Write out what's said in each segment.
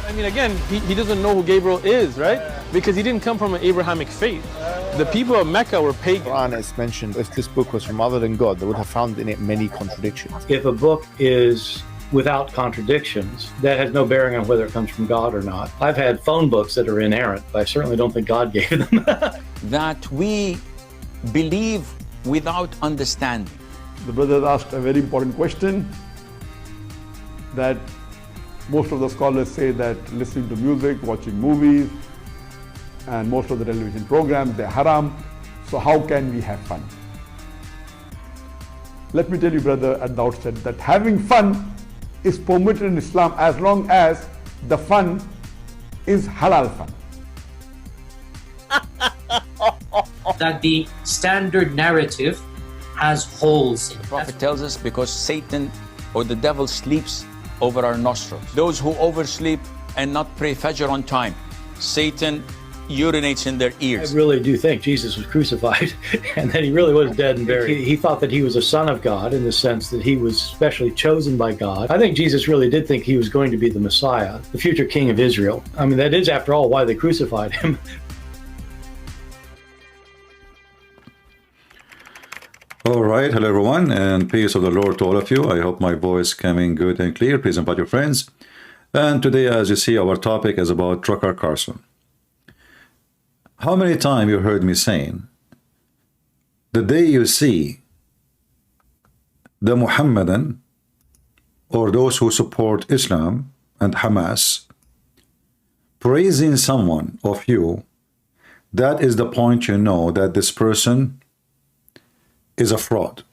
I mean, again, he doesn't know who Gabriel is, right? Because he didn't come from an Abrahamic faith. The people of Mecca were pagan. The Quran is mentioned, if this book was from other than God, they would have found in it many contradictions. If a book is without contradictions, that has no bearing on whether it comes from God or not. I've had phone books that are inerrant, but I certainly don't think God gave them. That we believe without understanding. The brother asked a very important question, that most of the scholars say that listening to music, watching movies, and most of the television programs, they're haram. So how can we have fun? Let me tell you, brother, at the outset, that having fun is permitted in Islam as long as the fun is halal fun. That the standard narrative has holes in it. The Prophet tells us because Satan or the devil sleeps over our nostrils. Those who oversleep and not pray Fajr on time, Satan urinates in their ears. I really do think Jesus was crucified and that he really was dead and buried. He thought that he was a son of God in the sense that he was specially chosen by God. I think Jesus really did think he was going to be the Messiah, the future king of Israel. I mean, that is, after all, why they crucified him. All right, hello everyone, and peace of the Lord to all of you. I hope my voice coming good and clear. Please invite your friends. And today, as you see, our topic is about Trucker Carlson. How many times you heard me saying, the day you see the Muhammadan or those who support Islam and Hamas praising someone of you, that is the point you know that this person is a fraud.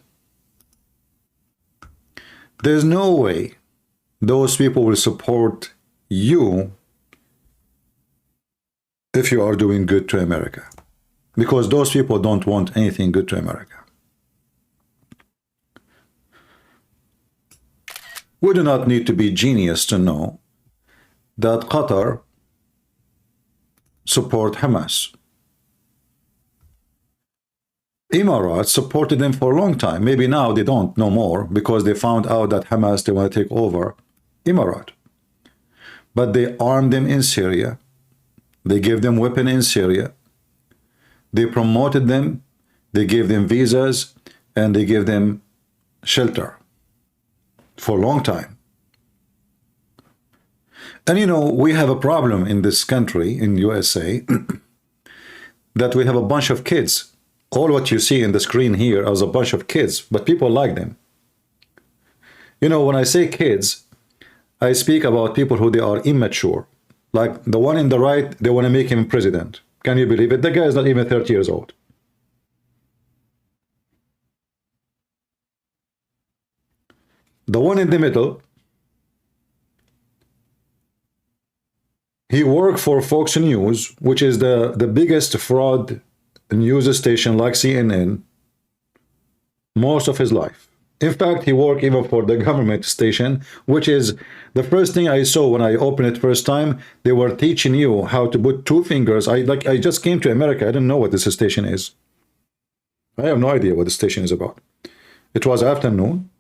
There's no way those people will support you if you are doing good to America, because those people don't want anything good to America. We do not need to be genius to know that Qatar support Hamas. Emirates supported them for a long time. Maybe now they don't, no more, because they found out that Hamas, they want to take over Emirates. But they armed them in Syria. They gave them weapons in Syria. They promoted them. They gave them visas, and they gave them shelter for a long time. And you know, we have a problem in this country, in USA, that we have a bunch of kids. All what you see in the screen here is a bunch of kids, but people like them. You know, when I say kids, I speak about people who they are immature. Like the one in the right, they want to make him president. Can you believe it? The guy is not even 30 years old. The one in the middle, he worked for Fox News, which is the biggest fraud news station like CNN, most of his life. In fact, he worked even for the government station, which is the first thing I saw when I opened it first time. They were teaching you how to put two fingers. I just came to America. I didn't know what this station is. I have no idea what the station is about. It was afternoon.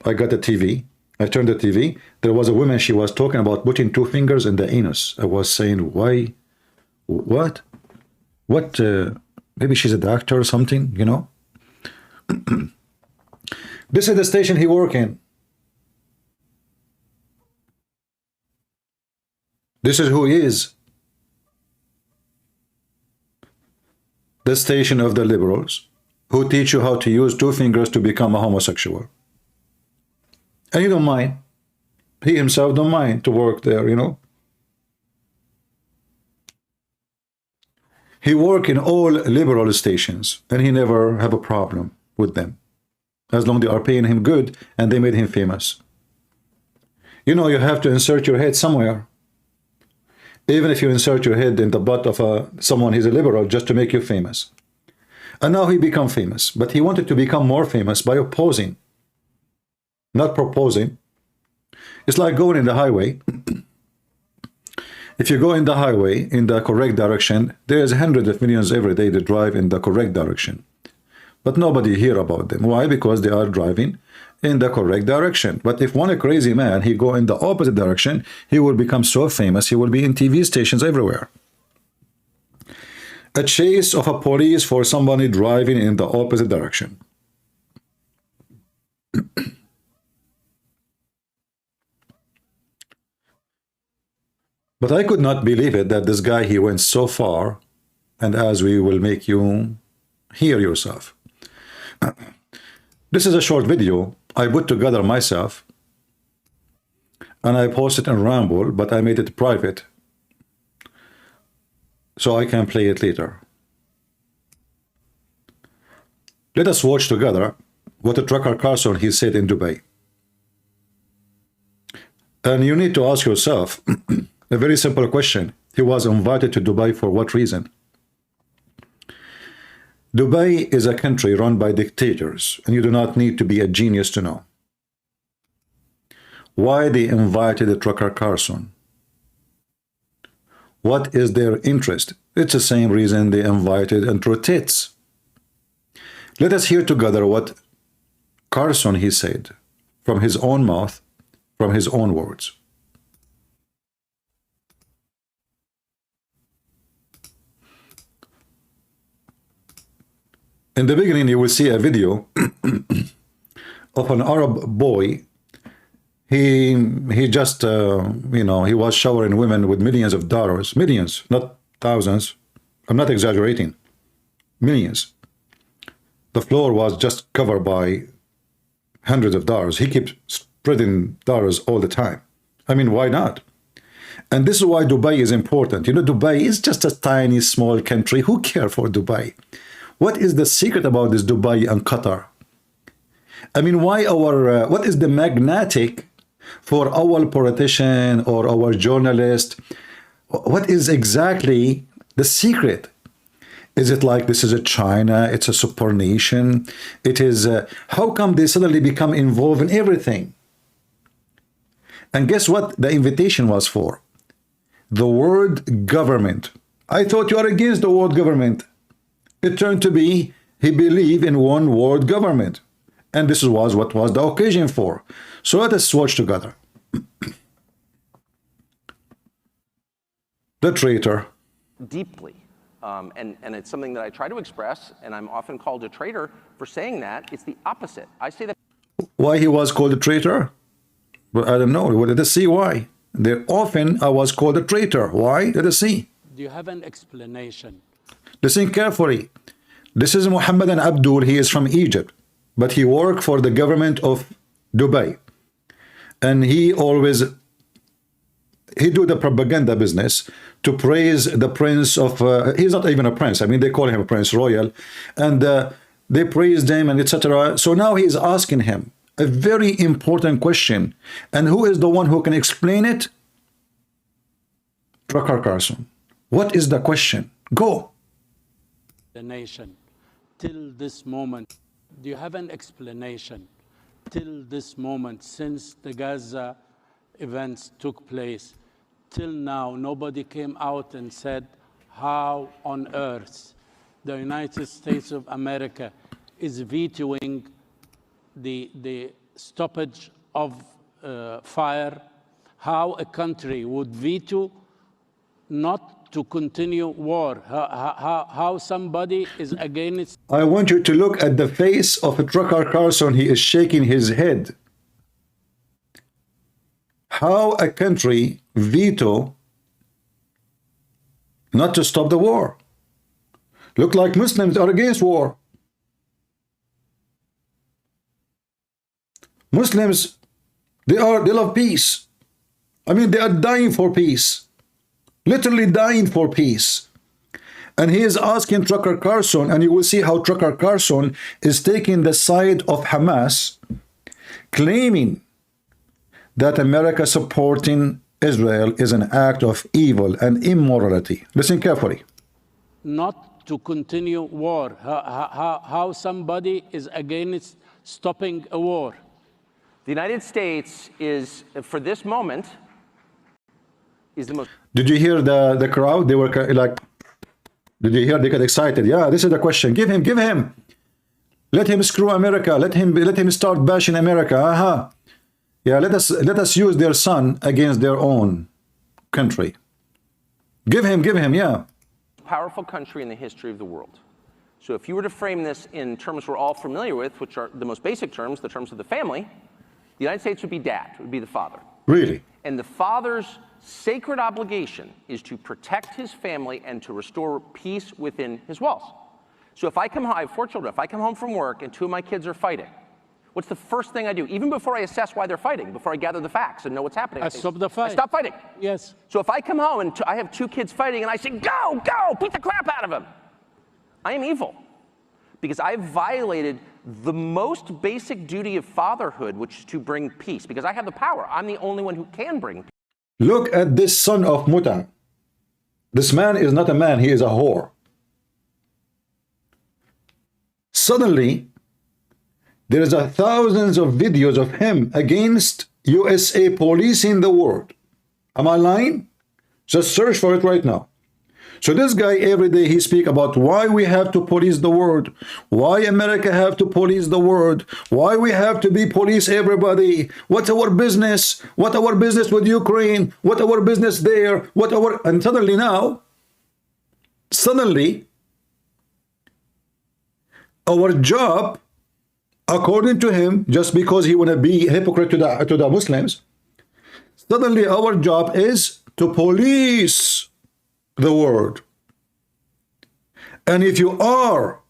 I got the TV. I turned the TV. There was a woman. She was talking about putting two fingers in the anus. I was saying, why? What? What? Maybe she's a doctor or something, you know? This is the station he works in. This is who he is. The station of the liberals who teach you how to use two fingers to become a homosexual. And he don't mind. He himself don't mind to work there, you know? He worked in all liberal stations, and he never have a problem with them, as long as they are paying him good and they made him famous. You know, you have to insert your head somewhere. Even if you insert your head in the butt of someone who's a liberal just to make you famous. And now he become famous, but he wanted to become more famous by opposing, not proposing. It's like going in the highway. If you go in the highway in the correct direction, there's hundreds of millions every day that drive in the correct direction. But nobody hear about them. Why? Because they are driving in the correct direction. But if one crazy man, he go in the opposite direction, he will become so famous, he will be in TV stations everywhere. A chase of a police for somebody driving in the opposite direction. But I could not believe it that this guy, he went so far, and as we will make you hear yourself. This is a short video I put together myself, and I posted in Ramble, but I made it private so I can play it later. Let us watch together what the trucker Carlson he said in Dubai. And you need to ask yourself a very simple question. He was invited to Dubai for what reason? Dubai is a country run by dictators, and you do not need to be a genius to know. Why they invited the trucker Carlson? What is their interest? It's the same reason they invited Andrew Tate. Let us hear together what Carlson he said from his own mouth, from his own words. In the beginning, you will see a video of an Arab boy. He just, you know, he was showering women with millions of dollars. Millions, not thousands. I'm not exaggerating. Millions. The floor was just covered by hundreds of dollars. He keeps spreading dollars all the time. I mean, why not? And this is why Dubai is important. You know, Dubai is just a tiny, small country. Who cares for Dubai? What is the secret about this Dubai and Qatar? I mean, why our, what is the magnetic for our politician or our journalist? What is exactly the secret? Is it like this is a China, it's a super nation? It is, how come they suddenly become involved in everything? And guess what the invitation was for? The word government. I thought you are against the word government. It turned to be he believed in one world government. And this was what was the occasion for. So let us watch together. The traitor. Deeply. And it's something that I try to express, and I'm often called a traitor for saying that. It's the opposite. I say that. Why he was called a traitor? But I don't know. Let us see why. There often I was called a traitor. Why? Let us see. Do you have an explanation? Listen carefully. This is Muhammad Abdul. He is from Egypt, but he worked for the government of Dubai. And he always, he do the propaganda business to praise the prince of, he's not even a prince. I mean, they call him a prince royal. And they praised him and etc. So now he is asking him a very important question. And who is the one who can explain it? Trucker Carlson. What is the question? Go. The nation, till this moment, do you have an explanation? Till this moment, since the Gaza events took place, till now, nobody came out and said how on earth the United States of America is vetoing the stoppage of fire, how a country would veto not to continue war, how somebody is against. I want you to look at the face of a trucker Carlson. He is shaking his head. How a country veto not to stop the war. Look like Muslims are against war. Muslims, they love peace. I mean, they are dying for peace. Literally dying for peace. And he is asking Trucker Carlson, and you will see how Trucker Carlson is taking the side of Hamas, claiming that America supporting Israel is an act of evil and immorality. Listen carefully. Not to continue war, how somebody is against stopping a war. The United States is, for this moment, is the most... Did you hear the crowd? They were like, did you hear they got excited? Yeah, this is the question. Give him, give him. Let him screw America. Let him start bashing America. Aha. Yeah, let us use their son against their own country. Give him, yeah. Powerful country in the history of the world. So if you were to frame this in terms we're all familiar with, which are the most basic terms, the terms of the family, the United States would be dad, would be the father. Really? And the father's sacred obligation is to protect his family and to restore peace within his walls. So if I come home, I have 4 children, if I come home from work and 2 of my kids are fighting, what's the first thing I do? Even before I assess why they're fighting, before I gather the facts and know what's happening. I stop the fight. I stop fighting. Yes. So if I come home and I have 2 kids fighting and I say, go, beat the crap out of them, I am evil. Because I've violated the most basic duty of fatherhood, which is to bring peace. Because I have the power. I'm the only one who can bring peace. Look at this son of Muta. This man is not a man, he is a whore. Suddenly, there is thousands of videos of him against USA policing the world. Am I lying? Just search for it right now. So this guy, every day he speak about why we have to police the world, why America have to police the world, why we have to be police everybody, what's our business, what our business with Ukraine, what our business there, and suddenly now, our job, according to him, just because he want to be a hypocrite to the Muslims, suddenly our job is to police the world. And if you are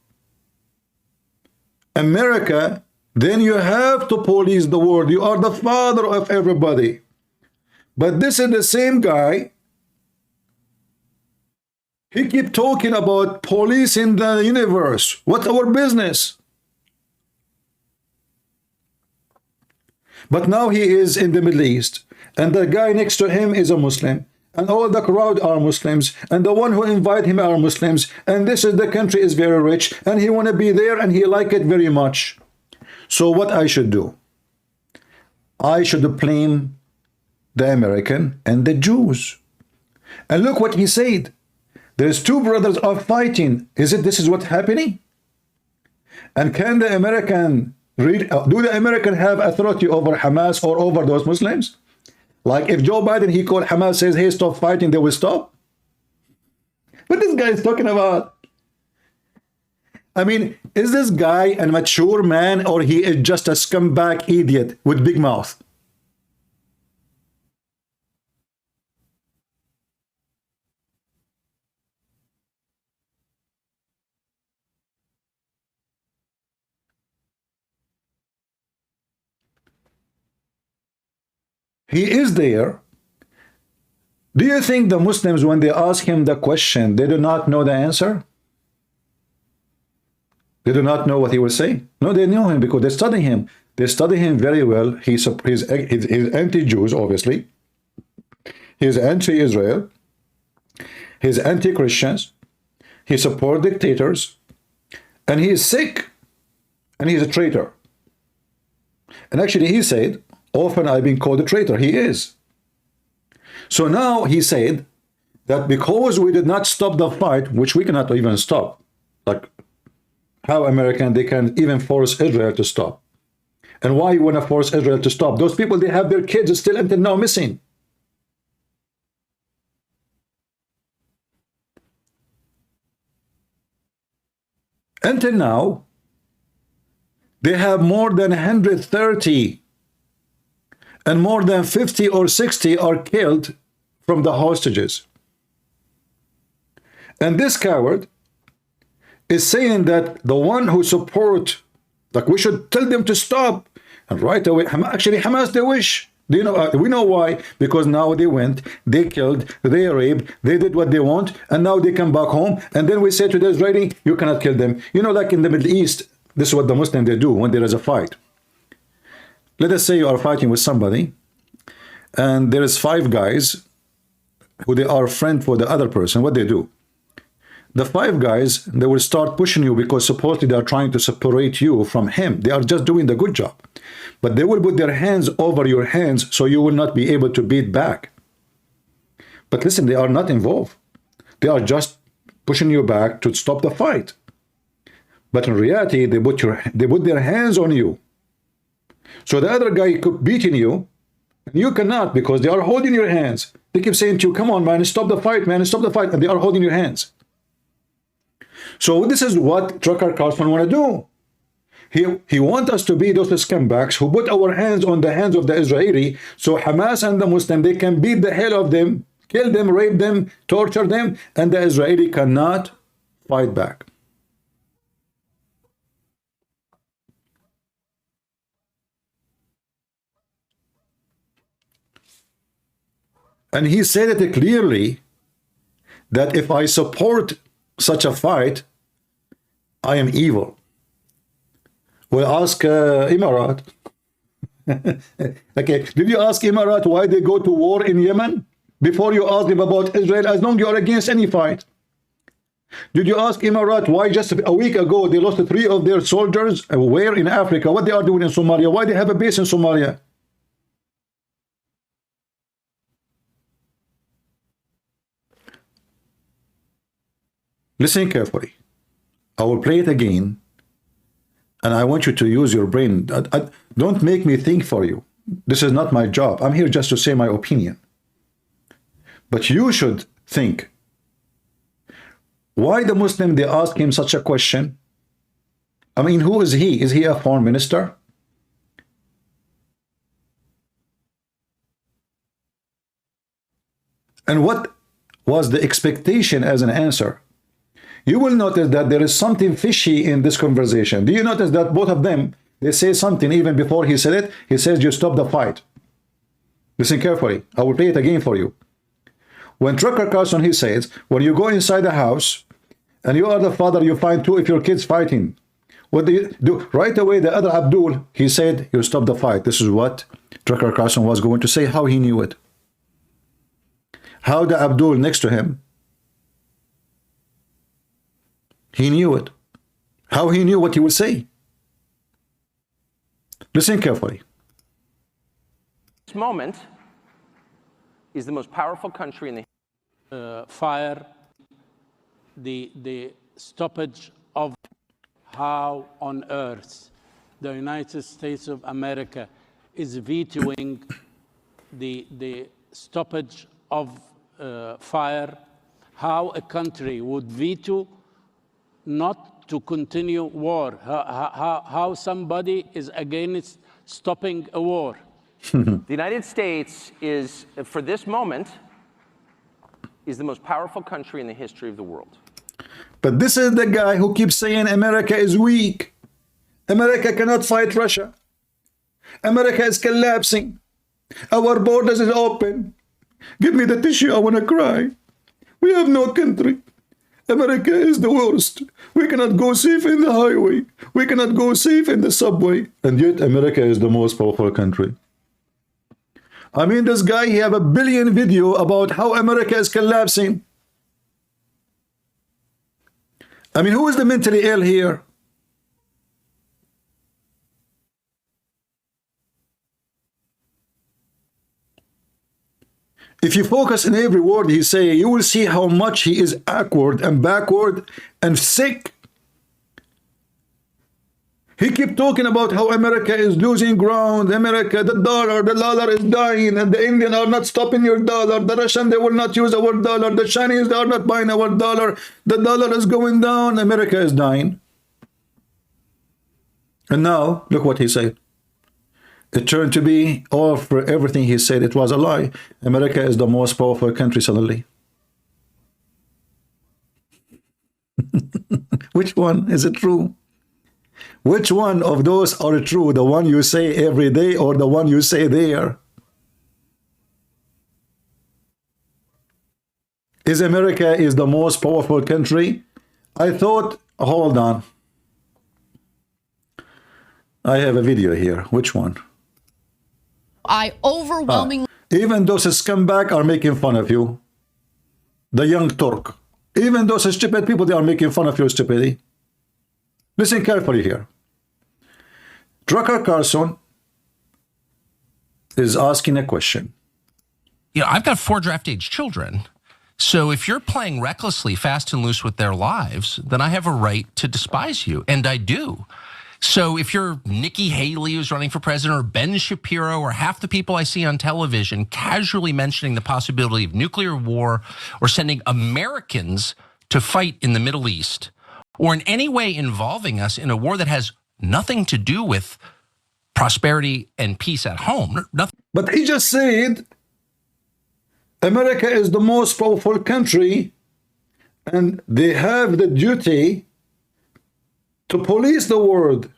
America, then you have to police the world. You are the father of everybody. But this is the same guy. He keep talking about policing the universe. What's our business? But now he is in the Middle East, and the guy next to him is a Muslim, and all the crowd are Muslims, and the one who invite him are Muslims, and this is the country is very rich, and he want to be there, and he like it very much. So what I should do? I should blame the American and the Jews. And look what he said. There's 2 brothers are fighting. This is what's happening? And can the American do the American have authority over Hamas or over those Muslims? Like if Joe Biden, he called Hamas, says, hey, stop fighting, they will stop? What this guy is talking about? I mean, is this guy a mature man, or he is just a scumbag idiot with big mouth? He is there. Do you think the Muslims, when they ask him the question, they do not know the answer? They do not know what he will say? No, they know him because they study him. They study him very well. He's anti-Jews, obviously. He's anti-Israel. He's anti-Christians. He supports dictators. And he is sick. And he's a traitor. And actually he said, often I've been called a traitor. He is. So now he said that because we did not stop the fight, which we cannot even stop, like how American, they can even force Israel to stop. And why you want to force Israel to stop? Those people, they have their kids still until now missing. Until now, they have more than 130 and more than 50 or 60 are killed from the hostages. And this coward is saying that the one who support, like we should tell them to stop. And right away, actually Hamas, they wish. Do you know, we know why? Because now they went, they killed, they raped, they did what they want, and now they come back home. And then we say to the Israeli, you cannot kill them. You know, like in the Middle East, this is what the Muslims, they do when there is a fight. Let us say you are fighting with somebody, and there is 5 guys who they are friend for the other person. What they do? The 5 guys, they will start pushing you because supposedly they are trying to separate you from him. They are just doing the good job. But they will put their hands over your hands so you will not be able to beat back. But listen, they are not involved. They are just pushing you back to stop the fight. But in reality, they put their hands on you. So the other guy could beating you, and you cannot, because they are holding your hands. They keep saying to you, come on, man, stop the fight, man, stop the fight. And they are holding your hands. So this is what Trucker Carlson want to do. He wants us to be those scumbags who put our hands on the hands of the Israeli, so Hamas and the Muslim, they can beat the hell of them, kill them, rape them, torture them, and the Israeli cannot fight back. And he said it clearly that if I support such a fight, I am evil. Well, ask Emirat. Okay, did you ask Emirat why they go to war in Yemen? Before you ask them about Israel, as long as you are against any fight. Did you ask Emirat why just a week ago they lost 3 of their soldiers? Where in Africa? What they are doing in Somalia? Why they have a base in Somalia? Listen carefully. I will play it again. And I want you to use your brain. Don't make me think for you. This is not my job. I'm here just to say my opinion. But you should think. Why the Muslim, they ask him such a question? I mean, who is he? Is he a foreign minister? And what was the expectation as an answer? You will notice that there is something fishy in this conversation. Do you notice that both of them, they say something even before he said it? He says, you stop the fight. Listen carefully. I will play it again for you. When Trucker Carlson, he says, when you go inside the house and you are the father, you find 2 of your kids fighting. What do you do? Right away, the other Abdul, he said, you stop the fight. This is what Trucker Carlson was going to say, how he knew it. How the Abdul next to him, he knew it. How he knew what he would say. Listen carefully. This moment is the most powerful country in the fire, the stoppage of how on earth the United States of America is vetoing the stoppage of fire, how a country would veto not to continue war, how somebody is against stopping a war. The United States is, for this moment, is the most powerful country in the history of the world. But this is the guy who keeps saying America is weak. America cannot fight Russia. America is collapsing. Our borders is open. Give me the tissue, I want to cry. We have no country. America is the worst. We cannot go safe in the highway. We cannot go safe in the subway. And yet America is the most powerful country. I mean, this guy, he have a billion video about how America is collapsing. I mean, who is the mentally ill here? If you focus on every word he say, you will see how much he is awkward and backward and sick. He keep talking about how America is losing ground. America, the dollar is dying, and the Indians are not stopping your dollar. The Russian, they will not use our dollar. The Chinese, they are not buying our dollar. The dollar is going down. America is dying. And now, look what he said. It turned to be, all for everything he said, it was a lie. America is the most powerful country suddenly. Which one is it true? Which one of those are true? The one you say every day or the one you say there? Is America is the most powerful country? I thought, hold on. I have a video here. Which one? I overwhelmingly... Even those scumbag are making fun of you. The young Turk. Even those stupid people, they are making fun of your stupidity. Listen carefully here. Trucker Carlson is asking a question. You know, I've got 4 draft age children. So if you're playing recklessly, fast and loose with their lives, then I have a right to despise you, and I do. So if you're Nikki Haley, who's running for president, or Ben Shapiro, or half the people I see on television casually mentioning the possibility of nuclear war or sending Americans to fight in the Middle East, or in any way involving us in a war that has nothing to do with prosperity and peace at home. Nothing. But he just said America is the most powerful country and they have the duty to police the world.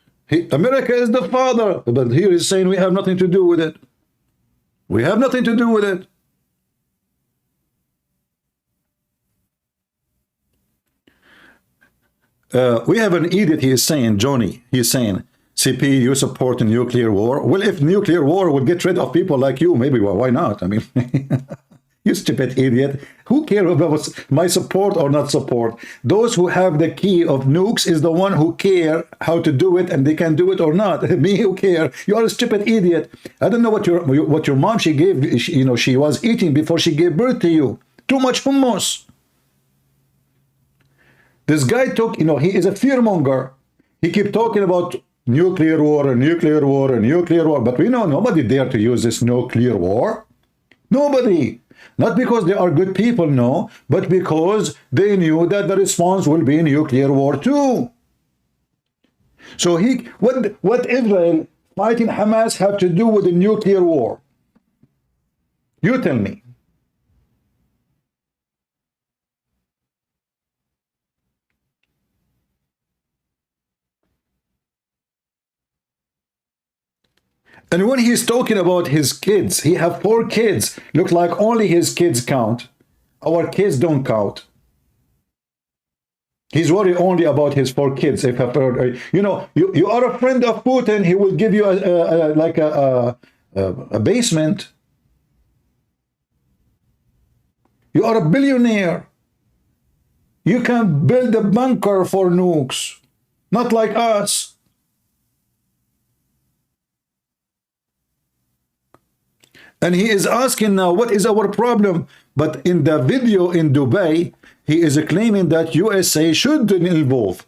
America is the father, but here he's saying we have nothing to do with it. We have nothing to do with it. We have an idiot, he is saying, Johnny, he's saying, CP, you support a nuclear war. Well, if nuclear war would get rid of people like you, maybe, well, why not? I mean, you stupid idiot. Who cares about my support or not support? Those who have the key of nukes is the one who care how to do it, and they can do it or not. Me, who care? You are a stupid idiot. I don't know what your mom, she gave, she was eating before she gave birth to you. Too much hummus. This guy took, he is a fearmonger. He keep talking about nuclear war and nuclear war and nuclear war, but we know nobody dare to use this nuclear war. Nobody. Not because they are good people, no, but because they knew that the response will be nuclear war too. So what Israel fighting Hamas have to do with the nuclear war? You tell me. And when he's talking about his kids, he have 4 kids. Look like only his kids count. Our kids don't count. He's worried only about his 4 kids. If I've heard, you are a friend of Putin, he will give you a basement. You are a billionaire. You can build a bunker for nukes. Not like us. And he is asking now, what is our problem? But in the video in Dubai, he is claiming that USA should involve.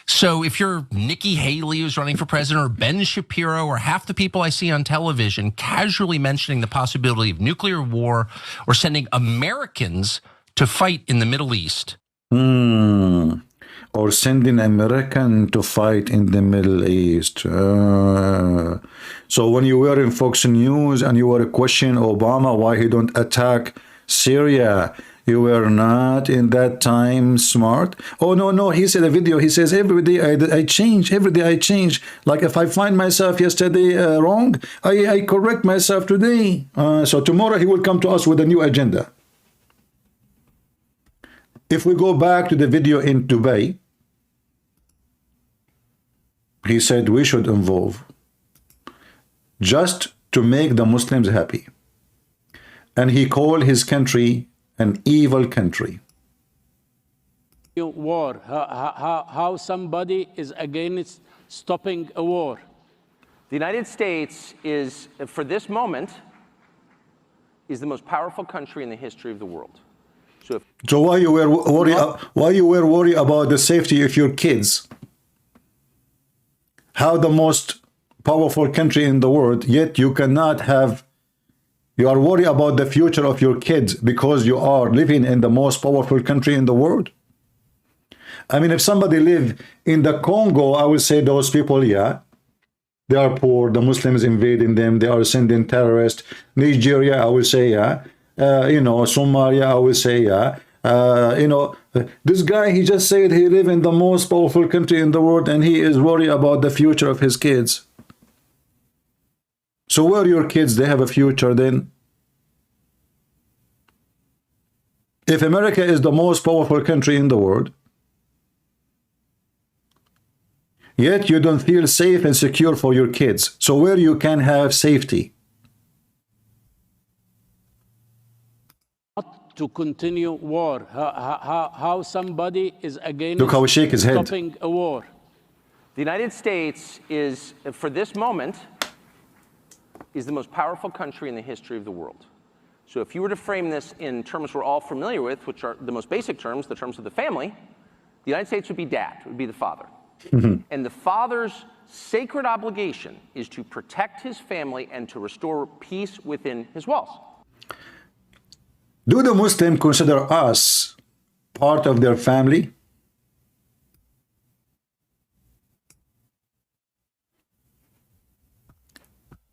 So if you're Nikki Haley, who's running for president, or Ben Shapiro, or half the people I see on television casually mentioning the possibility of nuclear war or sending Americans to fight in the Middle East. Or sending American to fight in the Middle East. So when you were in Fox News and you were questioning Obama why he don't attack Syria, you were not in that time smart. Oh no, he said a video, he says every day I change, every day I change. Like if I find myself yesterday wrong, I correct myself today. So tomorrow he will come to us with a new agenda. If we go back to the video in Dubai, he said we should involve just to make the Muslims happy. And he called his country an evil country. War, how somebody is against stopping a war. The United States is, for this moment, is the most powerful country in the history of the world. So why you were worried about the safety of your kids? How the most powerful country in the world, yet you cannot have, you are worried about the future of your kids because you are living in the most powerful country in the world? I mean, if somebody live in the Congo, I would say those people, yeah, they are poor, the Muslims invading them, they are sending terrorists. Nigeria, I would say, yeah. Somalia, I would say, yeah. This guy, he just said he live in the most powerful country in the world and he is worried about the future of his kids. So where are your kids? They have a future then. If America is the most powerful country in the world, yet you don't feel safe and secure for your kids. So where you can have safety? To continue war, how somebody is against Look how he shake his head. Stopping a war. The United States is, for this moment, is the most powerful country in the history of the world. So if you were to frame this in terms we're all familiar with, which are the most basic terms, the terms of the family, the United States would be dad, would be the father. And the father's sacred obligation is to protect his family and to restore peace within his walls. Do the Muslims consider us part of their family?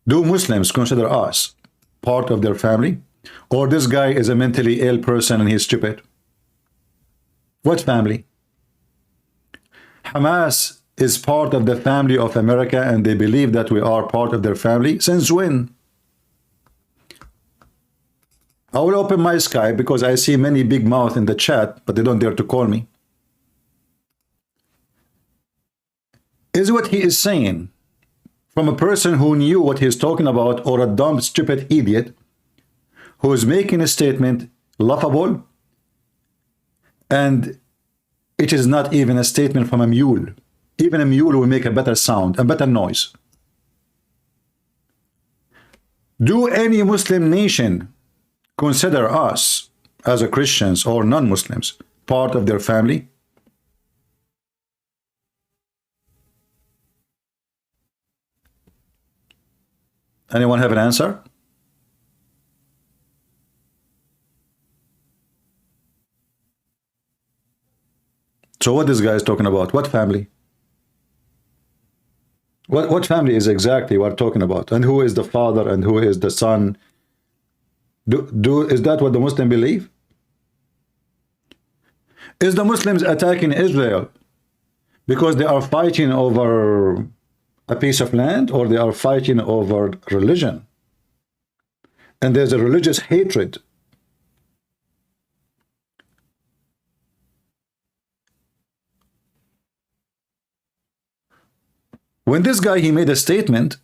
Do Muslims consider us part of their family? Or this guy is a mentally ill person and he's stupid? What family? Hamas is part of the family of America and they believe that we are part of their family. Since when? I will open my Skype because I see many big mouths in the chat, but they don't dare to call me. Is what he is saying from a person who knew what he's talking about, or a dumb, stupid idiot who is making a statement laughable, and it is not even a statement from a mule. Even a mule will make a better sound, a better noise. Do any Muslim nation consider us as a Christians or non-Muslims part of their family? Anyone have an answer? So what this guy is talking about? What family? What family is exactly what we're talking about? And who is the father and who is the son? Is that what the Muslims believe? Is the Muslims attacking Israel because they are fighting over a piece of land, or they are fighting over religion? And there's a religious hatred. When this guy, he made a statement,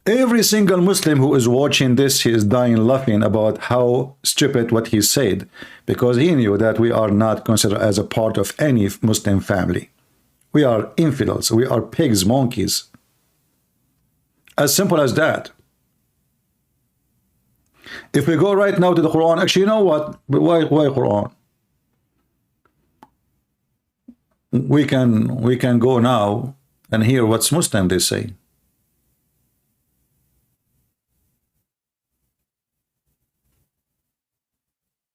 every single Muslim who is watching this, he is dying laughing about how stupid what he said, because he knew that we are not considered as a part of any Muslim family. We are infidels. We are pigs, monkeys. As simple as that. If we go right now to the Quran, actually, you know what? Why Quran? We can go now and hear what's Muslim they say.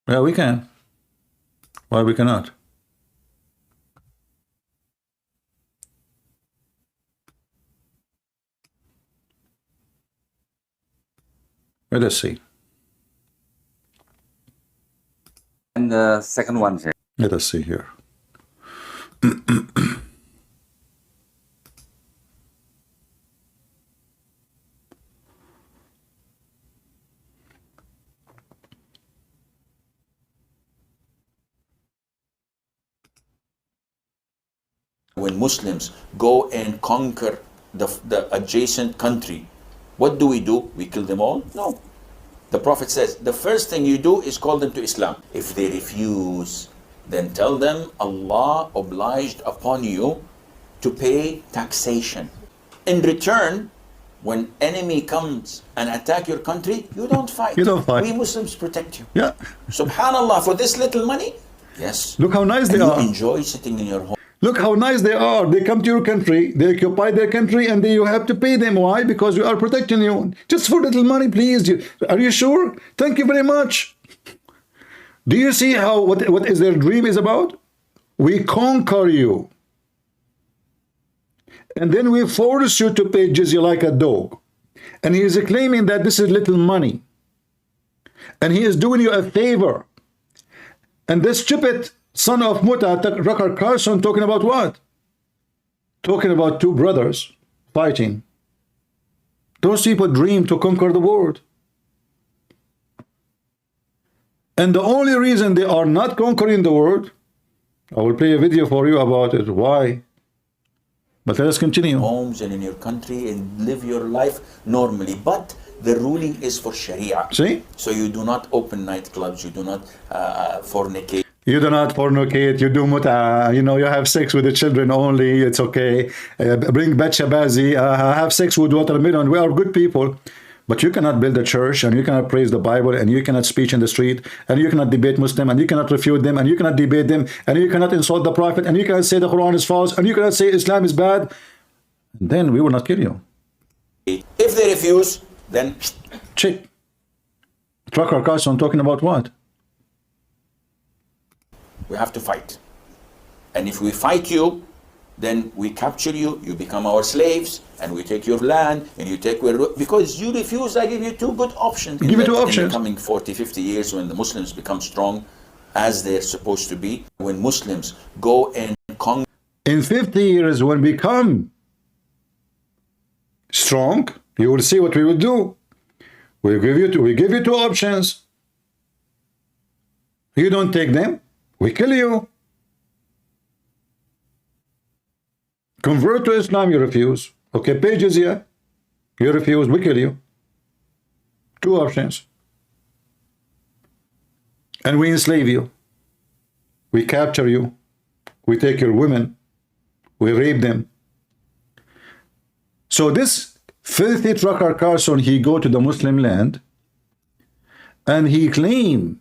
Yeah, we can. Why we cannot? Let us see. And the second one here. Let us see here. When Muslims go and conquer the adjacent country, what do? We kill them all? No. The Prophet says, the first thing you do is call them to Islam. If they refuse, then tell them Allah obliged upon you to pay taxation. In return, when enemy comes and attack your country, you don't fight. You don't fight. We Muslims protect you. Yeah. Subhanallah, for this little money? Yes. Look how nice they are. You enjoy sitting in your home. Look how nice they are. They come to your country, they occupy their country, and you have to pay them. Why? Because we are protecting you. Just for little money, please. Are you sure? Thank you very much. Do you see how what is their dream is about? We conquer you. And then we force you to pay jizya like a dog. And he is claiming that this is little money. And he is doing you a favor. And this stupid son of Muta, Carlson, talking about what? Talking about two brothers fighting. Those people dream to conquer the world. And the only reason they are not conquering the world, I will play a video for you about it. Why? But let us continue. Homes and in your country and live your life normally. But the ruling is for Sharia. See? So you do not open nightclubs, you do not fornicate. You do not fornicate, you do muta, you know, you have sex with the children only, it's okay. Bring bachabazi, have sex with watermelon. We are good people. But you cannot build a church, and you cannot praise the Bible, and you cannot speak in the street, and you cannot debate Muslim, and you cannot refute them, and you cannot debate them, and you cannot insult the Prophet, and you cannot say the Quran is false, and you cannot say Islam is bad. Then we will not kill you. If they refuse, then check. Trucker Carlson talking about what? We have to fight. And if we fight you, then we capture you, you become our slaves, and we take your land, and you take where, because you refuse, I give you two good options. Give you two options. In the coming 40, 50 years, when the Muslims become strong, as they're supposed to be, when Muslims go and conquer. In 50 years, when we become strong, you will see what we will do. We give you two options. You don't take them, we kill you. Convert to Islam, you refuse. Okay, pages, yeah. You refuse, we kill you. Two options. And we enslave you. We capture you. We take your women. We rape them. So this filthy trucker Carlson, he go to the Muslim land and he claimed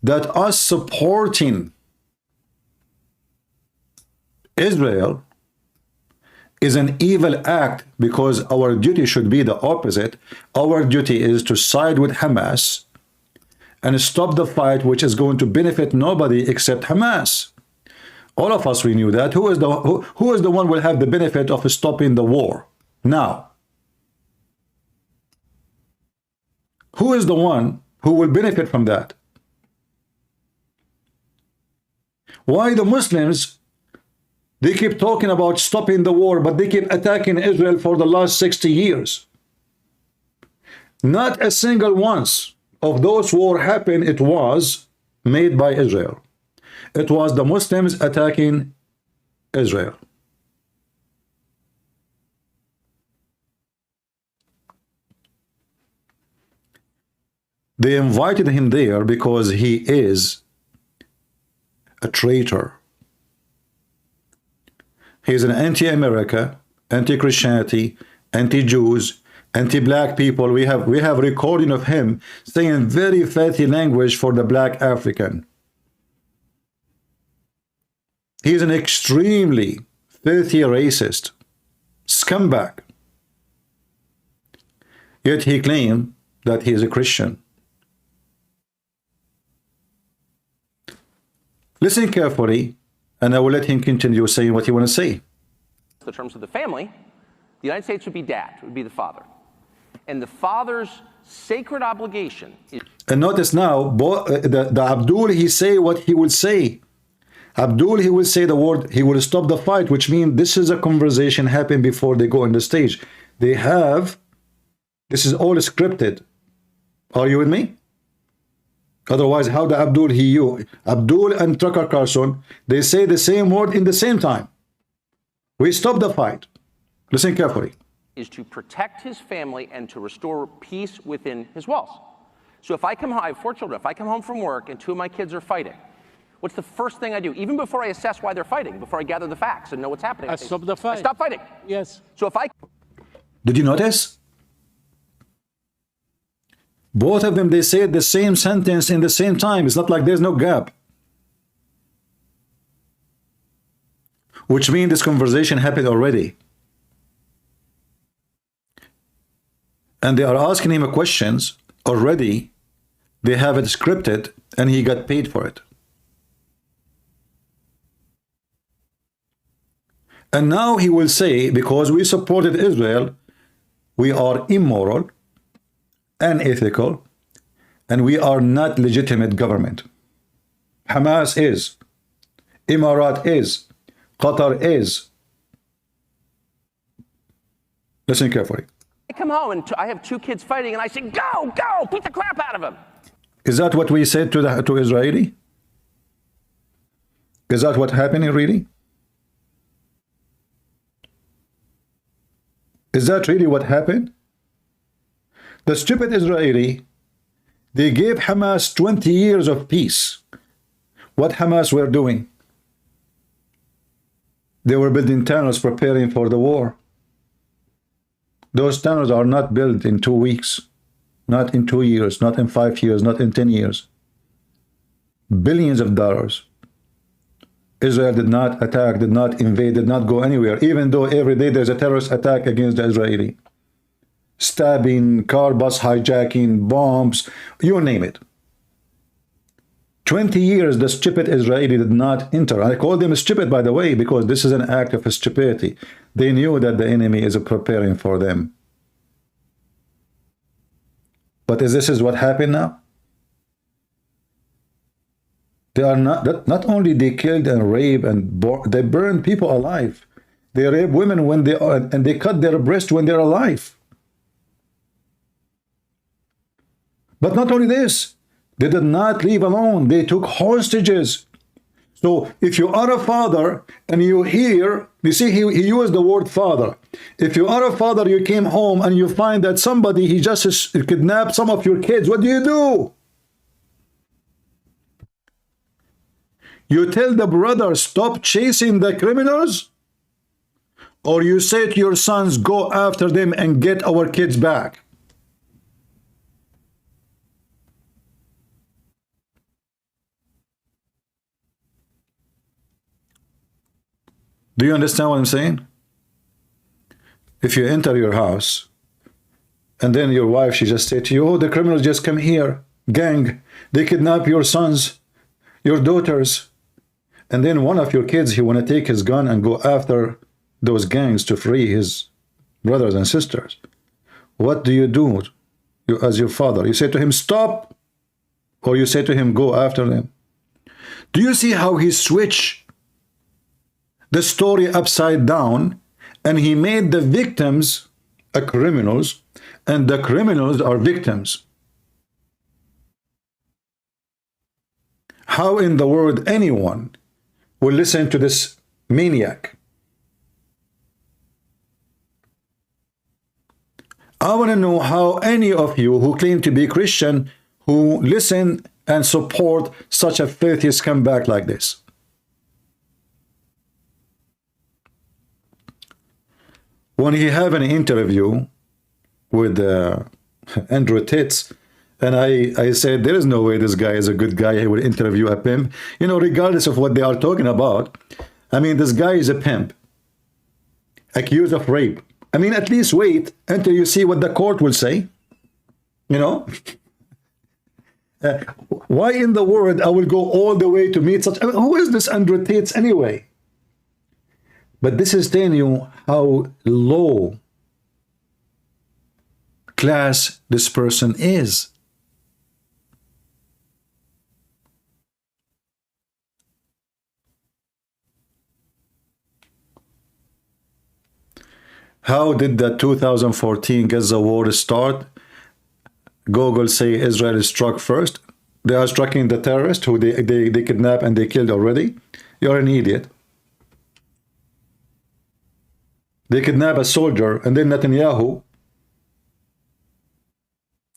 that us supporting Israel is an evil act, because our duty should be the opposite. Our duty is to side with Hamas and stop the fight, which is going to benefit nobody except Hamas. All of us, we knew that. Who is the one who will have the benefit of stopping the war now? Who is the one who will benefit from that? Why the Muslims, they keep talking about stopping the war, but they keep attacking Israel for the last 60 years. Not a single once of those war happened, it was made by Israel. It was the Muslims attacking Israel. They invited him there because he is a traitor. He is an anti-America, anti-Christianity, anti-Jews, anti-black people. We have recording of him saying very filthy language for the black African. He is an extremely filthy racist, scumbag. Yet he claimed that he is a Christian. Listen carefully, and I will let him continue saying what he wants to say. The terms of the family, the United States would be dad, would be the father. And the father's sacred obligation is... And notice now, the Abdul, he say what he will say. Abdul, he will say the word, he will stop the fight, which means this is a conversation happened before they go on the stage. They have, this is all scripted. Are you with me? Otherwise, how the Abdul, you, Abdul and Tucker Carlson, they say the same word in the same time. We stop the fight. Listen carefully. Is to protect his family and to restore peace within his walls. So if I come home, I have 4 children. If I come home from work and 2 of my kids are fighting, what's the first thing I do? Even before I assess why they're fighting, before I gather the facts and know what's happening. I stop the fight. I stop fighting. Yes. So if I... Did you notice? Both of them, they said the same sentence in the same time. It's not like there's no gap. Which means this conversation happened already. And they are asking him questions already. They have it scripted and he got paid for it. And now he will say, because we supported Israel, we are immoral, unethical, and we are not legitimate government. Hamas is, Emirat is, Qatar is. Listen carefully. I come home and I have 2 kids fighting and I say, go, go, beat the crap out of them. Is that what we said to Israeli? Is that what happened really? Is that really what happened? The stupid Israeli, they gave Hamas 20 years of peace. What Hamas were doing? They were building tunnels, preparing for the war. Those tunnels are not built in 2 weeks, not in 2 years, not in 5 years, not in 10 years. Billions of dollars. Israel did not attack, did not invade, did not go anywhere, even though every day there's a terrorist attack against the Israeli. Stabbing, car bus hijacking, bombs, you name it. 20 years the stupid Israeli did not enter. I call them stupid, by the way, because this is an act of stupidity. They knew that the enemy is preparing for them. But this is what happened now? They are not only they killed and raped and they burned people alive. They rape women when they are, and they cut their breast when they're alive. But not only this, they did not leave alone. They took hostages. So if you are a father and you hear, you see, he used the word father. If you are a father, you came home and you find that somebody, he just kidnapped some of your kids. What do? You tell the brother, stop chasing the criminals? Or you say to your sons, go after them and get our kids back? Do you understand what I'm saying? If you enter your house and then your wife, she just said to you, oh, the criminals just come here, gang, they kidnap your sons, your daughters, and then one of your kids, he want to take his gun and go after those gangs to free his brothers and sisters. What do? You, as your father, you say to him, stop, or you say to him, go after them. Do you see how he switched the story upside down, and he made the victims criminals, and the criminals are victims? How in the world anyone will listen to this maniac? I want to know how any of you who claim to be Christian, who listen and support such a filthy scumbag like this. When he have an interview with Andrew Tate, and I said, there is no way this guy is a good guy. He would interview a pimp. You know, regardless of what they are talking about. I mean, this guy is a pimp, accused of rape. I mean, at least wait until you see what the court will say. You know? Why in the world I will go all the way to meet such... I mean, who is this Andrew Tate anyway? But this is telling you how low class this person is. How did the 2014 Gaza war start? Google say Israel struck first. They are striking the terrorists who they kidnapped and they killed already. You're an idiot. They kidnap a soldier, and then Netanyahu.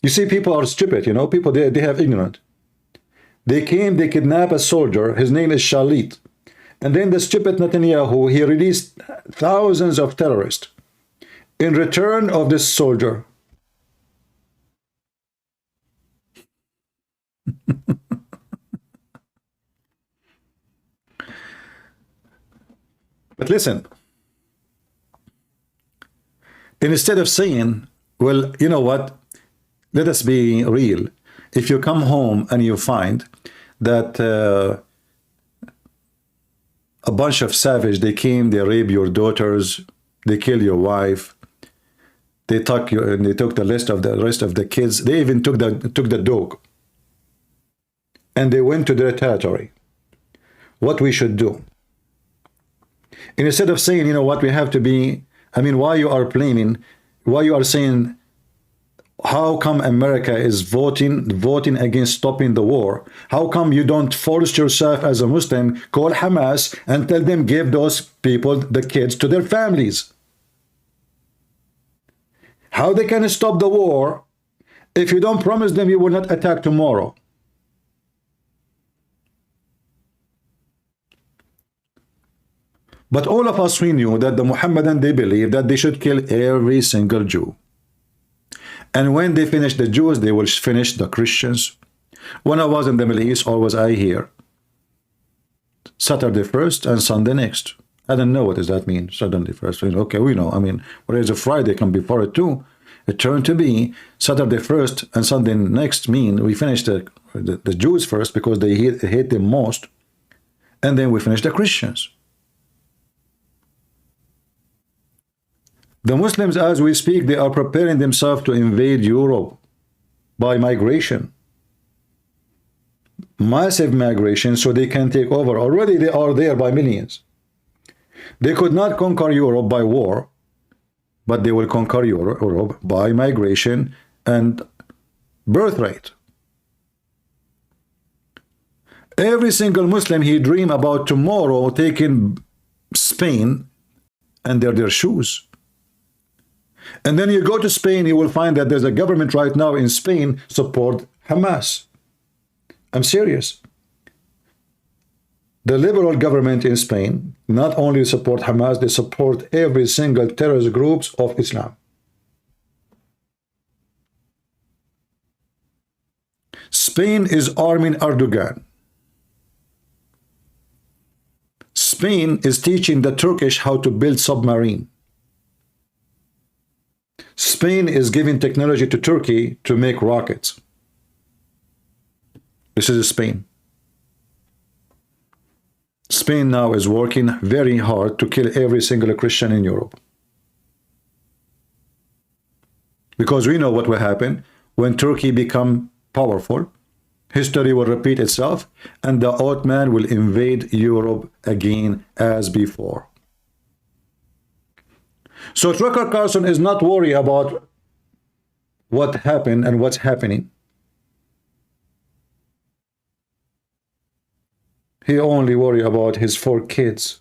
You see, people are stupid, you know. People, they have ignorant. They came, they kidnap a soldier. His name is Shalit. And then the stupid Netanyahu, he released thousands of terrorists in return of this soldier. But listen. Instead of saying, well, you know what, let us be real. If you come home and you find that a bunch of savage, they came, they raped your daughters, they killed your wife, they took you, and they took the rest of the kids, they even took the dog, and they went to their territory. What we should do? And instead of saying, you know what, we have to be, I mean, why you are blaming, why you are saying, how come America is voting against stopping the war? How come you don't force yourself as a Muslim, call Hamas and tell them give those people, the kids, to their families? How they can stop the war if you don't promise them you will not attack tomorrow? But all of us, we knew that the Muhammadan, they believe that they should kill every single Jew. And when they finish the Jews, they will finish the Christians. When I was in the Middle East, or was I here? Saturday first and Sunday next. I don't know what does that mean, Saturday first. Okay, we know. I mean, whereas a Friday can be before it too. It turned to be Saturday first and Sunday next mean we finish the Jews first because they hate them most. And then we finish the Christians. The Muslims, as we speak, they are preparing themselves to invade Europe by migration. Massive migration, so they can take over. Already they are there by millions. They could not conquer Europe by war, but they will conquer Europe by migration and birth rate. Every single Muslim, he dream about tomorrow taking Spain and their shoes. And then you go to Spain, you will find that there's a government right now in Spain support Hamas. I'm serious. The liberal government in Spain not only support Hamas, they support every single terrorist groups of Islam. Spain is arming Erdogan. Spain is teaching the Turkish how to build submarine. Spain is giving technology to Turkey to make rockets. This is Spain. Spain now is working very hard to kill every single Christian in Europe. Because we know what will happen when Turkey become powerful. History will repeat itself and the Ottoman will invade Europe again as before. So Tucker Carlson is not worried about what happened and what's happening. He only worry about his 4 kids.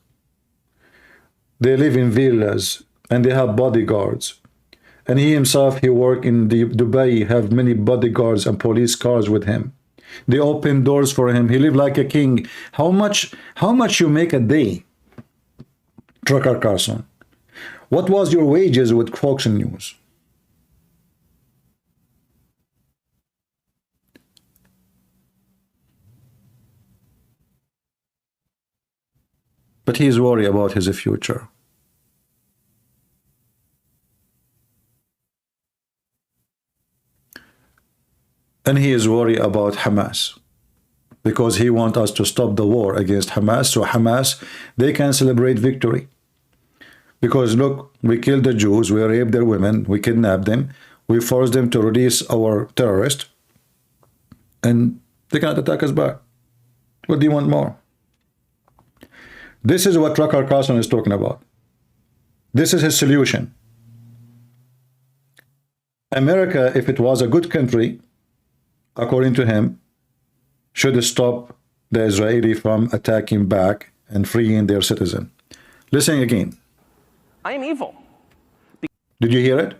They live in villas and they have bodyguards. And he himself, he work in Dubai, have many bodyguards and police cars with him. They open doors for him. He live like a king. How much you make a day, Tucker Carlson? What was your wages with Fox News? But he is worried about his future. And he is worried about Hamas. Because he wants us to stop the war against Hamas. So Hamas, they can celebrate victory. Because look, we killed the Jews, we raped their women, we kidnapped them, we forced them to release our terrorists. And they cannot attack us back. What do you want more? This is what Tucker Carlson is talking about. This is his solution. America, if it was a good country, according to him, should stop the Israeli from attacking back and freeing their citizen. Listen again. I am evil. Did you hear it?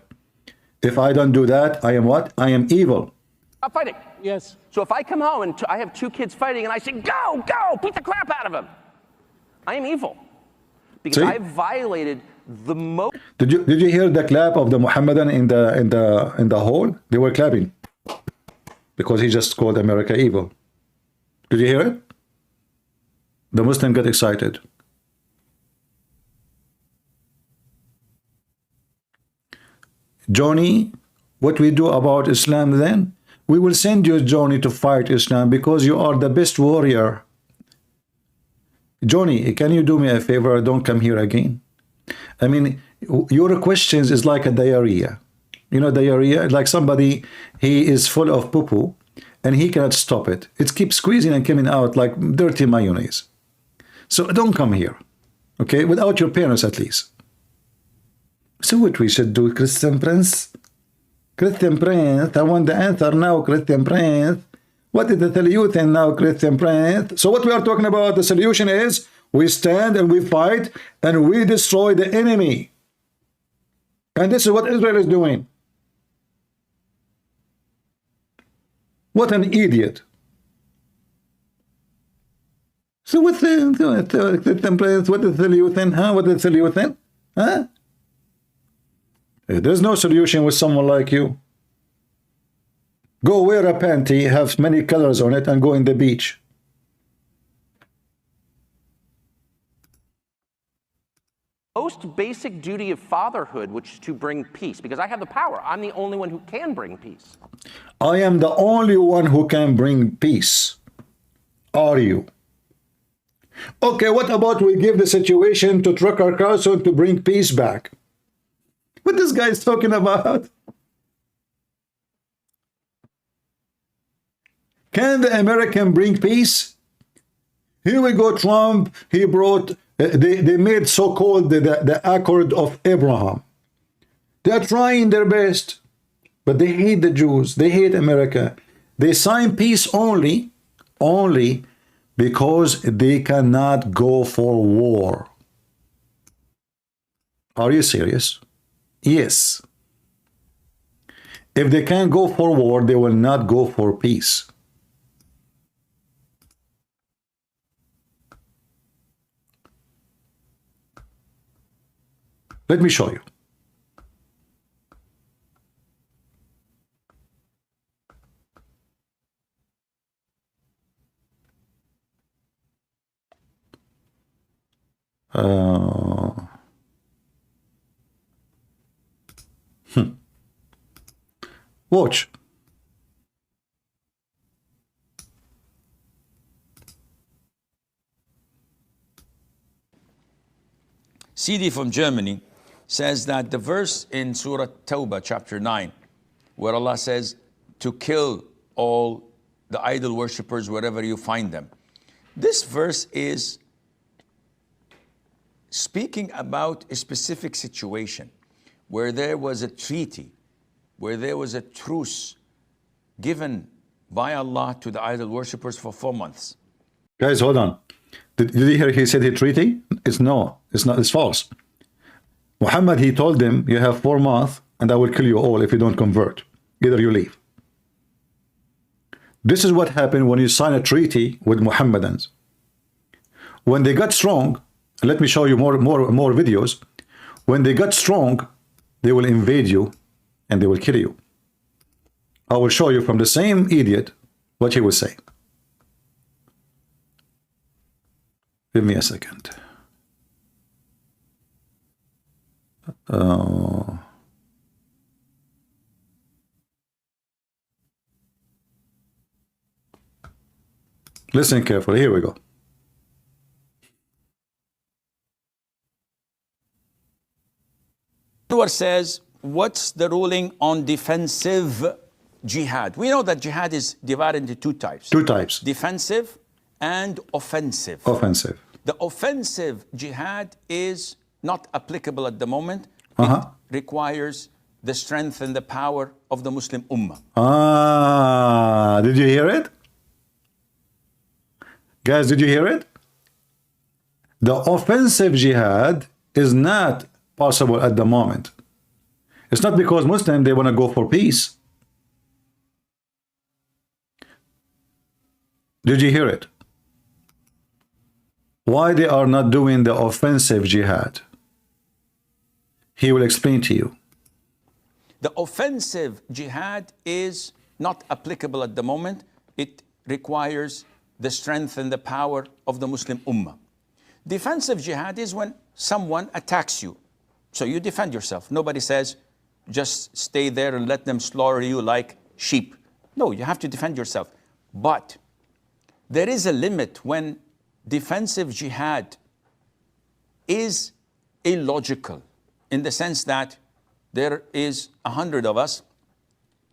If I don't do that, I am what? I am evil. Stop fighting. Yes. So if I come home and I have 2 kids fighting and I say, go, go, beat the crap out of them, I am evil. Because I violated the most. Did you hear the clap of the Muhammadan in the hall? They were clapping because he just called America evil. Did you hear it? The Muslim got excited. Johnny, what we do about Islam then? We will send you, Johnny, to fight Islam because you are the best warrior. Johnny, can you do me a favor? Don't come here again. I mean, your questions is like a diarrhea. You know, diarrhea, like somebody, he is full of poo-poo and he cannot stop it. It keeps squeezing and coming out like dirty mayonnaise. So don't come here, okay? Without your parents at least. So what we should do, Christian Prince? Christian Prince, I want the answer now, Christian Prince. What is the solution now, Christian Prince? So what we are talking about, the solution is we stand and we fight and we destroy the enemy. And this is what Israel is doing. What an idiot. So what's the solution? Huh? What is the solution? Huh? There's no solution with someone like you. Go wear a panty, have many colors on it, and go in the beach. Most basic duty of fatherhood, which is to bring peace, because I have the power. I'm the only one who can bring peace. I am the only one who can bring peace. Are you? Okay, what about we give the situation to Trucker Carlson to bring peace back? What this guy is talking about? Can the American bring peace? Here we go, Trump. He brought, they made so-called the Accord of Abraham. They are trying their best, but they hate the Jews. They hate America. They sign peace only because they cannot go for war. Are you serious? Yes. If they can't go for war, they will not go for peace. Let me show you. Watch. CD from Germany says that the verse in Surah Tawbah, chapter 9, where Allah says to kill all the idol worshippers wherever you find them. This verse is speaking about a specific situation where there was a treaty, where there was a truce given by Allah to the idol worshippers for 4 months. Guys, hold on. Did you hear he said he treaty? It's not. It's false. Muhammad, he told them, you have 4 months and I will kill you all if you don't convert. Either you leave. This is what happened when you sign a treaty with Muhammadans. When they got strong, let me show you more videos. When they got strong, they will invade you and they will kill you. I will show you from the same idiot what he will say. Give me a second. Listen carefully. Here we go. Says, what's the ruling on defensive jihad? We know that jihad is divided into 2 types. 2 types. Defensive and offensive. Offensive. The offensive jihad is not applicable at the moment. It requires the strength and the power of the Muslim Ummah. Did you hear it? Guys, did you hear it? The offensive jihad is not possible at the moment. It's not because Muslims, they want to go for peace. Did you hear it? Why they are not doing the offensive jihad? He will explain to you. The offensive jihad is not applicable at the moment. It requires the strength and the power of the Muslim Ummah. Defensive jihad is when someone attacks you. So you defend yourself. Nobody says, just stay there and let them slaughter you like sheep. No, you have to defend yourself. But there is a limit when defensive jihad is illogical, in the sense that there is 100 of us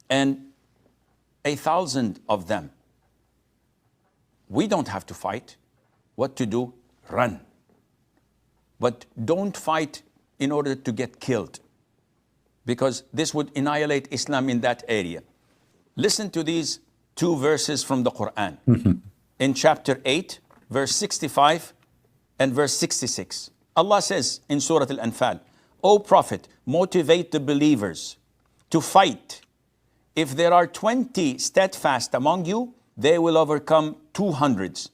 and 1,000 of them. We don't have to fight. What to do? Run. But don't fight in order to get killed, because this would annihilate Islam in that area. Listen to these 2 verses from the Quran. In chapter 8, verse 65 and verse 66. Allah says in Surah Al-Anfal, O Prophet, motivate the believers to fight. If there are 20 steadfast among you, they will overcome 200.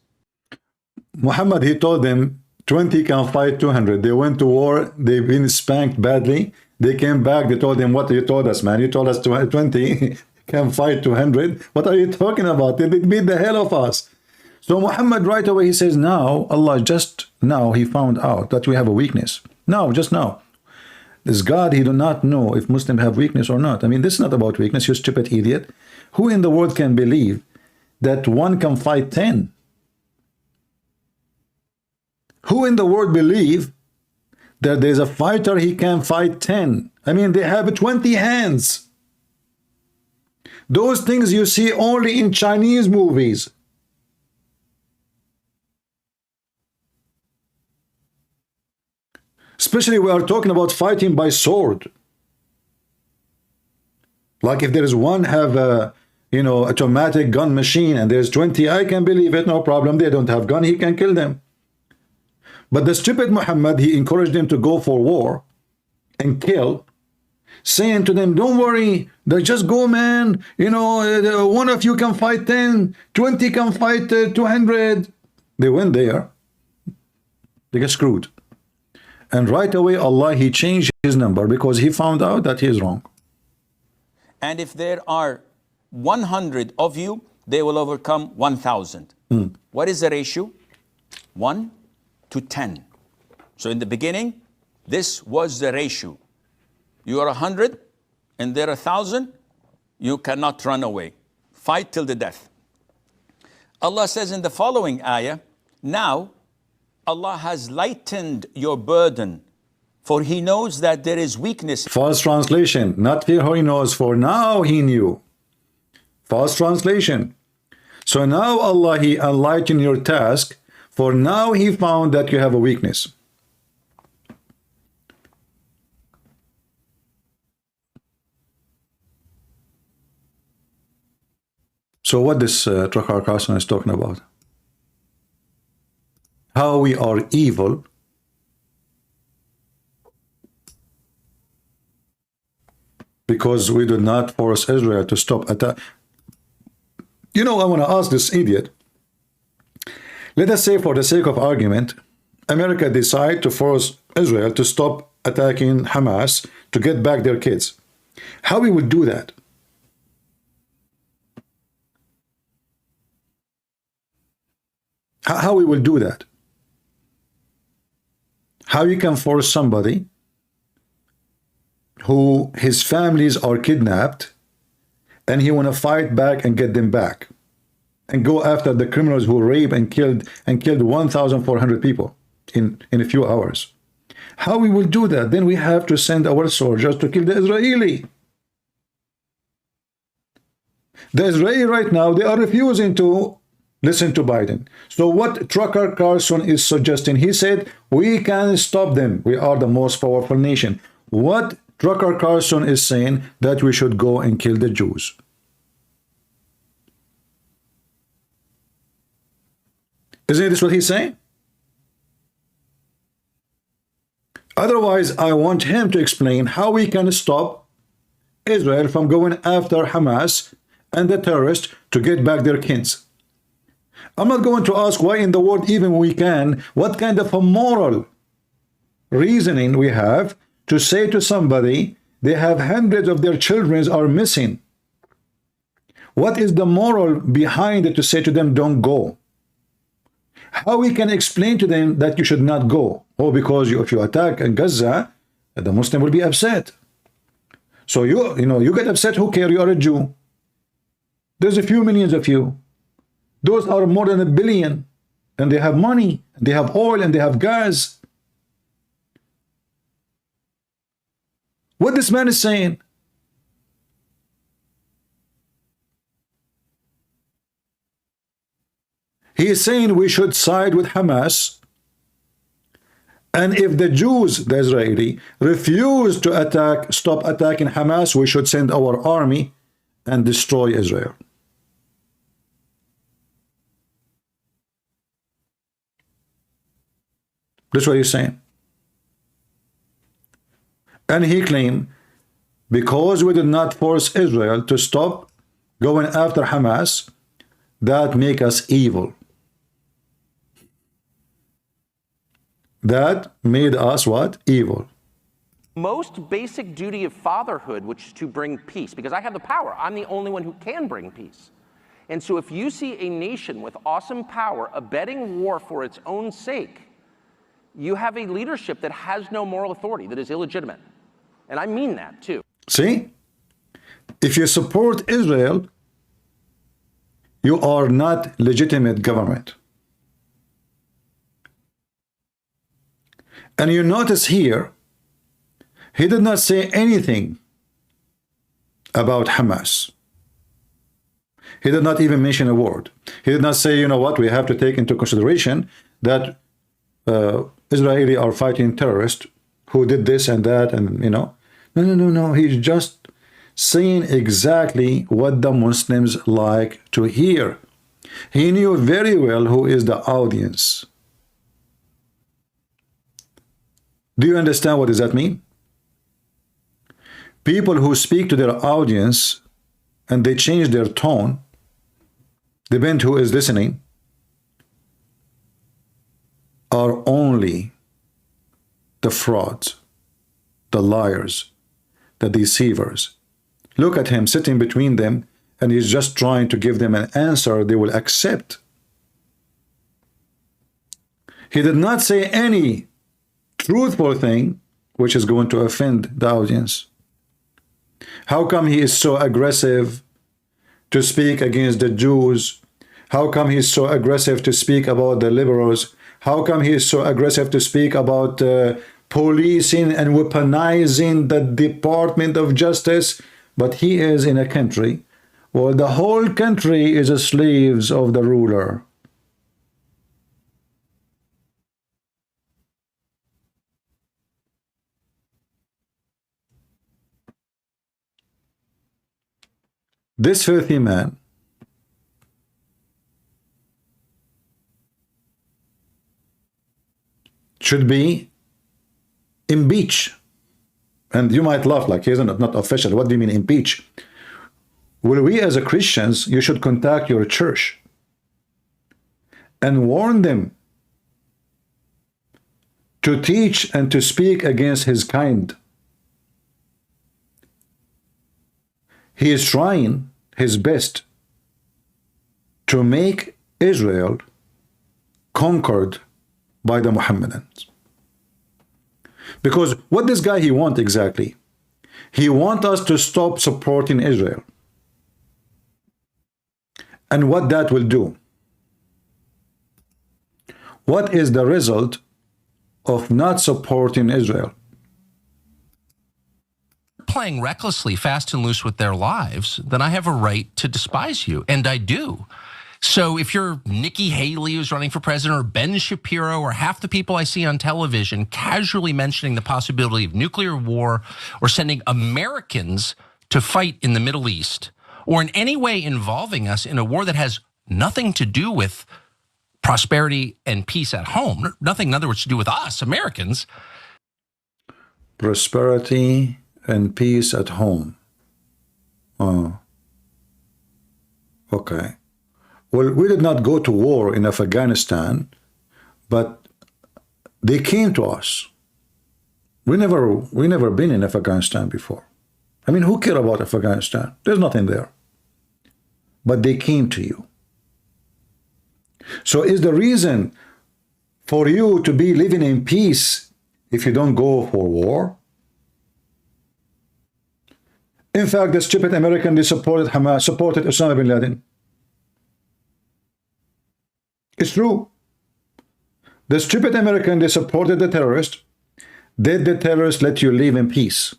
Muhammad, he told them 20 can fight 200. They went to war. They've been spanked badly. They came back. They told him, what you told us, man? You told us 20 can fight 200. What are you talking about? They beat the hell of us. So Muhammad right away, he says, now, Allah, just now he found out that we have a weakness. Now, just now. This God, he do not know if Muslims have weakness or not. I mean, this is not about weakness, you stupid idiot. Who in the world can believe that one can fight 10? Who in the world believe that there's a fighter, he can fight 10? I mean, they have 20 hands. Those things you see only in Chinese movies. Especially we are talking about fighting by sword. Like if there is one have a, you know, automatic gun machine and there's 20, I can believe it, no problem. They don't have gun, he can kill them. But the stupid Muhammad, he encouraged them to go for war and kill, saying to them, don't worry, they just go, man. You know, one of you can fight 10, 20 can fight 200. They went there. They get screwed. And right away, Allah, he changed his number because he found out that he is wrong. And if there are 100 of you, they will overcome 1,000. What is the ratio? 1 to 10. So in the beginning, this was the ratio. You are 100 and there are 1,000, you cannot run away. Fight till the death. Allah says in the following ayah, now Allah has lightened your burden, for he knows that there is weakness. False translation, not here he knows, for now he knew. False translation. So now Allah, he enlightened your task, for now he found that you have a weakness. So what this Tucker Carlson is talking about? How we are evil because we did not force Israel to stop attack. You know, I want to ask this idiot. Let us say, for the sake of argument, America decide to force Israel to stop attacking Hamas to get back their kids. How we would do that? How we will do that? How you can force somebody who his families are kidnapped and he want to fight back and get them back and go after the criminals who raped and killed 1,400 people in a few hours? How we will do that? Then we have to send our soldiers to kill the Israeli. The Israeli right now, they are refusing to listen to Biden. So what Tucker Carlson is suggesting, he said, we can stop them. We are the most powerful nation. What Tucker Carlson is saying, that we should go and kill the Jews. Isn't this what he's saying? Otherwise, I want him to explain how we can stop Israel from going after Hamas and the terrorists to get back their kids. I'm not going to ask why in the world even we can, what kind of a moral reasoning we have to say to somebody they have hundreds of their children are missing. What is the moral behind it to say to them, don't go? How we can explain to them that you should not go? Oh, because if you attack in Gaza, the Muslim will be upset. So you get upset, who cares? You are a Jew. There's a few millions of you. Those are more than 1 billion, and they have money, and they have oil, and they have gas. What this man is saying? He is saying we should side with Hamas, and if the Jews, the Israeli, refuse to stop attacking Hamas, we should send our army and destroy Israel. That's what he's saying. And he claimed, because we did not force Israel to stop going after Hamas, that make us evil. that made us what? Evil. Most basic duty of fatherhood, which is to bring peace, because I have the power. I'm the only one who can bring peace. And so if you see a nation with awesome power abetting war for its own sake, you have a leadership that has no moral authority, that is illegitimate. And I mean that too. See? If you support Israel, you are not legitimate government. And you notice here, he did not say anything about Hamas. He did not even mention a word. He did not say, you know what, we have to take into consideration that Israeli are fighting terrorists who did this and that, and you know. No. He's just saying exactly what the Muslims like to hear. He knew very well who is the audience. Do you understand what does that mean? People who speak to their audience and they change their tone, depend who is listening, are only the frauds, the liars, the deceivers. Look at him sitting between them, and he's just trying to give them an answer they will accept. He did not say any truthful thing which is going to offend the audience. How come he is so aggressive to speak against the Jews? How come he is so aggressive to speak about the liberals? How come he is so aggressive to speak about policing and weaponizing the Department of Justice? But he is in a country where the whole country is slaves of the ruler. This filthy man should be impeached. And you might laugh like, he's not official. What do you mean impeach? Well, we as a Christians, you should contact your church and warn them to teach and to speak against his kind. He is trying his best to make Israel conquered by the Mohammedans. Because what this guy he want exactly? He want us to stop supporting Israel. And what that will do? What is the result of not supporting Israel? Playing recklessly fast and loose with their lives, then I have a right to despise you, and I do. So if you're Nikki Haley who's running for president, or Ben Shapiro, or half the people I see on television casually mentioning the possibility of nuclear war, or sending Americans to fight in the Middle East, or in any way involving us in a war that has nothing to do with prosperity and peace at home, nothing in other words to do with us, Americans. Prosperity and peace at home. Oh. Okay. Well, we did not go to war in Afghanistan, but they came to us. We never been in Afghanistan before. I mean, who cares about Afghanistan? There's nothing there. But they came to you. So is the reason for you to be living in peace if you don't go for war? In fact, the stupid American, they supported Hamas, supported Osama bin Laden. It's true. The stupid American, they supported the terrorist. Did the terrorists let you live in peace?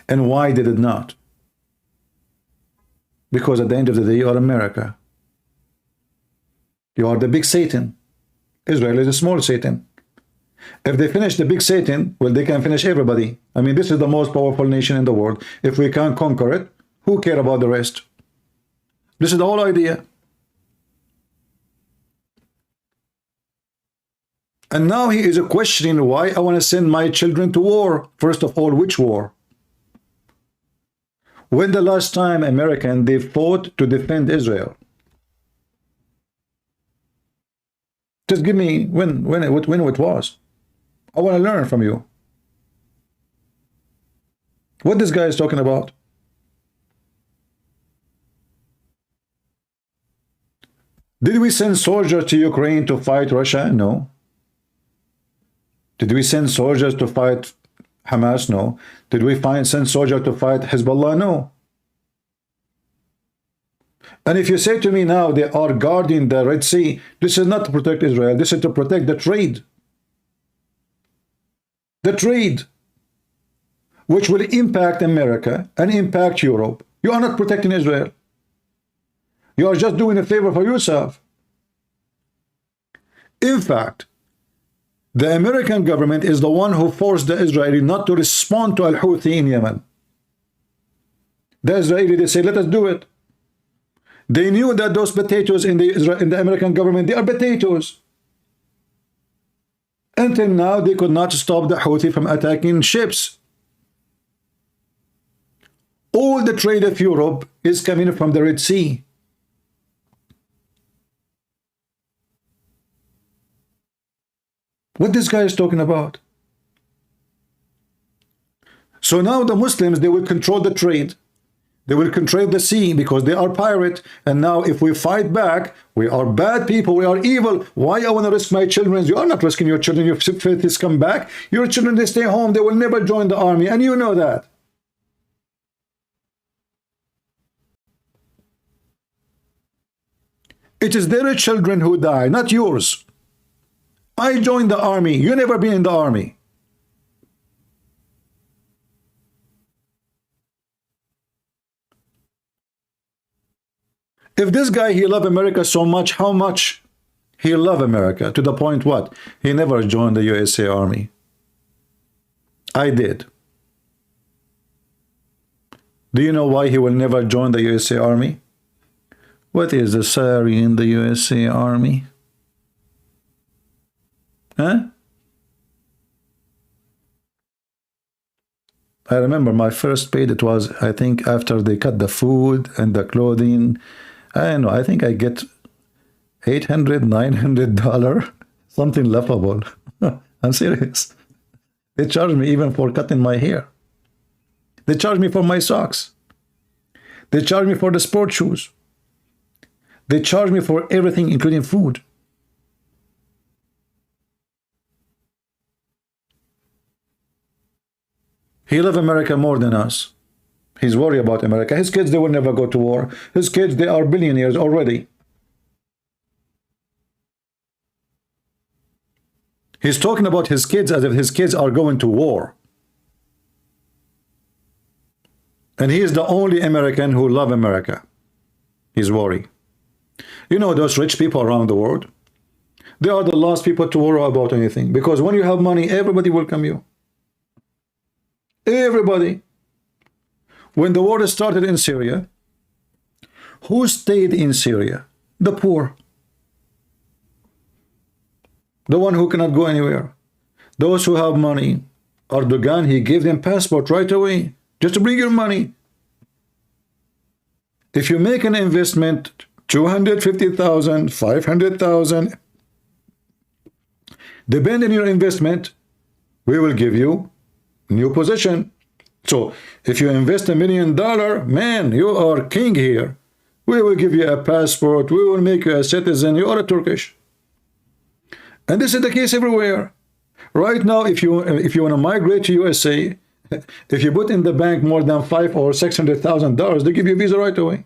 And why did it not? Because at the end of the day, you are America. You are the big Satan. Israel is a small Satan. If they finish the big Satan, well, they can finish everybody. I mean, this is the most powerful nation in the world. If we can't conquer it, who cares about the rest? This is the whole idea. And now he is questioning why I want to send my children to war. First of all, which war? When the last time American, they fought to defend Israel? Just give me when it was. I want to learn from you. What this guy is talking about? Did we send soldiers to Ukraine to fight Russia? No. Did we send soldiers to fight Hamas? No. Did we send soldiers to fight Hezbollah? No. And if you say to me now they are guarding the Red Sea, this is not to protect Israel, this is to protect the trade. The trade, which will impact America and impact Europe. You are not protecting Israel. You are just doing a favor for yourself. In fact, the American government is the one who forced the Israeli not to respond to Al-Houthi in Yemen. The Israeli, they say, let us do it. They knew that those potatoes in the American government, they are potatoes. Until now, they could not stop the Houthi from attacking ships. All the trade of Europe is coming from the Red Sea. What this guy is talking about? So now the Muslims, they will control the trade. They will control the sea because they are pirate. And now if we fight back, we are bad people, we are evil. Why I want to risk my children? You are not risking your children. Your filthies come back. Your children, they stay home. They will never join the army. And you know that. It is their children who die, not yours. I joined the army. You never been in the army. If this guy, he loved America so much, how much he loved America? To the point what? He never joined the USA Army. I did. Do you know why he will never join the USA Army? What is the salary in the USA Army? Huh? I remember my first pay, it was, I think, after they cut the food and the clothing. I don't know, I think I get $800, $900, something laughable. I'm serious. They charge me even for cutting my hair. They charge me for my socks. They charge me for the sport shoes. They charge me for everything, including food. He loves America more than us. He's worried about America. His kids, they will never go to war. His kids, they are billionaires already. He's talking about his kids as if his kids are going to war. And he is the only American who loves America. He's worried. You know those rich people around the world? They are the last people to worry about anything. Because when you have money, everybody welcome you. Everybody. When the war started in Syria, who stayed in Syria? The poor. The one who cannot go anywhere. Those who have money. Erdogan, he gave them passport right away. Just to bring your money. If you make an investment, 250,000, 500,000, depending on your investment, we will give you new position. So if you invest $1 million, man, you are king here. We will give you a passport. We will make you a citizen. You are a Turkish. And this is the case everywhere. Right now, if you want to migrate to USA, if you put in the bank more than $500,000 or $600,000, they give you a visa right away.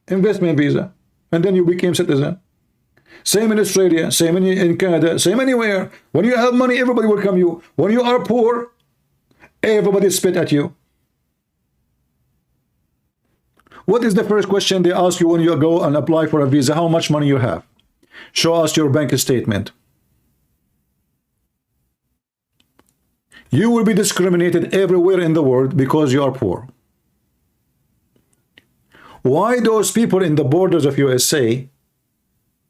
Investment visa. And then you became citizen. Same in Australia, same in Canada, same anywhere. When you have money, everybody will welcome you. When you are poor, everybody spit at you. What is the first question they ask you when you go and apply for a visa? How much money you have? Show us your bank statement. You will be discriminated everywhere in the world because you are poor. Why those people in the borders of USA,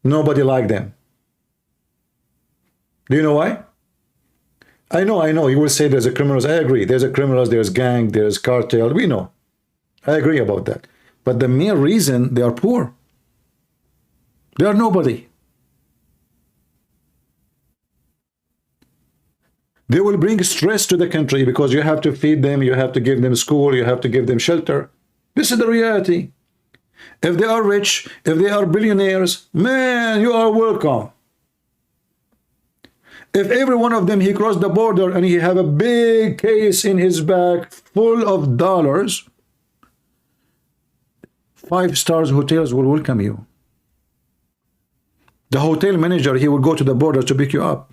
nobody like them? Do you know why? I know. You will say there's a criminals. I agree. There's a criminals, there's gang, there's cartel. We know. I agree about that. But the mere reason they are poor. They are nobody. They will bring stress to the country because you have to feed them, you have to give them school, you have to give them shelter. This is the reality. If they are rich, if they are billionaires, man, you are welcome. If every one of them, he crossed the border and he have a big case in his back full of dollars, 5-star hotels will welcome you. The hotel manager, he will go to the border to pick you up.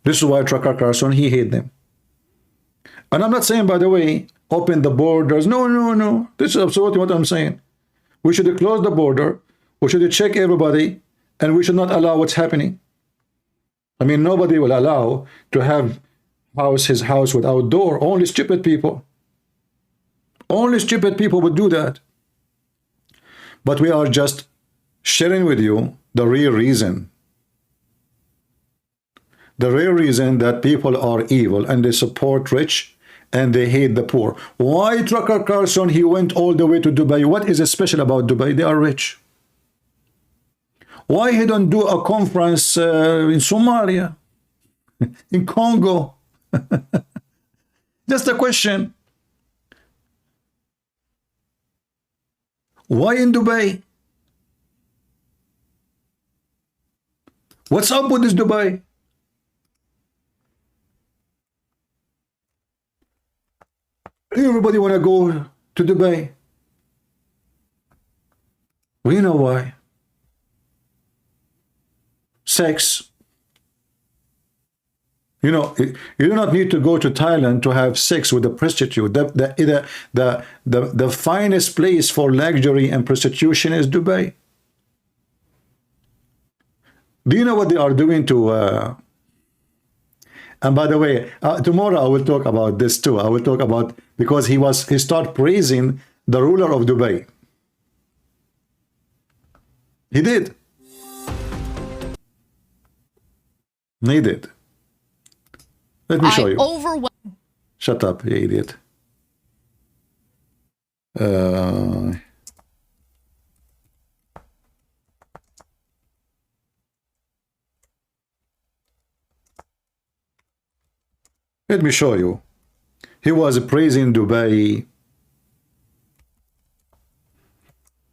This is why Trucker Carlson, he hate them. And I'm not saying, by the way, open the borders. No, no, no. This is absolutely what I'm saying. We should close the border. We should check everybody. And we should not allow what's happening. I mean, nobody will allow to have his house without door. Only stupid people. Only stupid people would do that. But we are just sharing with you the real reason. The real reason that people are evil and they support rich and they hate the poor. Why Trucker Carlson, he went all the way to Dubai? What is special about Dubai? They are rich. Why he don't do a conference in Somalia, in Congo? Just a question. Why in Dubai? What's up with this Dubai? Everybody want to go to Dubai. We know why. Sex. You know, you do not need to go to Thailand to have sex with a prostitute. The finest place for luxury and prostitution is Dubai. Do you know what they are doing to... And by the way, tomorrow I will talk about this too. I will talk about... Because he started praising the ruler of Dubai. He did. He did. Let me show you. Shut up, you idiot. Let me show you. He was praising Dubai.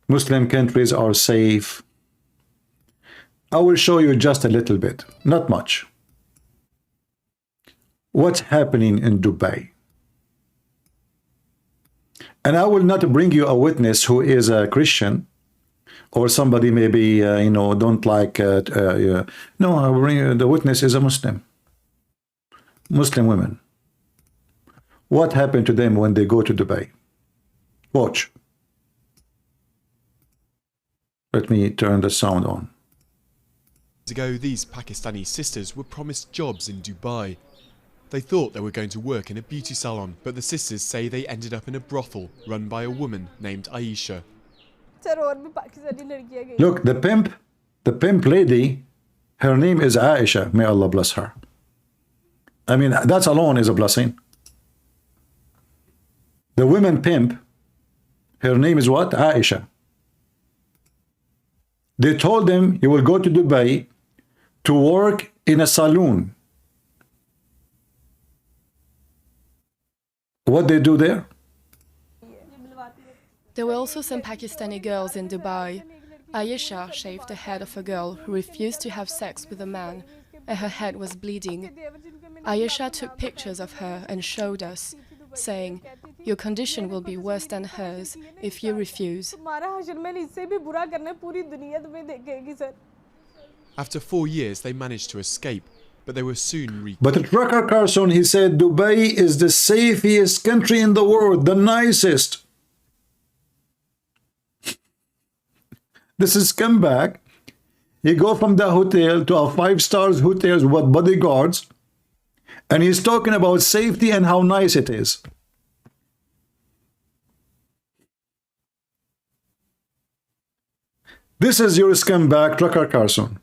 Muslim countries are safe. I will show you just a little bit, not much. What's happening in Dubai? And I will not bring you a witness who is a Christian or somebody maybe, you know, don't like... no, I will bring you, the witness is a Muslim. Muslim women. What happened to them when they go to Dubai? Watch. Let me turn the sound on. Ago, these Pakistani sisters were promised jobs in Dubai. They thought they were going to work in a beauty salon, but the sisters say they ended up in a brothel run by a woman named Aisha. Look, the pimp lady, her name is Aisha. May Allah bless her. I mean, that alone is a blessing. The woman pimp, her name is what? Aisha. They told them, you will go to Dubai to work in a saloon. What they do there? There were also some Pakistani girls in Dubai. Aisha shaved the head of a girl who refused to have sex with a man, and her head was bleeding. Aisha took pictures of her and showed us, saying, your condition will be worse than hers if you refuse. After 4 years, they managed to escape, but they were soon But Trucker Carlson, he said, Dubai is the safest country in the world, the nicest. This is come back. He go from the hotel to a 5-star hotel with bodyguards, and he's talking about safety and how nice it is. This is your scumbag, Trucker Carlson.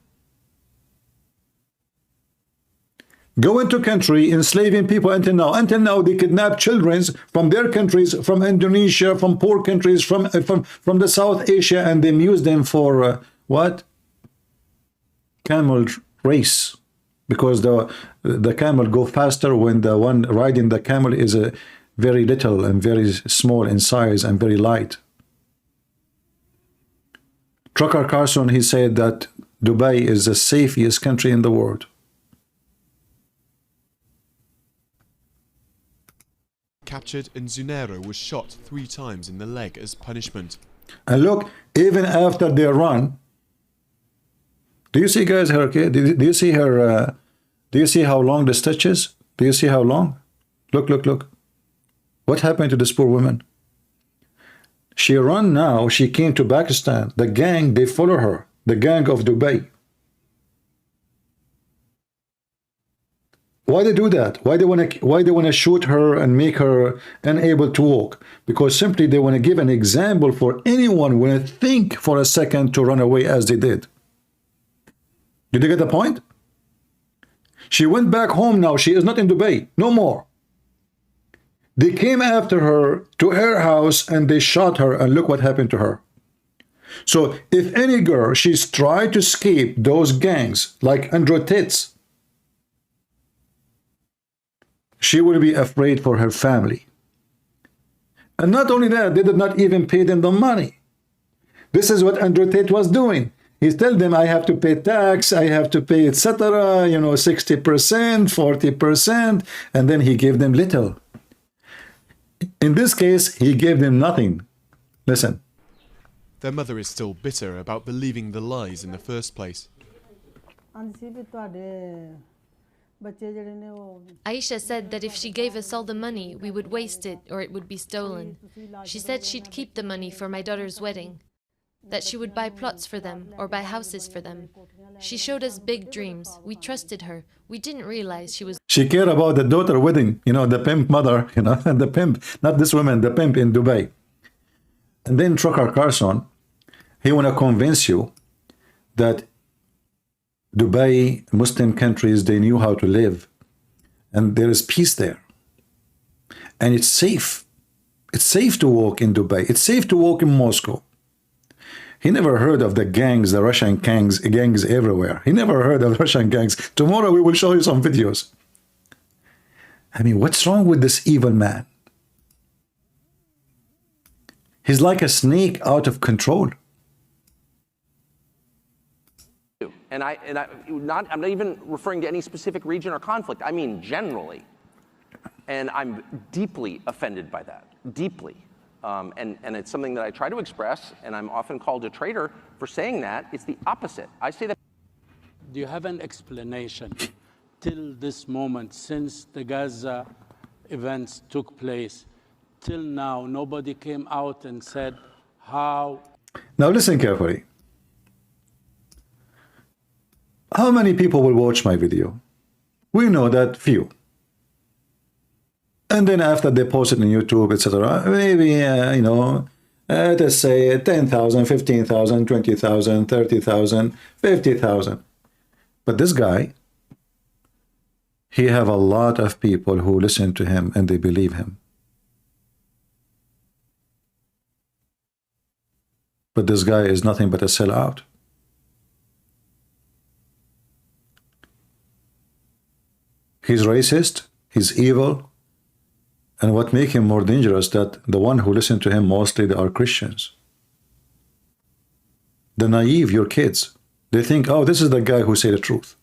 Go into country enslaving people until now. Until now, they kidnap children from their countries, from Indonesia, from poor countries, from the South Asia, and they use them for what? Camel race. because the camel go faster when the one riding the camel is a very little and very small in size and very light. Trucker Carlson, he said that Dubai is the safest country in the world. Captured, and Zunero was shot 3 times in the leg as punishment. And look, even after they run, do you see, guys, her? Okay, do you see her? Do you see how long the stitch is? Do you see how long? Look, look, look. What happened to this poor woman? She run now. She came to Pakistan. The gang, they follow her. The gang of Dubai. Why they do that? Why they want to shoot her and make her unable to walk? Because simply they want to give an example for anyone who want to think for a second to run away as they did. Did you get the point? She went back home now. She is not in Dubai. No more. They came after her to her house and they shot her, and look what happened to her. So if any girl, she's tried to escape those gangs like Andrew Tits, she will be afraid for her family. And not only that, they did not even pay them the money. This is what Andrew Tate was doing. He's telling them, I have to pay tax, I have to pay, etc., 60%, 40%, and then he gave them little. In this case, he gave them nothing. Listen. Their mother is still bitter about believing the lies in the first place. Aisha said that if she gave us all the money, we would waste it or it would be stolen. She said she'd keep the money for my daughter's wedding, that she would buy plots for them or buy houses for them. She showed us big dreams. We trusted her. We didn't realize she was... She cared about the daughter wedding, the pimp mother, and the pimp, not this woman, the pimp in Dubai. And then Trucker Carlson, he want to convince you that Dubai, Muslim countries, they knew how to live. And there is peace there. And it's safe. It's safe to walk in Dubai. It's safe to walk in Moscow. He never heard of the gangs, the Russian gangs everywhere. He never heard of Russian gangs. Tomorrow we will show you some videos. I mean, what's wrong with this evil man? He's like a snake out of control. And I'm not even referring to any specific region or conflict. I mean generally. And I'm deeply offended by that, deeply. And it's something that I try to express, and I'm often called a traitor for saying that. It's the opposite. I say that. Do you have an explanation till this moment, since the Gaza events took place, till now, nobody came out and said how... Now listen carefully. How many people will watch my video? We know that few. And then after they post it on YouTube, etc., maybe, let's say 10,000, 15,000, 20,000, 30,000, 50,000. But this guy, he have a lot of people who listen to him and they believe him. But this guy is nothing but a sellout. He's racist, he's evil, and what makes him more dangerous that the one who listen to him mostly they are Christians. The naive, your kids, they think, oh, this is the guy who say the truth.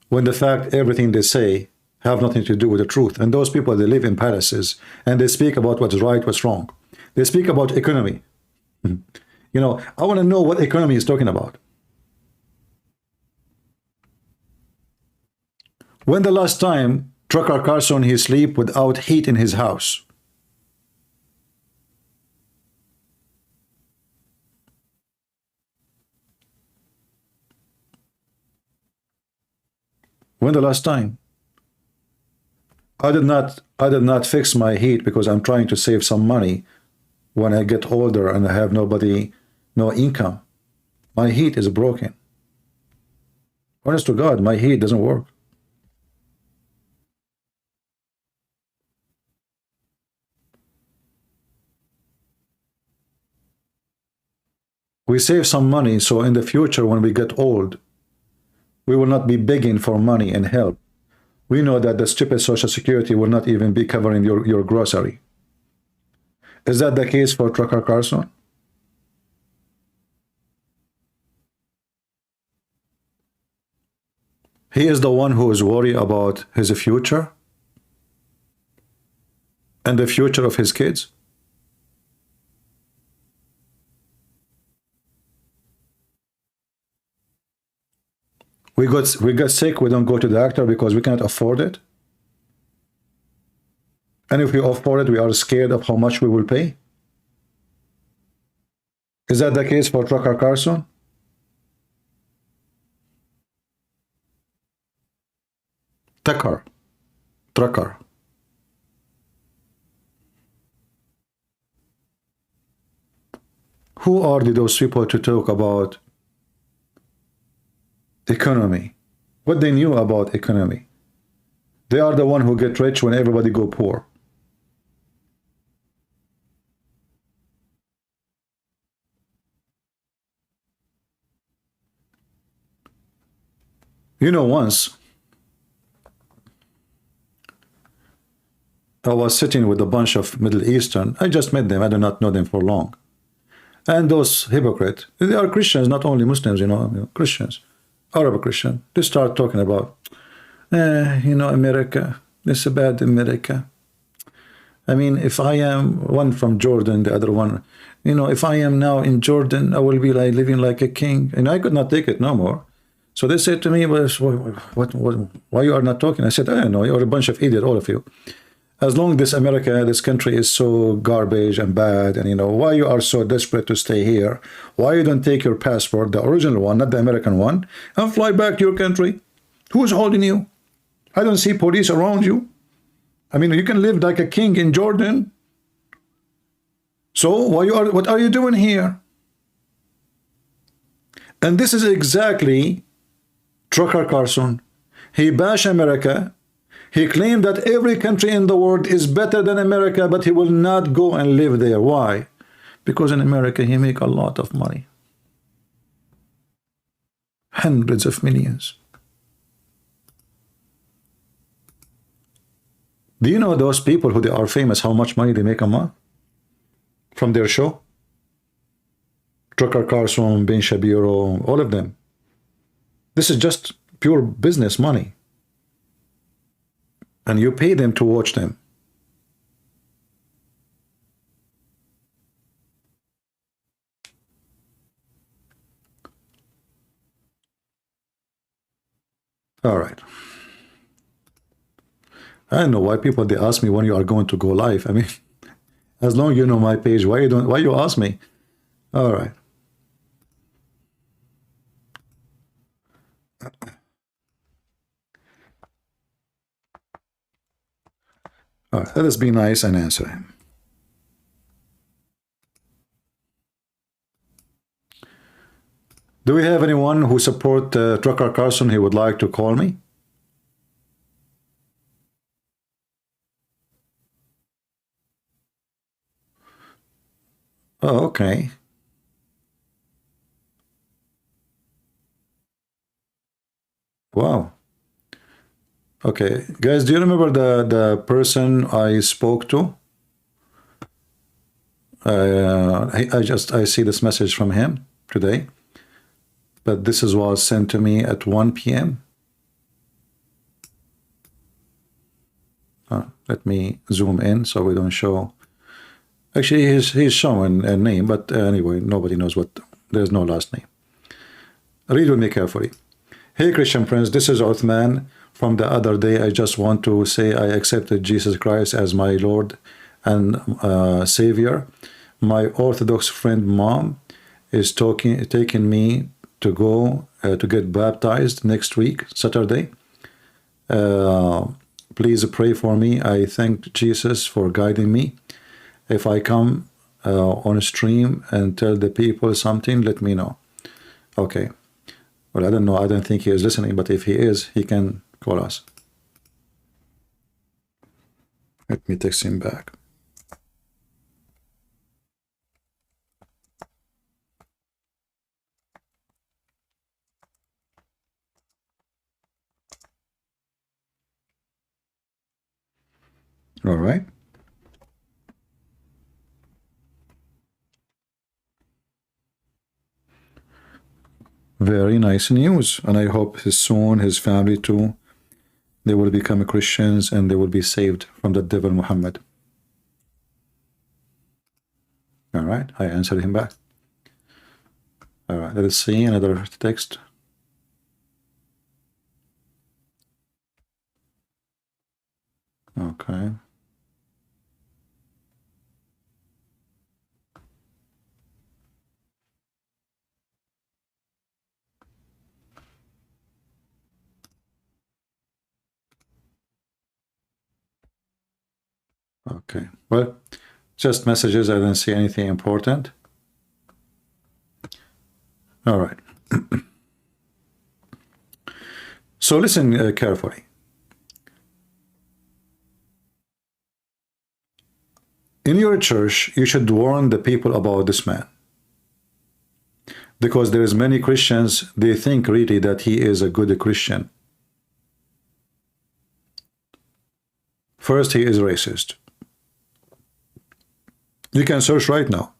When the fact everything they say have nothing to do with the truth. And those people, they live in palaces and they speak about what's right, what's wrong. They speak about economy. I want to know what economy is talking about. When the last time Trucker Carlson, he sleep without heat in his house? When the last time? I did not fix my heat because I'm trying to save some money when I get older and I have no income. My heat is broken. Honest to God, my heat doesn't work. We save some money so in the future when we get old, We will not be begging for money and help. We know that the stupid Social Security will not even be covering your grocery. Is that the case for Trucker Carlson? He is the one who is worried about his future and the future of his kids. We got sick, we don't go to the doctor because we cannot afford it. And if we afford it, we are scared of how much we will pay. Is that the case for Trucker Carlson? Trucker. Who are those people to talk about economy? What they knew about economy? They are the one who get rich when everybody go poor. You know, once I was sitting with a bunch of Middle Eastern. I just met them. I do not know them for long. And those hypocrites, they are Christians, not only Muslims, you know, Christians, Arab Christian. They start talking about, you know, America, this is bad America. I mean, if I am one from Jordan, the other one, you know, if I am now in Jordan, I will be like living like a king. And I could not take it no more. So they said to me, well, why you are not talking? I said, I don't know, you're a bunch of idiots, all of you. As long as America, this country is so garbage and bad, and you know, why you are so desperate to stay here? Why you don't take your passport, the original one, not the American one, and fly back to your country? Who's holding you? I don't see police around you. I mean, you can live like a king in Jordan. So what are you doing here? And this is exactly Trucker Carlson. He bashed America. He claimed that every country in the world is better than America, but he will not go and live there. Why? Because in America, he make a lot of money. Hundreds of millions. Do you know those people who they are famous, how much money they make a month from their show? Trucker Carlson, Ben Shapiro, all of them. This is just pure business money. And you pay them to watch them. All right. I don't know why people, they ask me when you are going to go live. I mean, as long as you know my page, why you ask me? All right. All right, let us be nice and answer him. Do we have anyone who support Trucker Carlson? He would like to call me. Oh, okay. Wow. Okay, guys, do you remember the person I spoke to? I see this message from him today, but this was sent to me at 1 p.m. Let me zoom in so we don't show. Actually, he's showing a name, but anyway, nobody knows what. There's no last name. Read with me carefully. Hey, Christian Prince, this is Uthman. From the other day, I just want to say I accepted Jesus Christ as my Lord and Savior. My Orthodox friend mom is taking me to go to get baptized next week, Saturday. Please pray for me. I thank Jesus for guiding me. If I come on a stream and tell the people something, let me know. Okay. Well, I don't know. I don't think he is listening, but if he is, he can call us. Let me text him back. All right. Very nice news. And I hope soon his family too, they will become Christians and they will be saved from the devil Muhammad. All right. I answered him back. All right. Let's see another text. Okay. Okay. Well, just messages. I didn't see anything important. All right. So listen carefully. In your church, you should warn the people about this man. Because there is many Christians, they think really that he is a good Christian. First, he is racist. You can search right now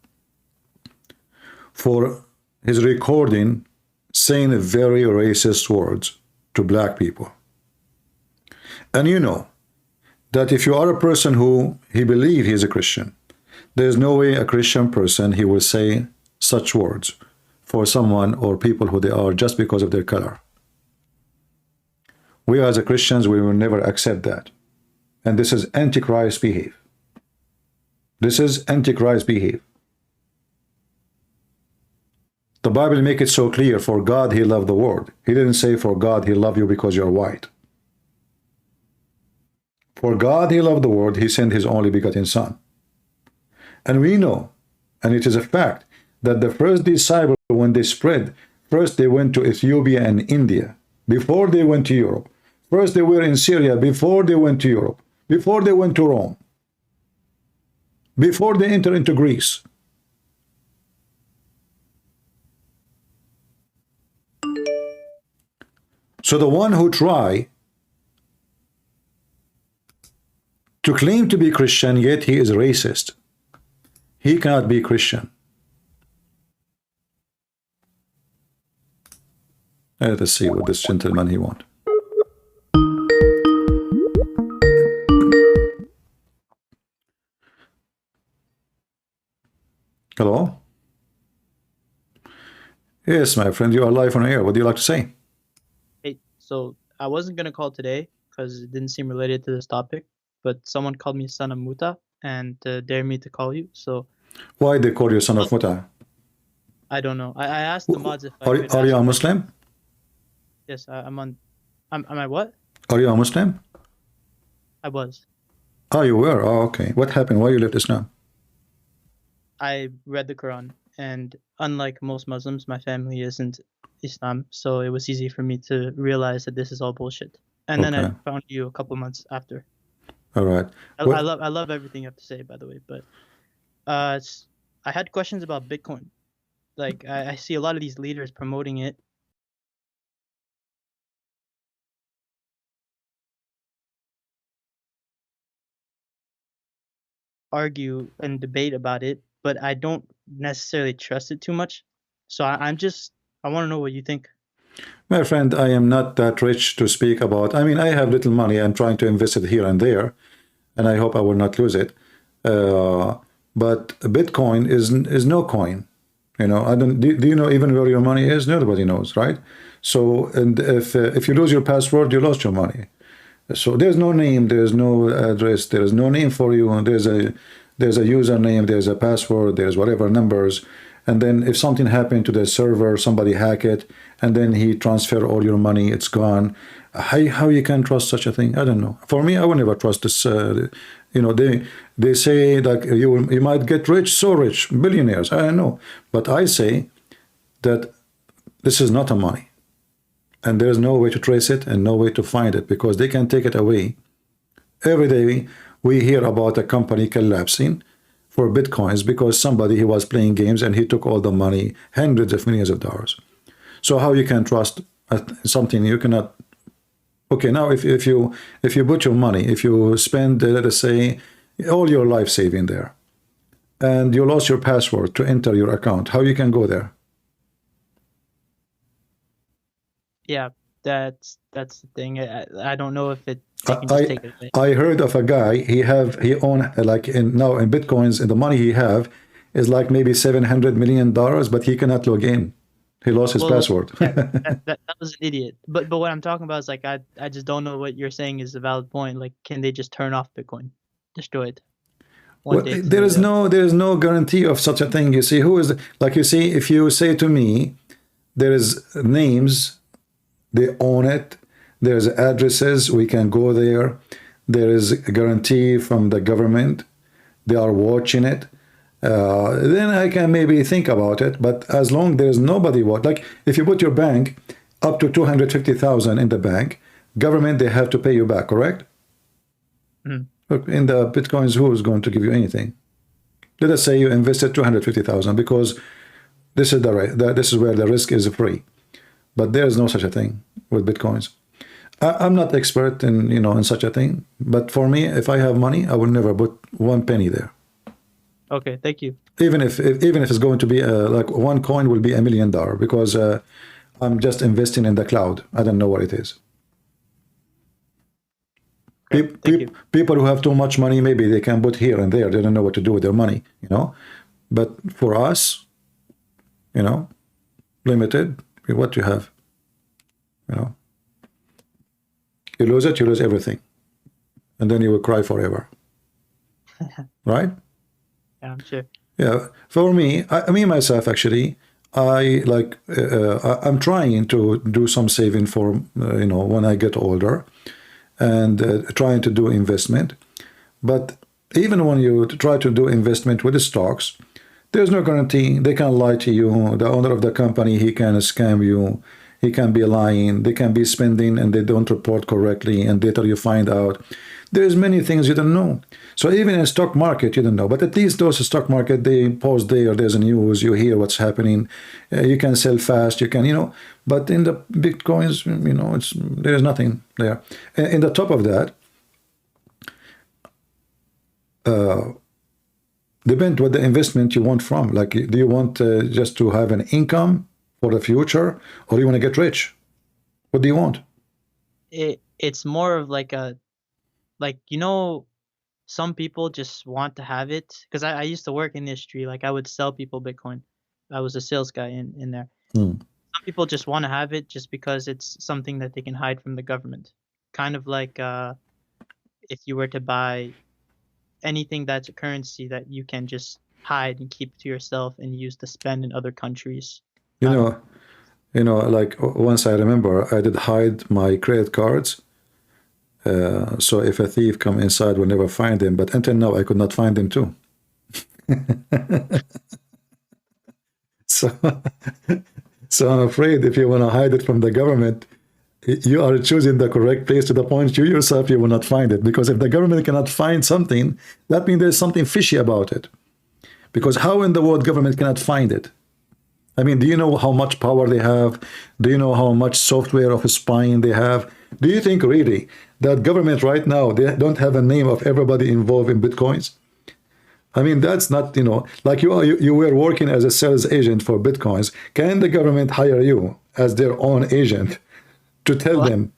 for his recording saying very racist words to black people. And you know that if you are a person who he believes he is a Christian, there is no way a Christian person he will say such words for someone or people who they are just because of their color. We as a Christians, we will never accept that. And this is Antichrist behave. This is Antichrist behave. The Bible make it so clear, for God he loved the world. He didn't say for God he loved you because you're white. For God he loved the world, he sent his only begotten son. And we know, and it is a fact, that the first disciples, when they spread, first they went to Ethiopia and India, before they went to Europe. First they were in Syria, before they went to Europe, before they went to Rome, before they entered into Greece. So the one who try to claim to be Christian, yet he is racist, he cannot be Christian. Let us see what this gentleman he wants. Hello? Yes, my friend, you are live on air. What do you like to say? Hey, so I wasn't going to call today because it didn't seem related to this topic, but someone called me son of Muta and dared me to call you, so... Why they call you son of Muta? I don't know. I asked the mods if I could Are you a Muslim? Yes, am I what? Are you a Muslim? I was. Oh, you were? Oh, okay. What happened? Why you left Islam? I read the Quran, and unlike most Muslims, my family isn't Islam, so it was easy for me to realize that this is all bullshit. And then I found you a couple months after. All right. I love everything you have to say, by the way, but I had questions about Bitcoin. Like, I see a lot of these leaders promoting it. Argue and debate about it, but I don't necessarily trust it too much. So I want to know what you think. My friend, I am not that rich to speak about. I mean, I have little money. I'm trying to invest it here and there, and I hope I will not lose it. But Bitcoin is no coin. You know, I don't. Do you know even where your money is? Nobody knows, right? So, and if you lose your password, you lost your money. So there's no name, there's no address, there is no name for you. There's a username, there's a password, there's whatever numbers. And then if something happened to the server, somebody hack it, and then he transfer all your money, it's gone. How you can trust such a thing? I don't know. For me, I will never trust this. You know, they say like you might get rich, so rich, billionaires. I don't know, but I say that this is not a money. And there's no way to trace it and no way to find it because they can take it away. Every day we hear about a company collapsing for Bitcoins because somebody he was playing games and he took all the money, hundreds of millions of dollars. So how you can trust something you cannot Okay, now if you put your money, if you spend let us say all your life saving there, and you lost your password to enter your account, how you can go there? Yeah, that's the thing. I don't know if it. They can just take it away. I heard of a guy. He own like now in bitcoins, and the money he have is like maybe $700 million, but he cannot log in. He lost his password. Yeah, that was an idiot. But what I'm talking about is like I just don't know what you're saying is a valid point. Like, can they just turn off Bitcoin, destroy it? Well, there is no guarantee of such a thing. You see, who is like you see, if you say to me, there is names, they own it. There's addresses, we can go there. There is a guarantee from the government. They are watching it. Then I can maybe think about it. But as long there's nobody like if you put your bank up to 250,000 in the bank, government, they have to pay you back, correct? Mm. Look, in the bitcoins, who is going to give you anything? Let us say you invested 250,000 because this is this is where the risk is free. But there is no such a thing with bitcoins. I'm not expert in in such a thing, but for me, if I have money, I will never put 1 penny there. Okay, thank you. Even if it's going to be like 1 coin will be $1 million, because I'm just investing in the cloud. I don't know what it is. Okay, people who have too much money, maybe they can put here and there. They don't know what to do with their money, But for us, limited, what you have, You lose it, you lose everything. And then you will cry forever. Right? Yeah, I'm sure. Yeah. For me, me myself, actually, I'm trying to do some saving for, when I get older, and trying to do investment. But even when you try to do investment with the stocks, there's no guarantee. They can lie to you. The owner of the company, he can scam you. He can be lying, they can be spending and they don't report correctly, and later you find out. There's many things you don't know. So even in stock market, you don't know. But at least those stock market, they post there's a news, you hear what's happening. You can sell fast, you can, But in the bitcoins, there's nothing there. In the top of that, depend what the investment you want from. Like, do you want just to have an income for the future, or you want to get rich? What do you want? It's more of like some people just want to have it, because I used to work in the industry. Like, I would sell people Bitcoin. I was a sales guy in there. Some people just want to have it just because it's something that they can hide from the government. Kind of like if you were to buy anything that's a currency that you can just hide and keep to yourself and use to spend in other countries. Like once I remember, I did hide my credit cards. So if a thief come inside, we'll never find him. But until now, I could not find him too. So I'm afraid if you want to hide it from the government, you are choosing the correct place to the point you yourself, you will not find it. Because if the government cannot find something, that means there's something fishy about it. Because how in the world government cannot find it? I mean, do you know how much power they have? Do you know how much software of spying they have? Do you think really that government right now, they don't have a name of everybody involved in Bitcoins? I mean, that's not, like you were working as a sales agent for Bitcoins. Can the government hire you as their own agent to tell them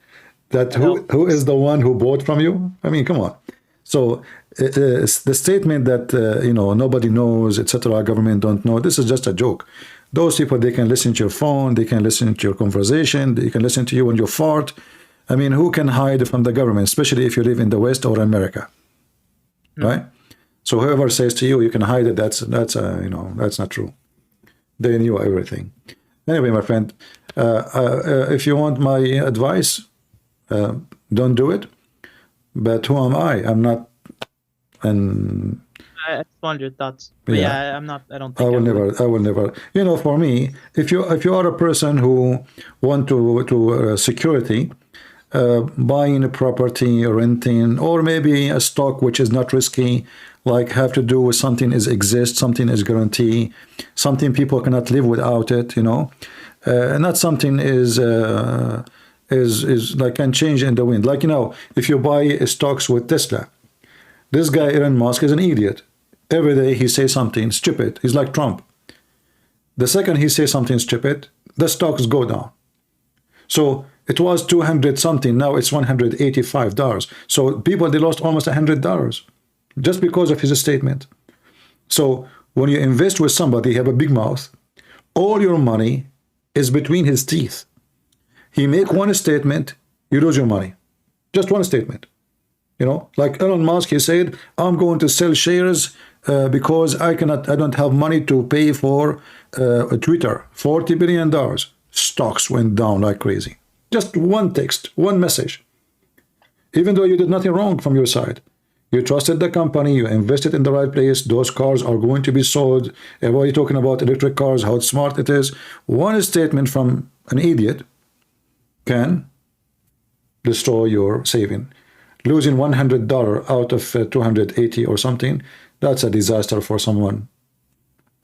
that who is the one who bought from you? I mean, come on. So the statement that, nobody knows, etc., government don't know, this is just a joke. Those people, they can listen to your phone, they can listen to your conversation, they can listen to you when you fart. I mean, who can hide from the government, especially if you live in the West or America, right? So whoever says to you, you can hide it, that's not true. They knew everything. Anyway, my friend, if you want my advice, don't do it. But who am I? I'm not an... I just wanted your thoughts. But yeah, I'm not. I don't think I will never. For me, if you are a person who want to security, buying a property, renting, or maybe a stock which is not risky, like have to do with something something is guarantee, something people cannot live without it. Not something is is like can change in the wind. Like, you know, if you buy stocks with Tesla, this guy Elon Musk is an idiot. Every day he says something stupid. He's like Trump. The second he says something stupid, the stocks go down. So it was 200 something, now it's $185. So people, they lost almost $100 just because of his statement. So when you invest with somebody, you have a big mouth, all your money is between his teeth. He make one statement, you lose your money. Just one statement. You know, like Elon Musk, he said, I'm going to sell shares because I don't have money to pay for Twitter. $40 billion. Stocks went down like crazy. Just one text, one message. Even though you did nothing wrong from your side. You trusted the company, you invested in the right place, those cars are going to be sold. Everybody talking about electric cars, how smart it is. One statement from an idiot can destroy your saving. Losing $100 out of 280 or something, that's a disaster for someone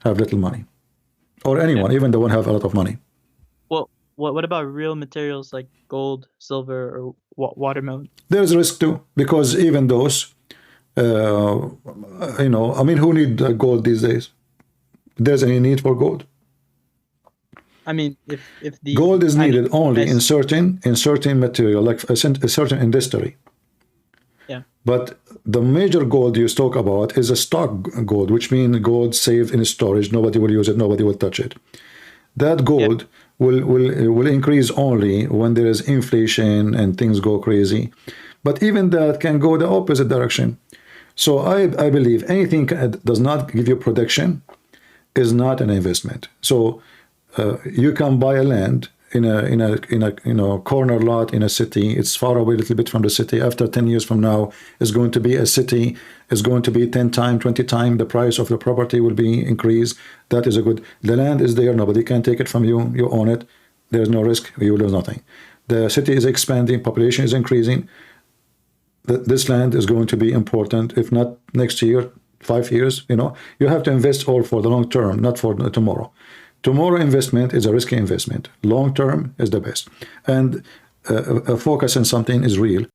have little money. Or anyone, even the one have a lot of money. Well, what about real materials like gold, silver, or watermelon? There's risk too, because even those, you know, I mean, who need gold these days? There's any need for gold? I mean, if the gold is needed only in certain material, like a certain industry. Yeah. But the major gold you talk about is a stock gold, which means gold saved in storage. Nobody will use it. Nobody will touch it. That gold will increase only when there is inflation and things go crazy. But even that can go the opposite direction. So I believe anything that does not give you protection is not an investment. So you can buy a land in a corner lot in a city. It's far away a little bit from the city. After 10 years from now, it's going to be a city. It's going to be 10 times, 20 times the price of the property will be increased. That is a good. The land is there. Nobody can take it from you. You own it. There's no risk. You lose nothing. The city is expanding. Population is increasing. This land is going to be important. If not next year, 5 years, you know, you have to invest all for the long term, not for tomorrow. Tomorrow investment is a risky investment. Long term is the best. And a focus on something is real,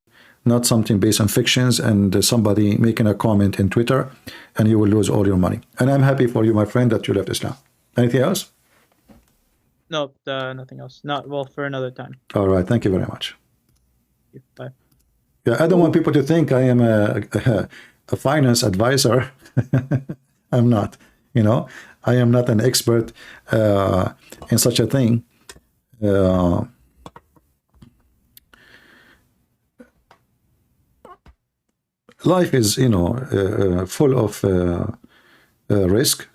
not something based on fictions and somebody making a comment in Twitter and you will lose all your money. And I'm happy for you, my friend, that you left Islam. Anything else? No, nothing else. Not well for another time. All right. Thank you very much. Bye. Yeah, I don't want people to think I am a finance advisor. I'm not, you know. I am not an expert in such a thing. Life is, you know, full of risk,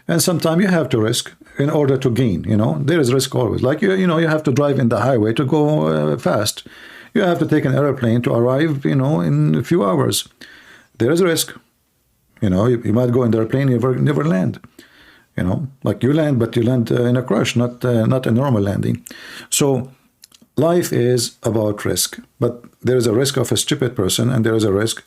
and sometimes you have to risk in order to gain. You know, there is risk always. Like you know, you have to drive in the highway to go fast. You have to take an airplane to arrive, you know, in a few hours. There is a risk. You know, you might go in the airplane, never land. You know, like you land, but you land in a crash, not a normal landing. So life is about risk, but there is a risk of a stupid person, and there is a risk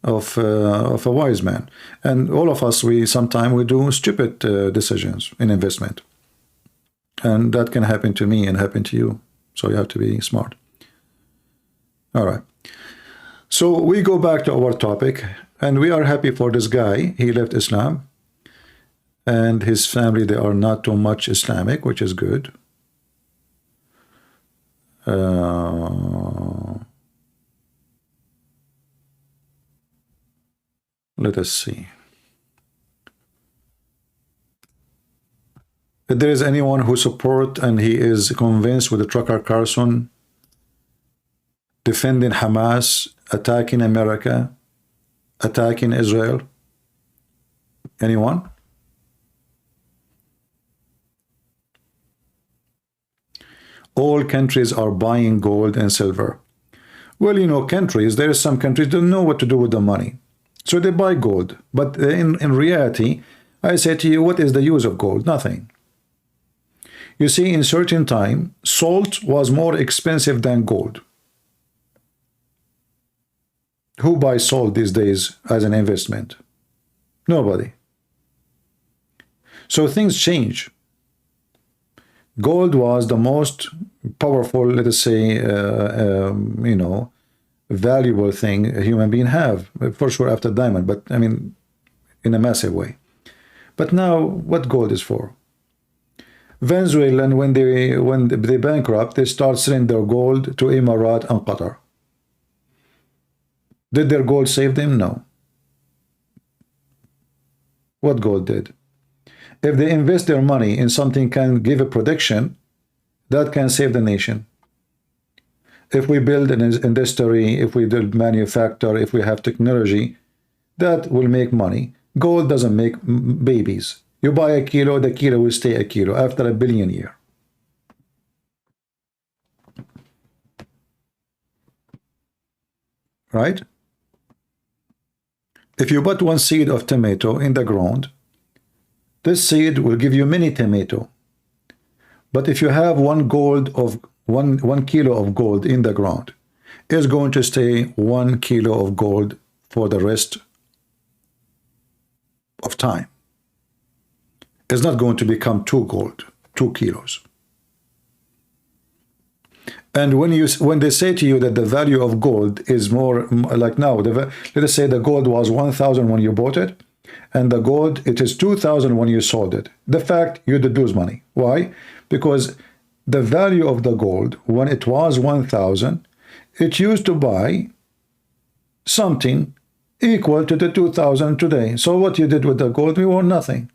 of a wise man. And all of us, sometimes we do stupid decisions in investment, and that can happen to me and happen to you. So you have to be smart. All right. So we go back to our topic, and we are happy for this guy. He left Islam. And his family, they are not too much Islamic, which is good. Let us see. If there is anyone who support and he is convinced with the trucker Carlson defending Hamas, attacking America, attacking Israel, anyone? All countries are buying gold and silver. Well, you know, countries, there are some countries that don't know what to do with the money. So they buy gold. But in reality, I say to you, what is the use of gold? Nothing. You see, in certain time, salt was more expensive than gold. Who buys salt these days as an investment? Nobody. So things change. Gold was the most powerful, let us say, you know, valuable thing a human being have, for sure after diamond, but I mean, in a massive way. But now, what gold is for? Venezuelan, when they bankrupt, they start selling their gold to Emirat and Qatar. Did their gold save them? No. What gold did? If they invest their money in something can give a protection, that can save the nation. If we build an industry, if we build manufacture, if we have technology, that will make money. Gold doesn't make babies. You buy a kilo, the kilo will stay a kilo after a billion years. Right? If you put one seed of tomato in the ground, this seed will give you many tomato. But if you have one kilo of gold in the ground, it's going to stay 1 kilo of gold for the rest of time. It's not going to become 2 kilos. And when they say to you that the value of gold is more like now, let us say the gold was 1,000 when you bought it, and the gold it is 2,000 when you sold it. The fact you did lose money. Why? Because the value of the gold when it was 1,000, it used to buy something equal to the 2,000 today. So what you did with the gold, we won nothing.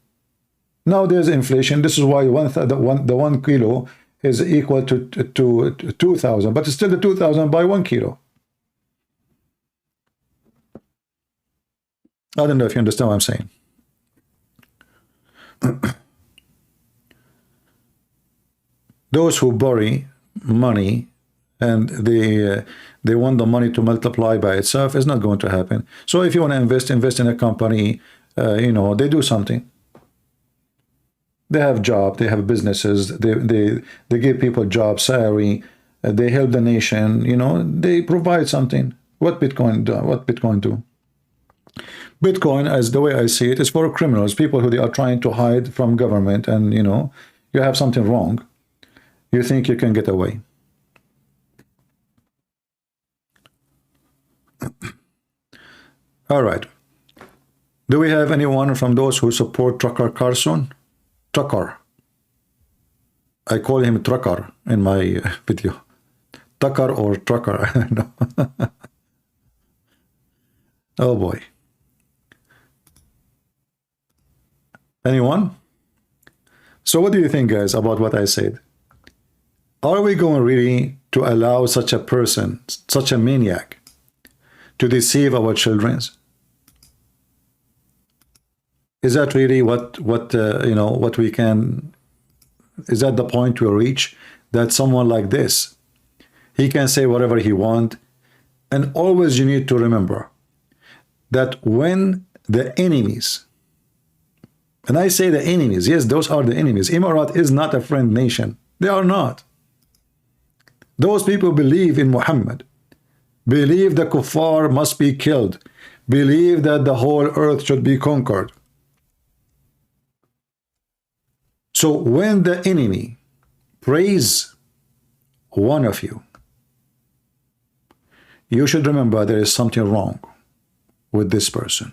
Now there's inflation. This is why the 1 kilo is equal to 2,000, but it's still the 2,000 by 1 kilo. I don't know if you understand what I'm saying. Those who borrow money and they want the money to multiply by itself, is not going to happen. So if you want to invest in a company, you know, they do something. They have job, they have businesses, they give people job, salary, they help the nation, you know, they provide something. What Bitcoin do? Bitcoin, as the way I see it, is for criminals, people who they are trying to hide from government, and you know, you have something wrong, you think you can get away. All right. Do we have anyone from those who support Tucker Carlson? Tucker. I call him Trucker in my video. Tucker or Trucker, I don't know. Oh boy. Anyone? So what do you think, guys, about what I said? Are we going really to allow such a person, such a maniac, to deceive our children? Is that really what you know, what we can? Is that the point we reach? That someone like this, he can say whatever he wants, and always you need to remember that when the enemies, and I say the enemies, yes, those are the enemies. Emirat is not a friend nation. They are not. Those people believe in Muhammad, believe the kuffar must be killed, believe that the whole earth should be conquered. So when the enemy praise one of you, you should remember there is something wrong with this person.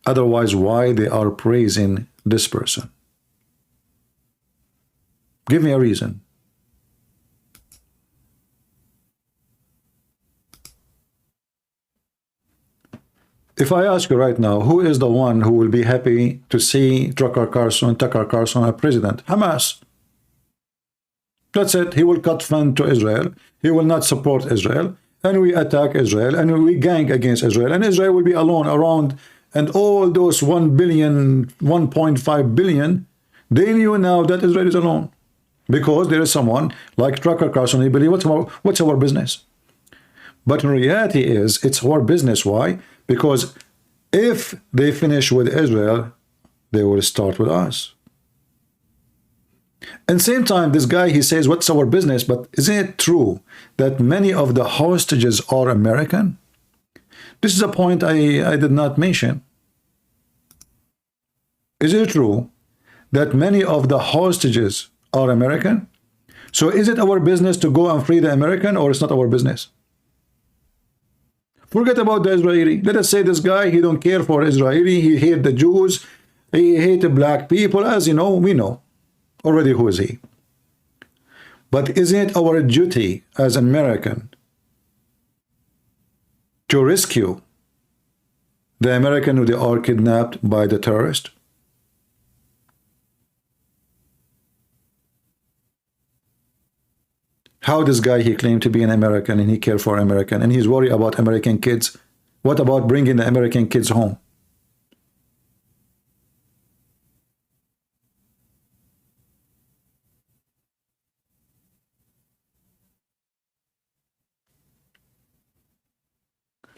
Otherwise, why they are praising this person? Give me a reason. If I ask you right now, who is the one who will be happy to see Tucker Carlson a president? Hamas. That's it. He will cut fund to Israel. He will not support Israel. And we attack Israel. And we gang against Israel. And Israel will be alone around. And all those 1 billion, 1.5 billion, they knew now that Israel is alone. Because there is someone like Tucker Carlson, he believes, what's our business? But in reality it's our business. Why? Because if they finish with Israel, they will start with us. And same time, this guy, he says, what's our business? But isn't it true that many of the hostages are American? This is a point I did not mention. Is it true that many of the hostages are American? So is it our business to go and free the American, or it's not our business? Forget about the Israeli. Let us say this guy, he don't care for Israeli, he hate the Jews, he hate the black people. As you know, we know already who is he. But isn't it our duty as American to rescue the American who they are kidnapped by the terrorist? How this guy, he claimed to be an American and he cared for American and he's worried about American kids. What about bringing the American kids home?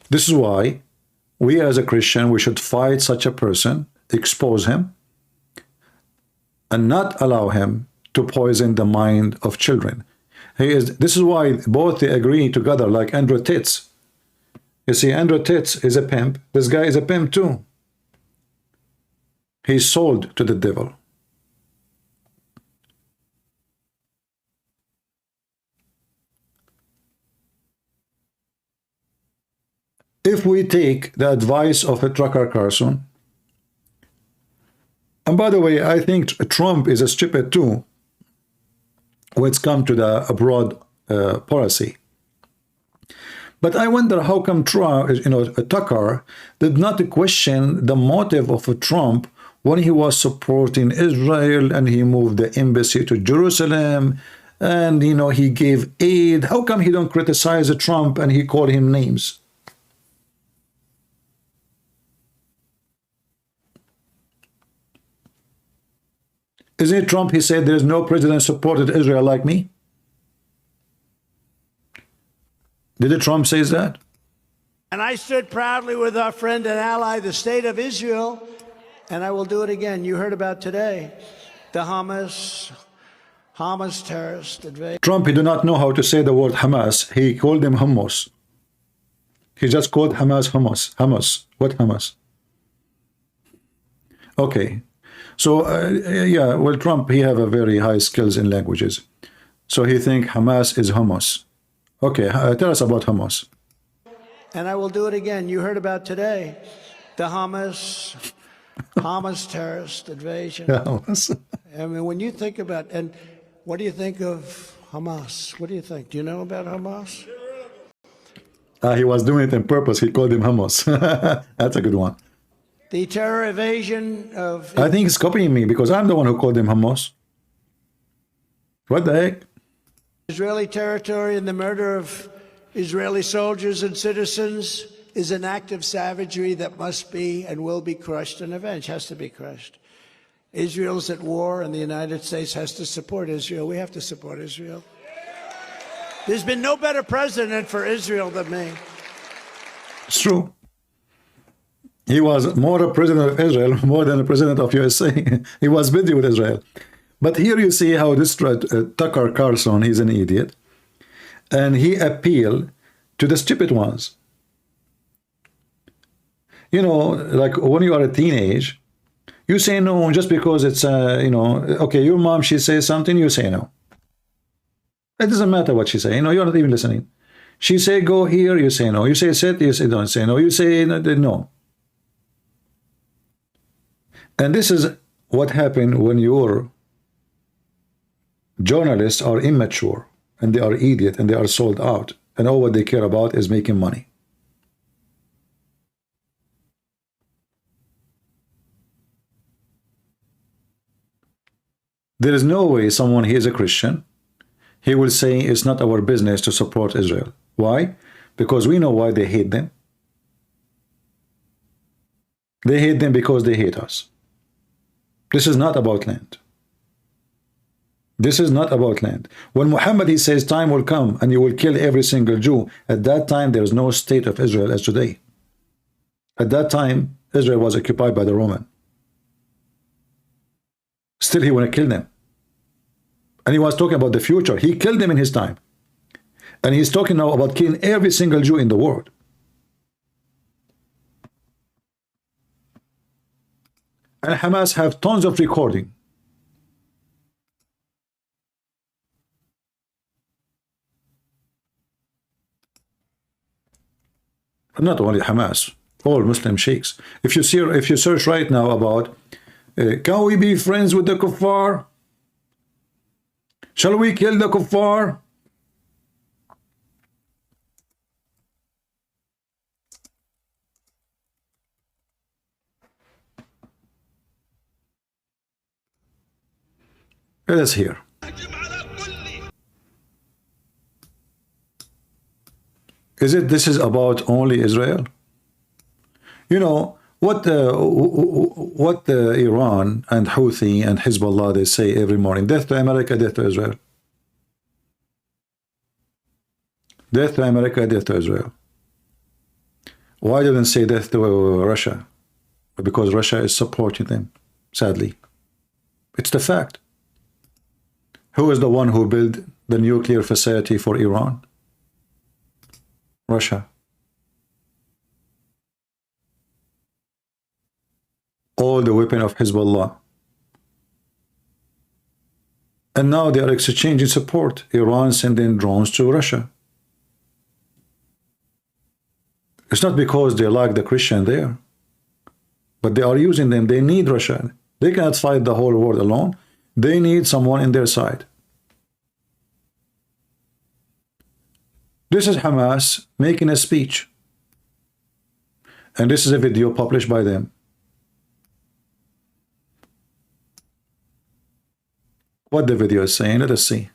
This is why we as a Christian, we should fight such a person, expose him, and not allow him to poison the mind of children. This is why both they agree together, like Andrew Titz. You see, Andrew Titz is a pimp. This guy is a pimp too. He's sold to the devil. If we take the advice of a trucker Carlson, and by the way, I think Trump is a stupid too when it's come to the abroad policy. But I wonder how come Trump, Tucker did not question the motive of Trump when he was supporting Israel and he moved the embassy to Jerusalem and he gave aid. How come he don't criticize Trump and he called him names? Isn't it Trump? He said there is no president supported Israel like me. Did Trump say that? And I stood proudly with our friend and ally, the state of Israel, and I will do it again. You heard about today, the Hamas terrorist invasion. Trump, he do not know how to say the word Hamas. He called them Hamas. He just called Hamas Hamas. Hamas. What Hamas? Okay. So, yeah, well, Trump, he have a very high skills in languages. So he think Hamas is Hamas. Okay, tell us about Hamas. And I will do it again. You heard about today, the Hamas terrorist invasion. Hamas. I mean, when you think about, and what do you think of Hamas? What do you think? Do you know about Hamas? He was doing it on purpose. He called him Hamas. That's a good one. The terror evasion of... I think he's copying me because I'm the one who called him Hamas. What the heck? Israeli territory and the murder of Israeli soldiers and citizens is an act of savagery that must be and will be crushed and avenged, has to be crushed. Israel's at war and the United States has to support Israel. We have to support Israel. There's been no better president for Israel than me. It's true. He was more a president of Israel, more than a president of USA. He was busy with Israel. But here you see how this Tucker Carlson, he's an idiot. And he appealed to the stupid ones. Like when you are a teenage, you say no just because it's, okay, your mom, she says something, you say no. It doesn't matter what she say, you're not even listening. She say go here, you say no. You say sit, you say don't say no. You say no. And this is what happened when your journalists are immature and they are idiot and they are sold out and all what they care about is making money. There is no way someone, he is a Christian, he will say it's not our business to support Israel. Why? Because we know why they hate them. They hate them because they hate us. This is not about land. This is not about land. When Muhammad, he says time will come and you will kill every single Jew, at that time there is no state of Israel as today. At that time Israel was occupied by the Roman. Still he want to kill them. And he was talking about the future. He killed them in his time. And he's talking now about killing every single Jew in the world. And Hamas have tons of recording not only Hamas, all Muslim sheikhs. If you search right now about can we be friends with the kuffar? Shall we kill the kuffar? It is here. This is about only Israel? You know what Iran and Houthi and Hezbollah, they say every morning, death to America, death to Israel. Death to America, death to Israel. Why didn't say death to Russia? Because Russia is supporting them, sadly. It's the fact. Who is the one who built the nuclear facility for Iran? Russia. All the weapon of Hezbollah. And now they are exchanging support. Iran sending drones to Russia. It's not because they like the Christian there, but they are using them. They need Russia. They cannot fight the whole world alone. They need someone in their side. This is Hamas making a speech. And this is a video published by them. What the video is saying, let us see.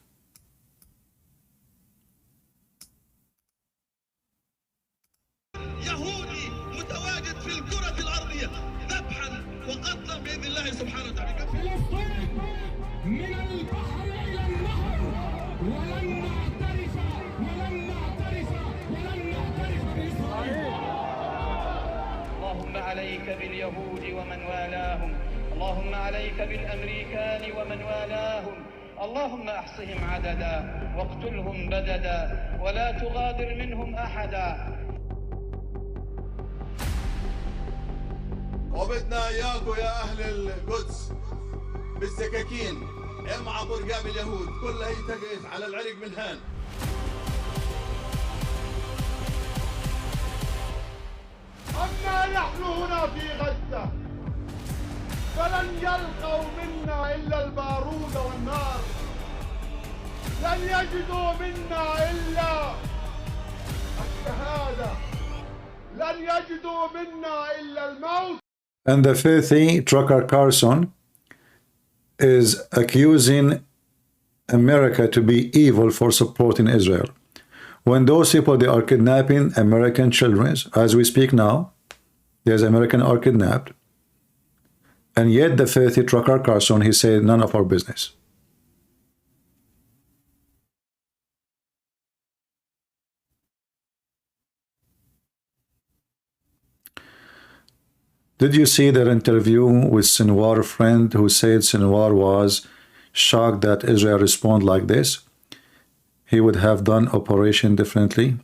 عليك باليهود ومن والاهم اللهم عليك بالأمريكان ومن والاهم اللهم احصهم عددا واقتلهم بددا ولا تغادر منهم أحدا. وبدنا إياكم يا أهل القدس بالسكاكين امعطوا رقاب اليهود كلها يتقف على العرق من هان. أما نحن هنا في غزة فلن يلقوا منا إلا البارود والنار، لن يجدوا منا إلا الشهادة، لن يجدوا منا إلا الموت. And the filthy trucker Carlson is accusing America to be evil for supporting Israel. When those people, they are kidnapping American children, as we speak now, there's American are kidnapped, and yet the filthy trucker Carlson, he said, none of our business. Did you see their interview with Sinwar friend who said Sinwar was shocked that Israel responded like this? He would have done operation differently.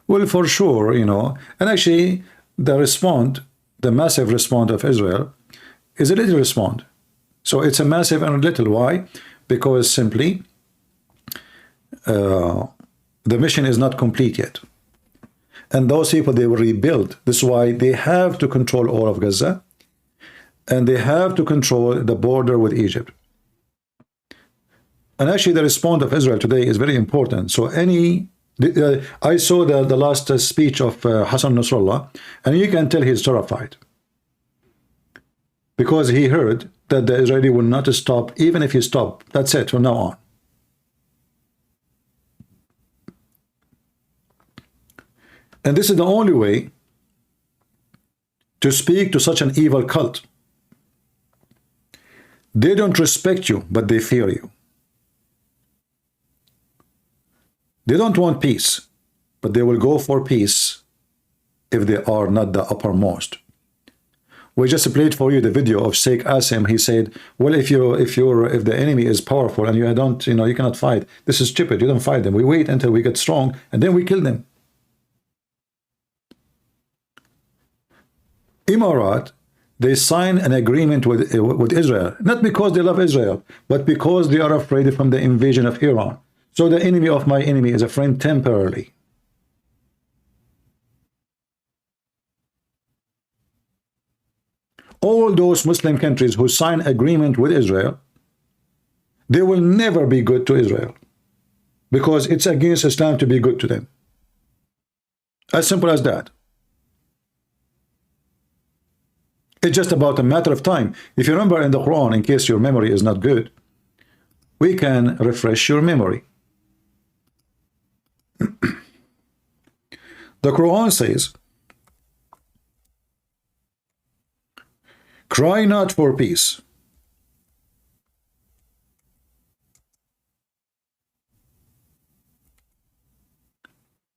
Well, for sure, you know, and actually the massive response of Israel is a little response. So it's a massive and a little. Why? Because simply the mission is not complete yet. And those people, they will rebuild. This is why they have to control all of Gaza, and they have to control the border with Egypt. And actually, the response of Israel today is very important. So I saw the last speech of Hassan Nasrallah, and you can tell he's terrified. Because he heard that the Israeli will not stop, even if he stop. That's it, from now on. And this is the only way to speak to such an evil cult. They don't respect you, but they fear you. They don't want peace, but they will go for peace if they are not the uppermost. We just played for you the video of Sheikh Asim. He said, well, if the enemy is powerful and you don't, you cannot fight, this is stupid. You don't fight them. We wait until we get strong and then we kill them. Emirat, they sign an agreement with Israel, not because they love Israel, but because they are afraid from the invasion of Iran. So the enemy of my enemy is a friend temporarily. all those Muslim countries who sign agreement with Israel, they will never be good to Israel because it's against Islam to be good to them. As simple as that. It's just about a matter of time. If you remember in the Quran, in case your memory is not good, we can refresh your memory. The Quran says, cry not for peace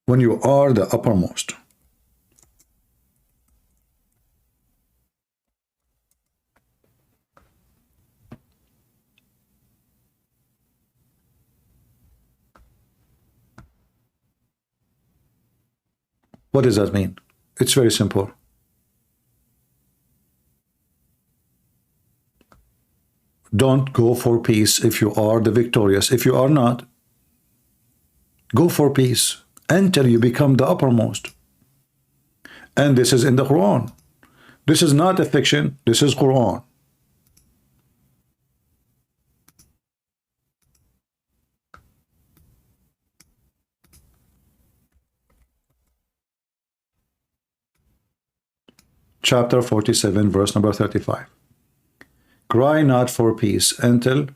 when you are the uppermost. What does that mean? It's very simple. Don't go for peace if you are the victorious. If you are not, go for peace until you become the uppermost. And this is in the Quran. This is not a fiction. This is Quran. Chapter 47, verse number 35. Cry not for peace until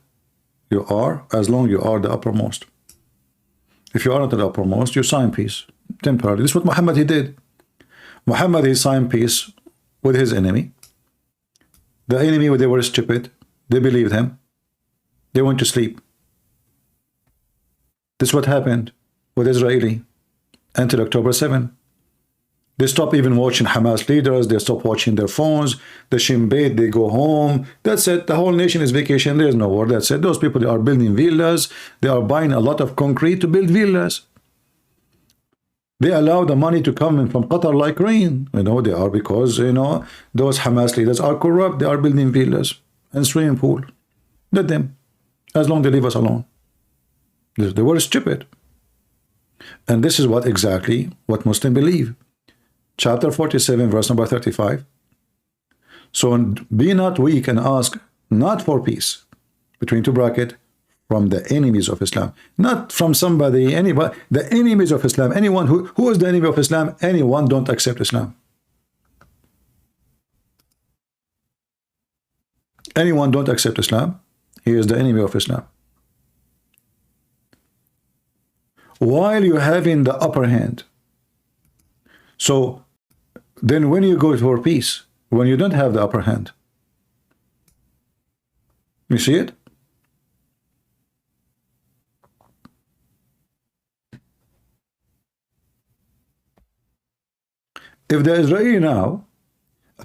you are, as long you are the uppermost. If you are not the uppermost, you sign peace temporarily. This is what Muhammad he did. Muhammad he signed peace with his enemy. The enemy, they were stupid. They believed him. They went to sleep. This is what happened with Israeli until October 7. They stop even watching Hamas leaders. They stop watching their phones. The Shin Bet, they go home. That's it. The whole nation is vacation. There's no war. That's it. Those people, they are building villas. They are buying a lot of concrete to build villas. They allow the money to come in from Qatar like rain. You know, they are because, you know, those Hamas leaders are corrupt. They are building villas and swimming pool. Let them. As long as they leave us alone. They were stupid. And this is what exactly what Muslims believe. Chapter 47, verse number 35. So be not weak and ask not for peace, between two brackets, from the enemies of Islam. Not from somebody, anybody, the enemies of Islam. Anyone who is the enemy of Islam, anyone don't accept Islam. Anyone don't accept Islam, he is the enemy of Islam. While you're having the upper hand. So then when you go for peace, when you don't have the upper hand, you see it? If the Israeli now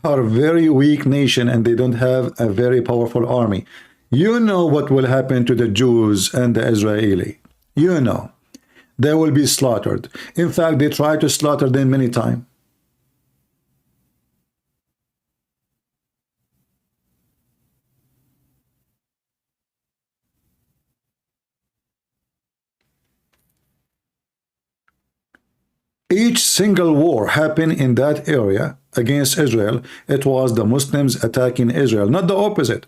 are a very weak nation and they don't have a very powerful army, you know what will happen to the Jews and the Israeli. You know. They will be slaughtered. In fact, they try to slaughter them many times. Each single war happened in that area against Israel. It was the Muslims attacking Israel, not the opposite.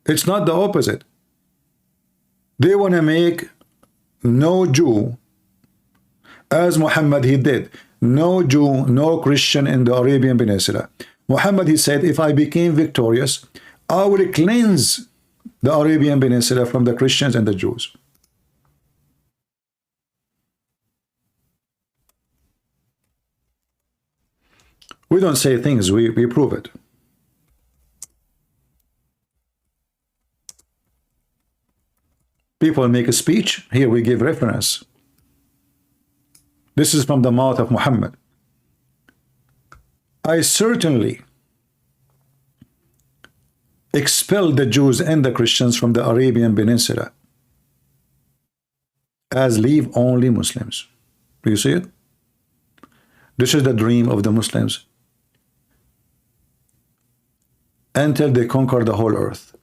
It's not the opposite. They want to make no Jew, as Muhammad he did, no Jew, no Christian in the Arabian Peninsula. Muhammad he said, if I became victorious, I will cleanse the Arabian Peninsula from the Christians and the Jews. We don't say things, we prove it. People make a speech, here we give reference. This is from the mouth of Muhammad. I certainly expelled the Jews and the Christians from the Arabian Peninsula, as leave only Muslims. Do you see it? This is the dream of the Muslims. Until they conquer the whole earth.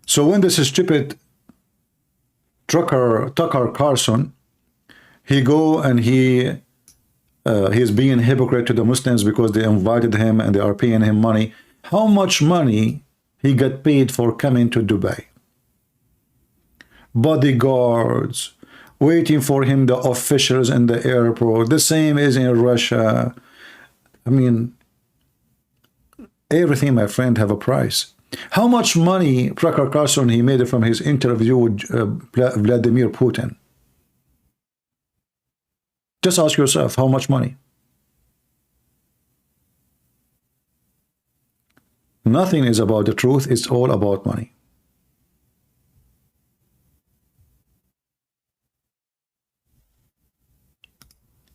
So when this stupid Tucker Carlson, he go and he's being a hypocrite to the Muslims because they invited him and they are paying him money. How much money he got paid for coming to Dubai? Bodyguards waiting for him, the officials in the airport. The same is in Russia. I mean, everything, my friend, have a price. How much money Tucker Carlson he made from his interview with Vladimir Putin? Just ask yourself, how much money? Nothing is about the truth. It's all about money.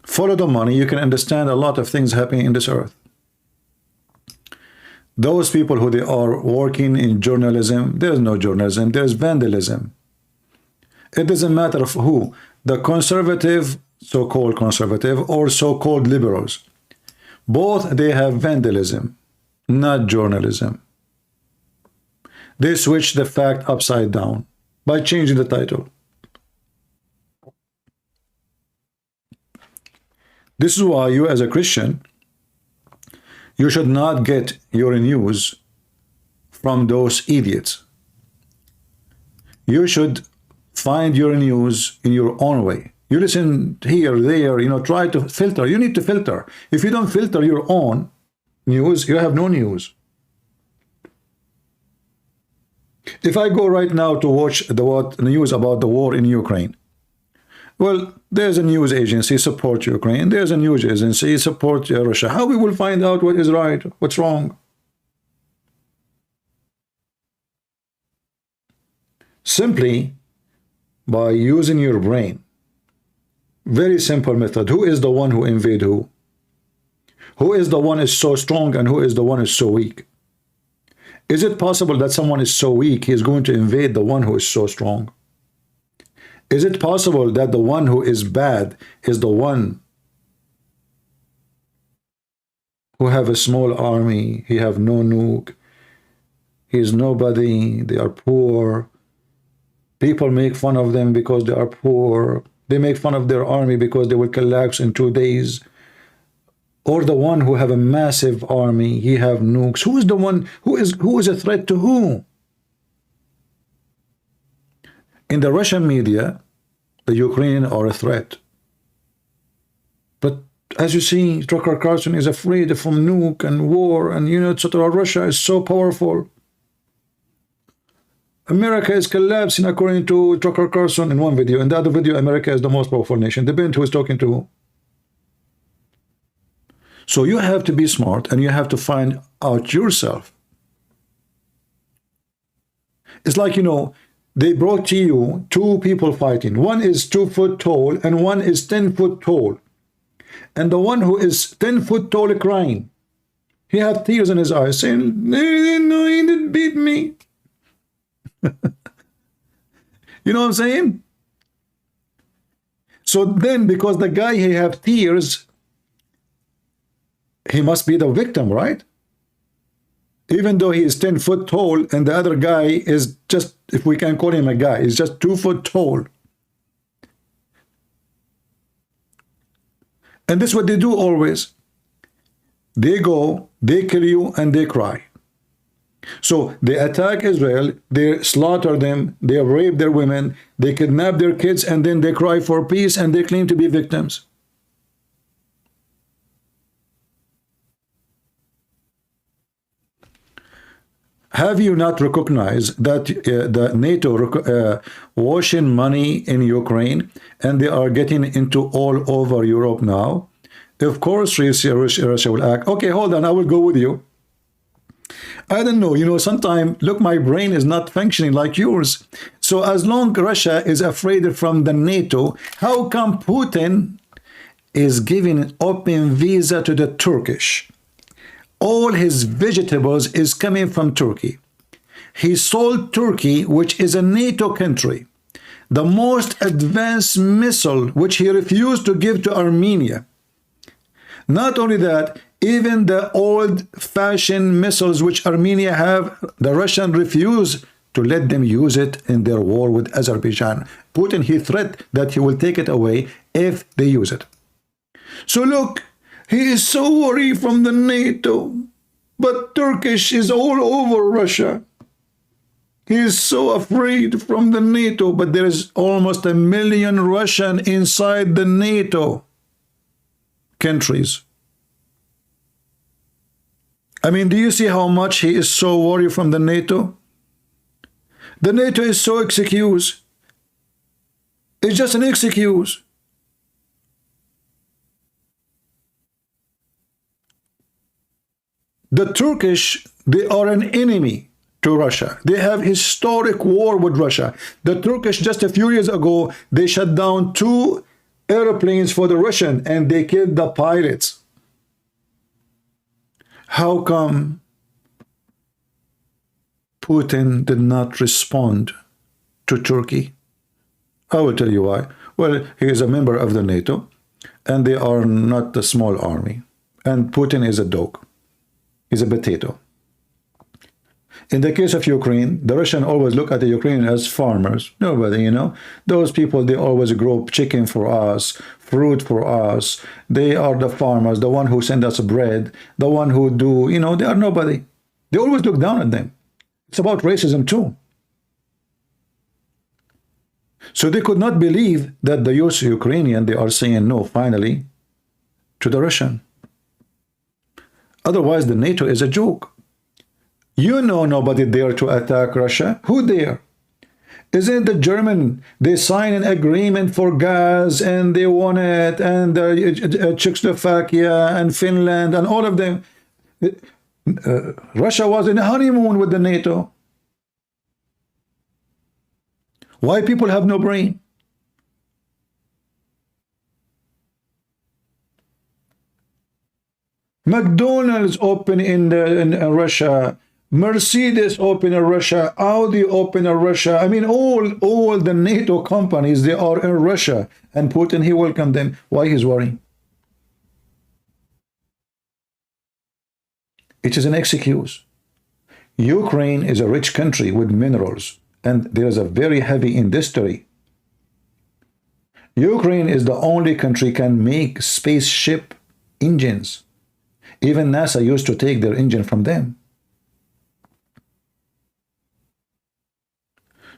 Follow the money. You can understand a lot of things happening in this earth. Those people who they are working in journalism, there is no journalism, there is vandalism. It doesn't matter of who, the conservative, so-called conservative, or so-called liberals. Both they have vandalism, not journalism. They switch the fact upside down by changing the title. This is why you as a Christian, you should not get your news from those idiots. You should find your news in your own way. You listen here, there, you know, try to filter. You need to filter. If you don't filter your own news, you have no news. If I go right now to watch the news about the war in Ukraine, well, there's a news agency support Ukraine. There's a news agency support Russia. How we will find out what is right, what's wrong? Simply by using your brain. Very simple method. Who is the one who invade who? Who is the one is so strong and who is the one is so weak? Is it possible that someone is so weak he is going to invade the one who is so strong? Is it possible that the one who is bad is the one who have a small army, he have no nuke, he is nobody, they are poor, people make fun of them because they are poor, they make fun of their army because they will collapse in 2 days, or the one who have a massive army, he have nukes? Who is the one who is a threat to who? In the Russian media, the Ukrainians are a threat. But as you see, Tucker Carlson is afraid from nuke and war and, you know, etc. Russia is so powerful. America is collapsing according to Tucker Carlson in one video. In the other video, America is the most powerful nation. Depends who is talking to who. So you have to be smart and you have to find out yourself. It's like, you know, they brought to you two people fighting. One is 2 foot tall and one is 10 foot tall. And the one who is 10 foot tall crying. He had tears in his eyes saying, no, he didn't beat me. You know what I'm saying? So then, because the guy he have tears, he must be the victim, right? Even though he is 10 foot tall and the other guy is just, if we can call him a guy, is just 2 foot tall. And this is what they do always. They go, they kill you, and they cry. So they attack Israel, they slaughter them, they rape their women, they kidnap their kids, and then they cry for peace and they claim to be victims. Have you not recognized that the NATO washing money in Ukraine and they are getting into all over Europe now? Of course, Russia will act. Okay, hold on, I will go with you. I don't know, you know, sometimes, look, my brain is not functioning like yours. So as long Russia is afraid from the NATO, how come Putin is giving open visa to the Turkish? All his vegetables is coming from Turkey. He sold Turkey, which is a NATO country, the most advanced missile, which he refused to give to Armenia. Not only that, even the old-fashioned missiles which Armenia have, the Russian refused to let them use it in their war with Azerbaijan. Putin, he threatened that he will take it away if they use it. So look, he is so worried from the NATO, but Turkish is all over Russia. He is so afraid from the NATO, but there is almost 1 million Russian inside the NATO countries. I mean, do you see how much he is so worried from the NATO? The NATO is so excuse. It's just an excuse. The Turkish, they are an enemy to Russia. They have historic war with Russia. The Turkish, just a few years ago, they shut down 2 airplanes for the Russian and they killed the pilots. How come Putin did not respond to Turkey? I will tell you why. Well, he is a member of the NATO, and they are not a small army. And Putin is a dog. He's a potato. In the case of Ukraine, the Russians always look at the Ukrainians as farmers. Nobody, you know. Those people, they always grow chicken for us, fruit for us. They are the farmers, the one who send us bread, the one who do, you know, they are nobody. They always look down at them. It's about racism too. So they could not believe that the Ukrainian, they are saying no, finally, to the Russian. Otherwise, the NATO is a joke. You know nobody there to attack Russia. Who there? Isn't the German, they sign an agreement for gas and they won it, and Czechoslovakia and Finland and all of them. Russia was in a honeymoon with the NATO. Why people have no brain? McDonald's open in Russia. Mercedes open in Russia. Audi open in Russia. I mean, all the NATO companies, they are in Russia. And Putin, he welcomed them. Why he's worrying? It is an excuse. Ukraine is a rich country with minerals, and there is a very heavy industry. Ukraine is the only country can make spaceship engines. Even NASA used to take their engine from them.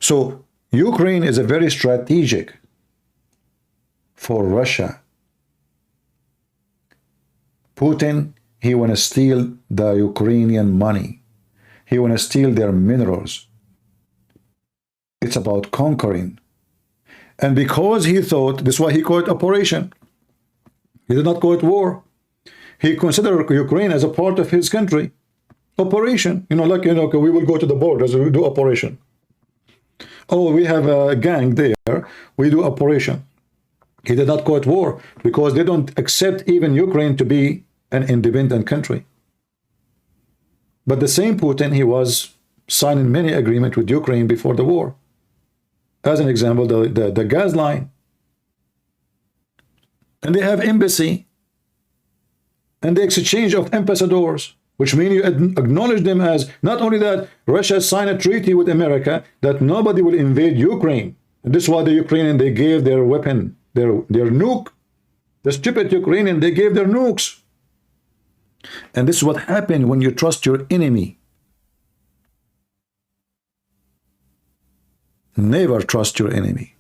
So Ukraine is a very strategic for Russia. Putin, he want to steal the Ukrainian money. He want to steal their minerals. It's about conquering. And because he thought, this is why he called it operation. He did not call it war. He considered Ukraine as a part of his country. Operation. You know, like, you know, we will go to the borders, we do operation. Oh, we have a gang there, we do operation. He did not call it war because they don't accept even Ukraine to be an independent country. But the same Putin, he was signing many agreements with Ukraine before the war. As an example, the gas line. And they have embassy. And the exchange of ambassadors, which means you acknowledge them as, not only that, Russia signed a treaty with America that nobody will invade Ukraine. And this is why the Ukrainian, they gave their weapon, their nuke. The stupid Ukrainian, they gave their nukes. And this is what happened when you trust your enemy. Never trust your enemy.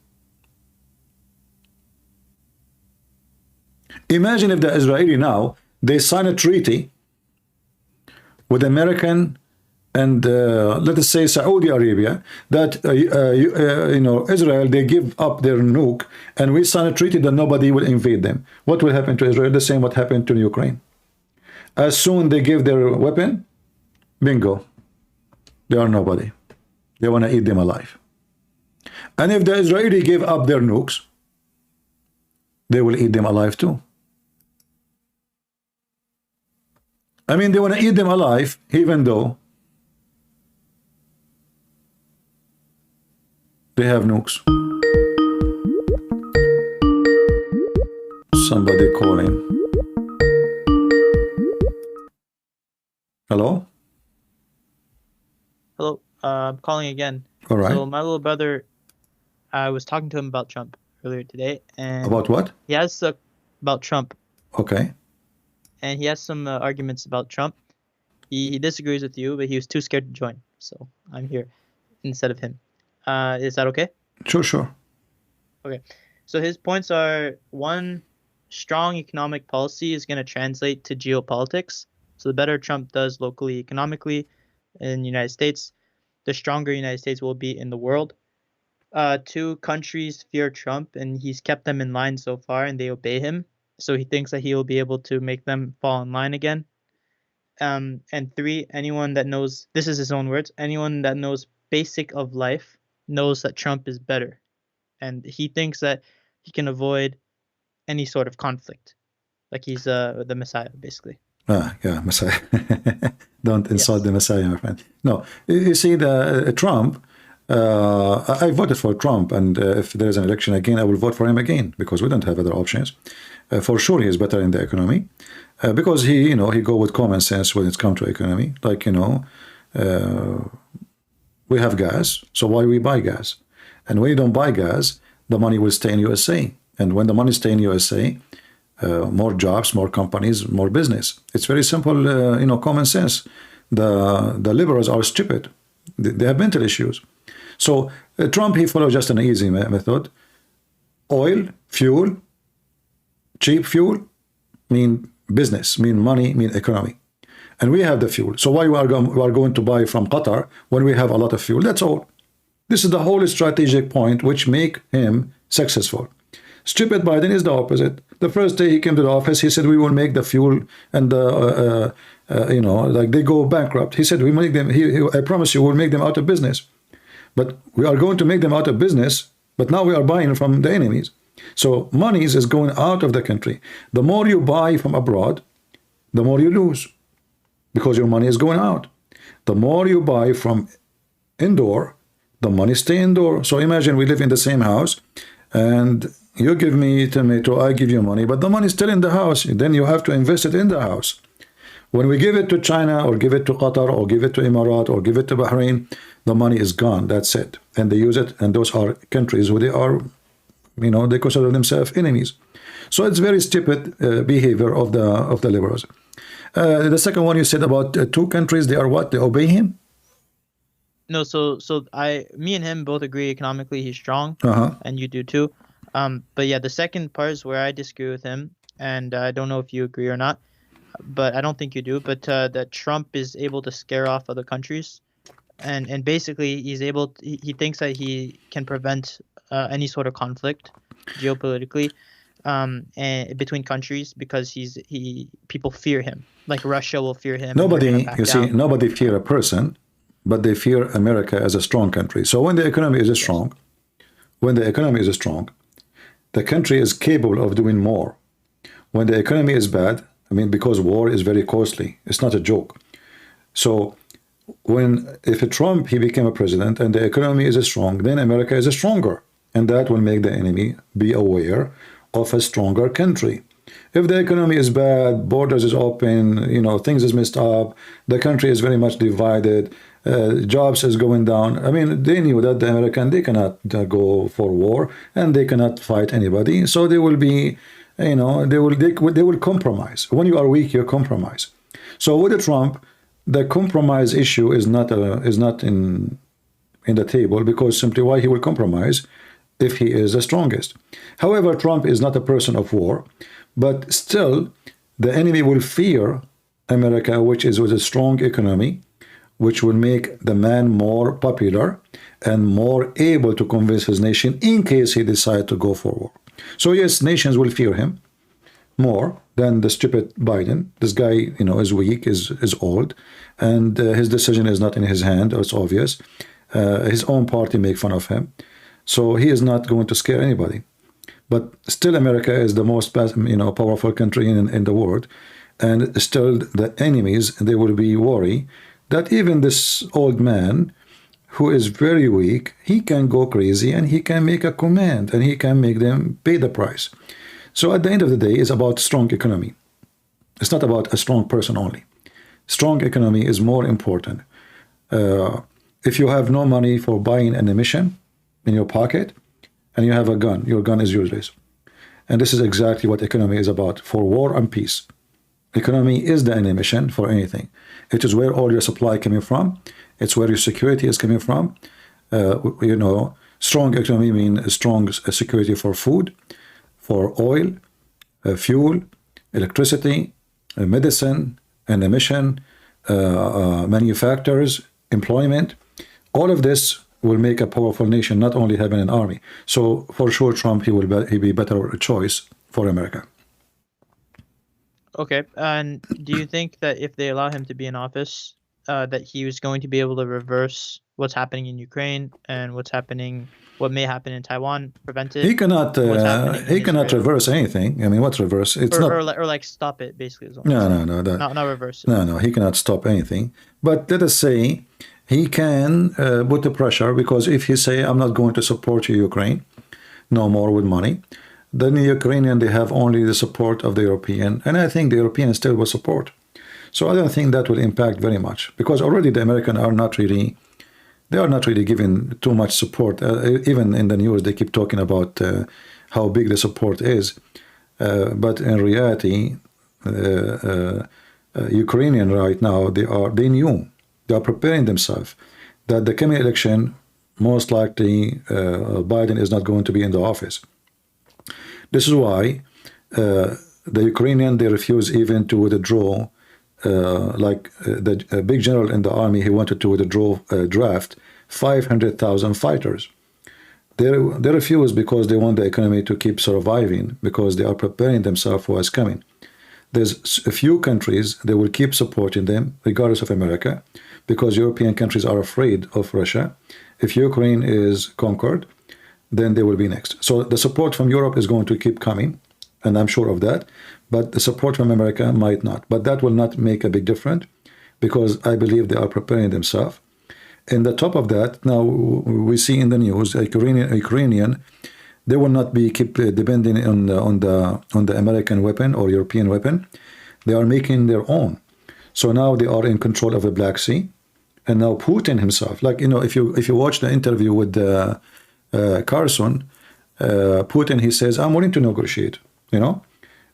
Imagine if the Israeli now, they sign a treaty with American and let us say Saudi Arabia that you know, Israel, they give up their nuke, and we sign a treaty that nobody will invade them. What will happen to Israel? The same what happened to Ukraine. As soon they give their weapon, bingo, they are nobody. They want to eat them alive. And if the Israeli give up their nukes, they will eat them alive too. I mean, they want to eat them alive, even though they have nukes. Somebody calling. Hello? Hello. I'm calling again. All right. So my little brother, I was talking to him about Trump earlier today, and About what? he has about Trump, Okay. and he has some arguments about Trump. He disagrees with you, but he was too scared to join, so I'm here instead of him. Is that okay? Sure. Okay. So his points are: one, strong economic policy is going to translate to geopolitics. So the better Trump does locally, economically in the United States, the stronger the United States will be in the world. Two, countries fear Trump, and he's kept them in line so far, and they obey him. So he thinks that he will be able to make them fall in line again. And three, anyone that knows, this is his own words, anyone that knows basic of life knows that Trump is better. And he thinks that he can avoid any sort of conflict. Like he's the Messiah, basically. Yeah, Messiah. Don't insult the Messiah, my friend. No, you see, the Trump, I voted for Trump, and if there is an election again, I will vote for him again, because we don't have other options. For sure, he is better in the economy, because he go with common sense when it comes to economy. Like, we have gas, so why we buy gas? And when you don't buy gas, the money will stay in USA. And when the money stays in USA, more jobs, more companies, more business. It's very simple, common sense. The liberals are stupid. They have mental issues. So Trump, he followed just an easy method. Oil, fuel, cheap fuel, mean business, mean money, mean economy. And we have the fuel. So why we are going to buy from Qatar when we have a lot of fuel? That's all. This is the whole strategic point which make him successful. Stupid Biden is the opposite. The first day he came to the office, he said, we will make the fuel and like they go bankrupt. He said, we make them, I promise you, we'll make them out of business. But we are going to make them out of business, but now we are buying from the enemies. So money is going out of the country. The more you buy from abroad, the more you lose, because your money is going out. The more you buy from indoor, the money stay indoor. So imagine we live in the same house, and you give me tomato, I give you money, but the money is still in the house. Then you have to invest it in the house. When we give it to China, or give it to Qatar, or give it to Emirat, or give it to Bahrain, the money is gone. That's it. And they use it, and those are countries where they are, they consider themselves enemies. So it's very stupid behavior of the liberals. The second one you said about two countries, they are what? They obey him? No, so me and him both agree economically he's strong, and you do too. But yeah, the second part is where I disagree with him, and I don't know if you agree or not, but I don't think you do. But that Trump is able to scare off other countries, and basically he thinks that he can prevent any sort of conflict geopolitically and between countries, because people fear him. Like Russia will fear him. Nobody fear a person, but they fear America as a strong country. So when the economy is strong, the country is capable of doing more. When the economy is bad, because war is very costly, it's not a joke. So if Trump, he became a president and the economy is strong, then America is stronger. And that will make the enemy be aware of a stronger country. If the economy is bad, borders is open, things is messed up, the country is very much divided, jobs is going down. They knew that the American, they cannot go for war, and they cannot fight anybody. So they will be, they will compromise. When you are weak, you compromise. So with Trump, the compromise issue is not in the table, because simply why he will compromise if he is the strongest. However, Trump is not a person of war, but still the enemy will fear America, which is with a strong economy, which will make the man more popular and more able to convince his nation in case he decides to go for war. So yes, nations will fear him more than the stupid Biden. This guy, is weak, is old, and his decision is not in his hand. It's obvious. His own party make fun of him. So he is not going to scare anybody. But still America is the most powerful country in the world. And still the enemies, they will be worried that even this old man who is very weak, he can go crazy and he can make a command and he can make them pay the price. So at the end of the day, it's about strong economy. It's not about a strong person only. Strong economy is more important. if you have no money for buying an ammunition in your pocket and you have a gun, your gun is useless. And this is exactly what economy is about, for war and peace. Economy is the ammunition for anything. It is where all your supply coming from. It's where your security is coming from. You know, strong economy means strong security for food, for oil, fuel, electricity, medicine, ammunition, manufacturers, employment. All of this will make a powerful nation, not only having an army. So for sure, Trump, he be better choice for America. Okay, and do you think that if they allow him to be in office, that he was going to be able to reverse what's happening in Ukraine and what may happen in Taiwan, prevent it? He cannot reverse anything. I mean, what's reverse? It's not, or like stop it, basically. No, not reverse it. No, he cannot stop anything. But let us say he can put the pressure, because if he say, I'm not going to support Ukraine no more with money, then the Ukrainian, they have only the support of the European, and I think the European still will support. So I don't think that will impact very much, because already the Americans are not really, giving too much support. Even in the news, they keep talking about how big the support is, but in reality, Ukrainian right now, they are preparing themselves that the coming election, most likely Biden is not going to be in the office. This is why the Ukrainian, they refuse even to withdraw, the big general in the army, he wanted to withdraw draft 500,000 fighters. They refuse because they want the economy to keep surviving, because they are preparing themselves for what's coming. There's a few countries, they will keep supporting them, regardless of America, because European countries are afraid of Russia. If Ukraine is conquered, then they will be next. So the support from Europe is going to keep coming, and I'm sure of that. But the support from America might not. But that will not make a big difference, because I believe they are preparing themselves. And the top of that, now we see in the news, Ukrainian, they will not be keep depending on the American weapon or European weapon. They are making their own. So now they are in control of the Black Sea, and now Putin himself, like, you know, if you watch the interview with Carlson, Putin, he says, I'm willing to negotiate. You know,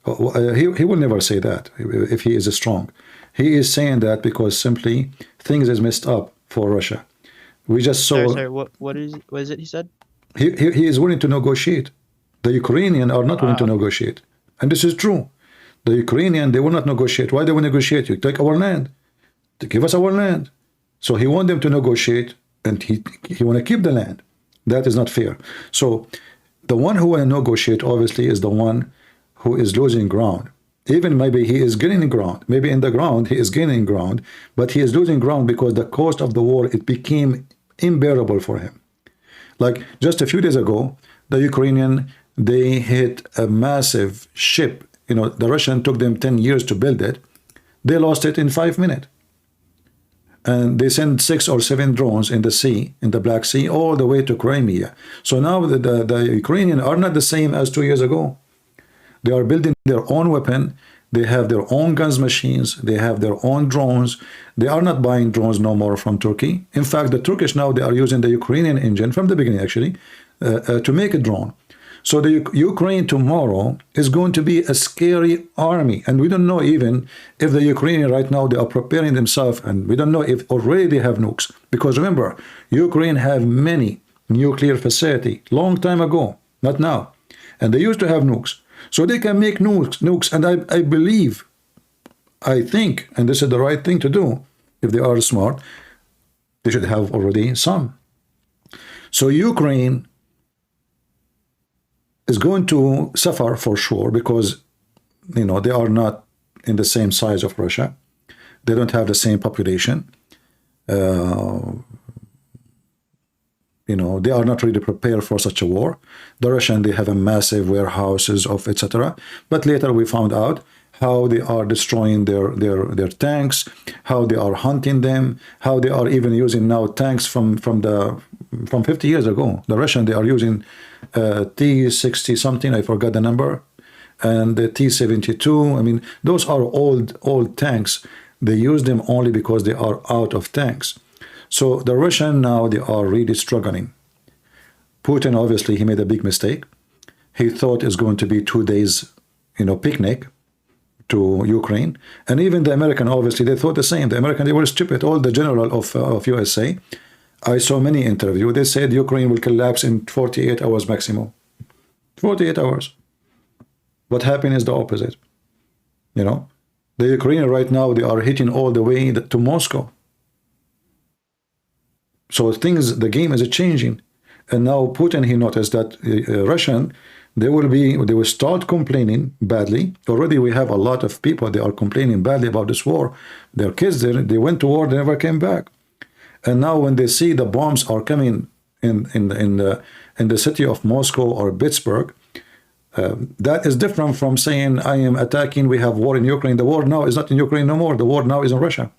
he will never say that if he is strong. He is saying that because simply things is messed up for Russia. We just saw. Sorry, what is it he said? He is willing to negotiate. The Ukrainian are not willing to negotiate, and this is true. The Ukrainian, they will not negotiate. Why they will negotiate? You take our land, to give us our land. So he want them to negotiate, and he want to keep the land. That is not fair. So the one who will negotiate obviously is the one who is losing ground. Even maybe he is gaining ground. Maybe in the ground he is gaining ground, but he is losing ground because the cost of the war, it became unbearable for him. Like just a few days ago, the Ukrainian, they hit a massive ship. You know, the Russian took them 10 years to build it. They lost it in 5 minutes. And they sent 6 or 7 drones in the sea, in the Black Sea, all the way to Crimea. So now the Ukrainians are not the same as 2 years ago. They are building their own weapon. They have their own guns machines. They have their own drones. They are not buying drones no more from Turkey. In fact, the Turkish now, they are using the Ukrainian engine from the beginning, actually, to make a drone. So the Ukraine tomorrow is going to be a scary army. And we don't know even if the Ukrainian right now, they are preparing themselves. And we don't know if already they have nukes. Because remember, Ukraine have many nuclear facility long time ago, not now. And they used to have nukes. So they can make nukes. And I believe, I think, and this is the right thing to do, if they are smart, they should have already some. So Ukraine is going to suffer for sure, because, you know, they are not in the same size of Russia. They don't have the same population. You know, they are not really prepared for such a war. The Russian, they have a massive warehouses of etc. But later we found out how they are destroying their tanks, how they are hunting them, how they are even using now tanks from 50 years ago. The Russian, they are using T-60 something, I forgot the number, and the T-72. I mean, those are old tanks. They use them only because they are out of tanks. So the Russian now, they are really struggling. Putin, obviously, he made a big mistake. He thought it's going to be 2 days, picnic to Ukraine. And even the American, obviously, they thought the same. The American, they were stupid. All the general of USA, I saw many interviews. They said Ukraine will collapse in 48 hours maximum. 48 hours. What happened is the opposite. The Ukrainians right now, they are hitting all the way to Moscow. So the game is changing. And now Putin, he noticed that Russian, they will start complaining badly. Already we have a lot of people, they are complaining badly about this war. Their kids, they went to war, they never came back. And now when they see the bombs are coming in the city of Moscow or Pittsburgh, that is different from saying, I am attacking, we have war in Ukraine. The war now is not in Ukraine no more. The war now is in Russia.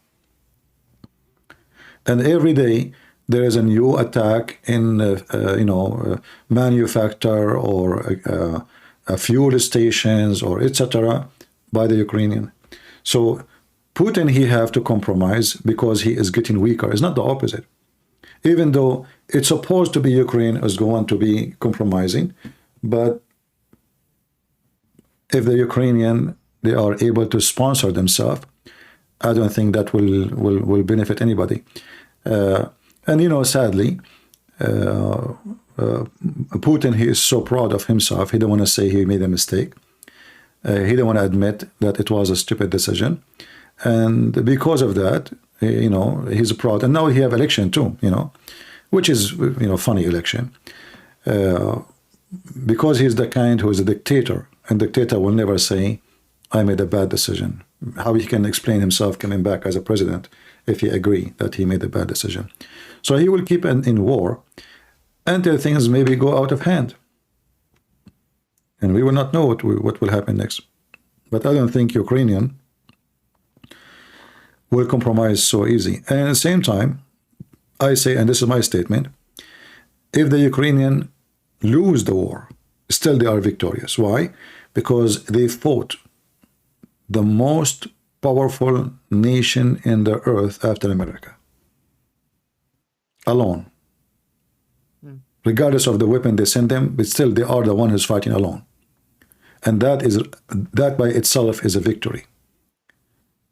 And every day there is a new attack in, manufacture or fuel stations or etc. by the Ukrainian. So Putin, he have to compromise because he is getting weaker. It's not the opposite. Even though it's supposed to be Ukraine is going to be compromising, but if the Ukrainian, they are able to sponsor themselves, I don't think that will benefit anybody. And sadly, Putin, he is so proud of himself. He don't want to say he made a mistake. He don't want to admit that it was a stupid decision. And because of that, he's proud. And now he have election too, which is, funny election. Because he's the kind who is a dictator, and dictator will never say, I made a bad decision. How he can explain himself coming back as a president if he agree that he made a bad decision. So he will keep in war until things maybe go out of hand. And we will not know what will happen next. But I don't think Ukrainian will compromise so easy. And at the same time, I say, and this is my statement, if the Ukrainian lose the war, still they are victorious. Why? Because they fought the most powerful nation in the earth after America. Alone. Regardless of the weapon they send them, but still they are the one who's fighting alone. And that by itself is a victory.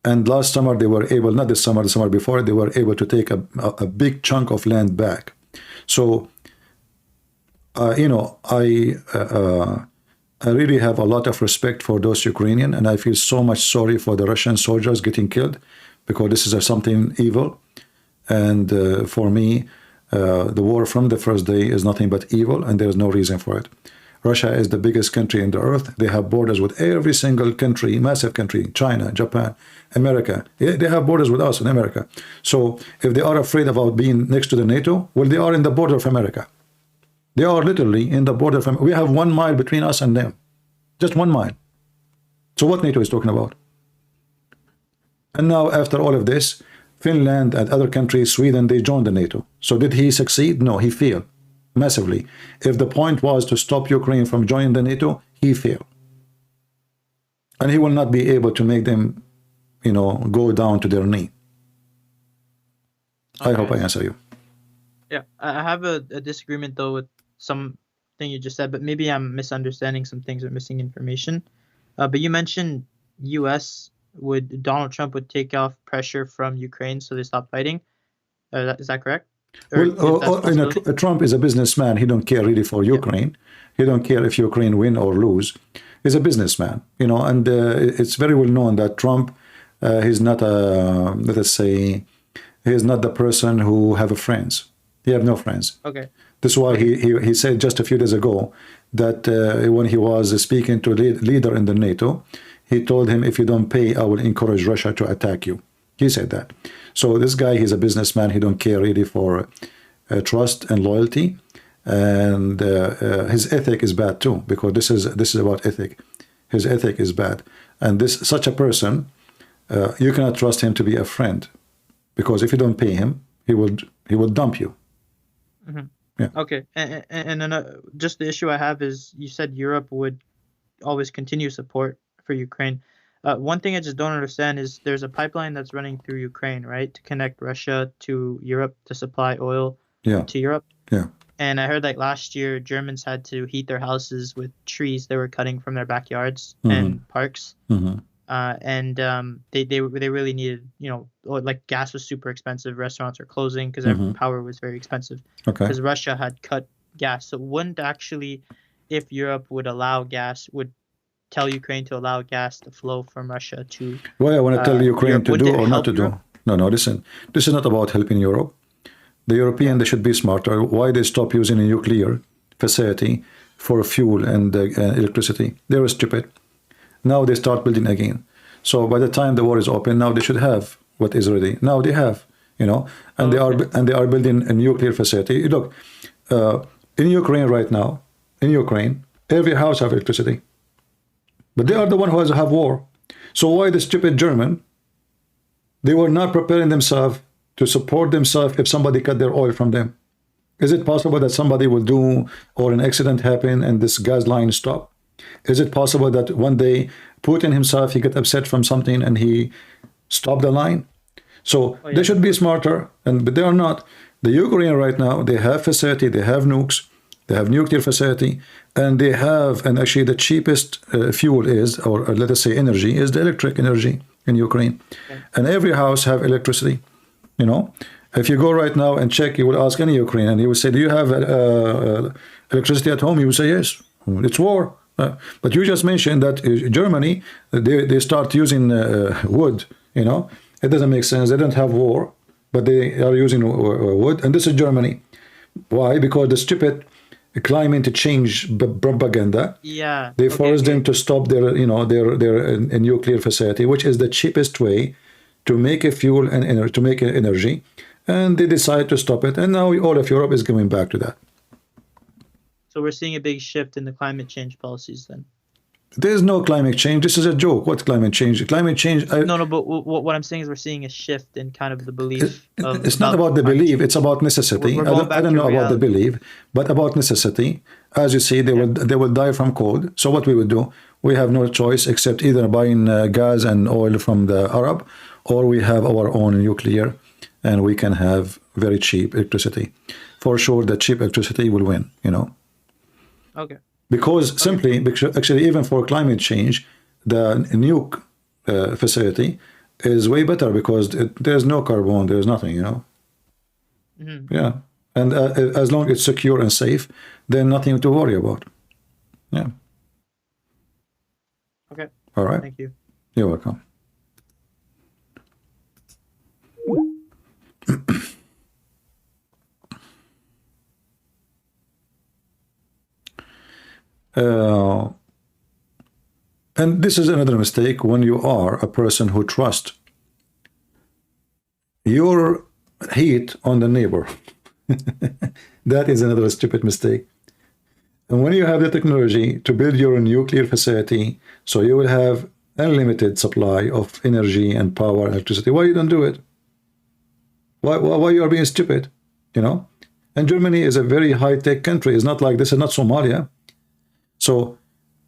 And last summer they were able, not this summer, the summer before, they were able to take a big chunk of land back. So, I really have a lot of respect for those Ukrainians, and I feel so much sorry for the Russian soldiers getting killed, because this is something evil. And for me, the war from the first day is nothing but evil, and there is no reason for it. Russia is the biggest country in the earth. They have borders with every single country, massive country, China, Japan, America. They have borders with us in America. So if they are afraid about being next to the NATO, well, they are in the border of America. They are literally in the border of America. We have 1 mile between us and them. Just 1 mile. So what NATO is talking about? And now after all of this, Finland and other countries, Sweden, they joined the NATO. So did he succeed? No, he failed massively. If the point was to stop Ukraine from joining the NATO, he failed. And he will not be able to make them, go down to their knee. Okay. I hope I answer you. Yeah, I have a disagreement though with something you just said, but maybe I'm misunderstanding some things or missing information. But you mentioned Donald Trump would take off pressure from Ukraine so they stop fighting. Is that correct? Trump is a businessman. He don't care really for Ukraine. He don't care if Ukraine win or lose. He's a businessman, and it's very well known that Trump, he's not let us say, he's not the person who have friends. He have no friends. Okay. This is why he said just a few days ago that when he was speaking to the leader in the NATO, he told him, if you don't pay, I will encourage Russia to attack you. He said that. So this guy, he's a businessman. He don't care really for trust and loyalty. And his ethic is bad too, because this is about ethic. His ethic is bad. And such a person, you cannot trust him to be a friend, because if you don't pay him, he will dump you. Mm-hmm. Yeah. Okay. And then just the issue I have is, you said Europe would always continue support for Ukraine. One thing I just don't understand is there's a pipeline that's running through Ukraine, right, to connect Russia to Europe to supply oil to Europe. Yeah. And I heard like last year Germans had to heat their houses with trees they were cutting from their backyards and parks. They really needed, you know, like gas was super expensive. Restaurants are closing because power was very expensive. Because Russia had cut gas. So wouldn't actually, if Europe would allow gas, would tell Ukraine to allow gas to flow from Russia to. Well, I want to tell Ukraine to do or not to do. No, listen. This is not about helping Europe. The European, they should be smarter. Why they stop using a nuclear facility for fuel and electricity? They were stupid. Now they start building again. So by the time the war is open, now they should have what is ready. Now they have, you know, and they are building a nuclear facility. Look, in Ukraine right now, every house have electricity, but they are the one who has have war. So why the stupid German? They were not preparing themselves to support themselves if somebody cut their oil from them. Is it possible that somebody will do, or an accident happen and this gas line stop? Is it possible that one day Putin himself, he get upset from something and he stopped the line? So they should be smarter, but they are not. The Ukraine right now, they have facility, they have nukes, they have nuclear facility, and they have, and actually the cheapest fuel is, or let us say energy, is the electric energy in Ukraine. And every house have electricity. You know, if you go right now and check, you will ask any Ukrainian, and he will say, do you have electricity at home? You will say, yes, it's war. But you just mentioned that Germany, they start using wood, you know. It doesn't make sense. They don't have war, but they are using wood. And this is Germany. Why? Because the stupid climate change propaganda, they forced them to stop their, you know, their nuclear facility, which is the cheapest way to make a fuel and to make energy, and they decide to stop it, and now all of Europe is going back to that. So we're seeing a big shift in the climate change policies then. There is no climate change. This is a joke. What's climate change? Climate change. No, but what I'm saying is we're seeing a shift in kind of the belief. It's not about the belief. It's about necessity. I don't know about the belief, but about necessity. As you see, they will die from cold. So what we would do? We have no choice except either buying gas and oil from the Arab, or we have our own nuclear, and we can have very cheap electricity. For sure, the cheap electricity will win. You know. Okay. Because actually, even for climate change, the nuke facility is way better because there's no carbon, there's nothing, you know. Yeah, and as long as it's secure and safe, then nothing to worry about. Yeah. Okay. All right. Thank you. You're welcome. And this is another mistake when you are a person who trusts your heat on the neighbor. That is another stupid mistake. And when you have the technology to build your nuclear facility, so you will have unlimited supply of energy and power and electricity, why you don't do it? Why you are being stupid, you know? And Germany is a very high-tech country. It's not like this is not Somalia. So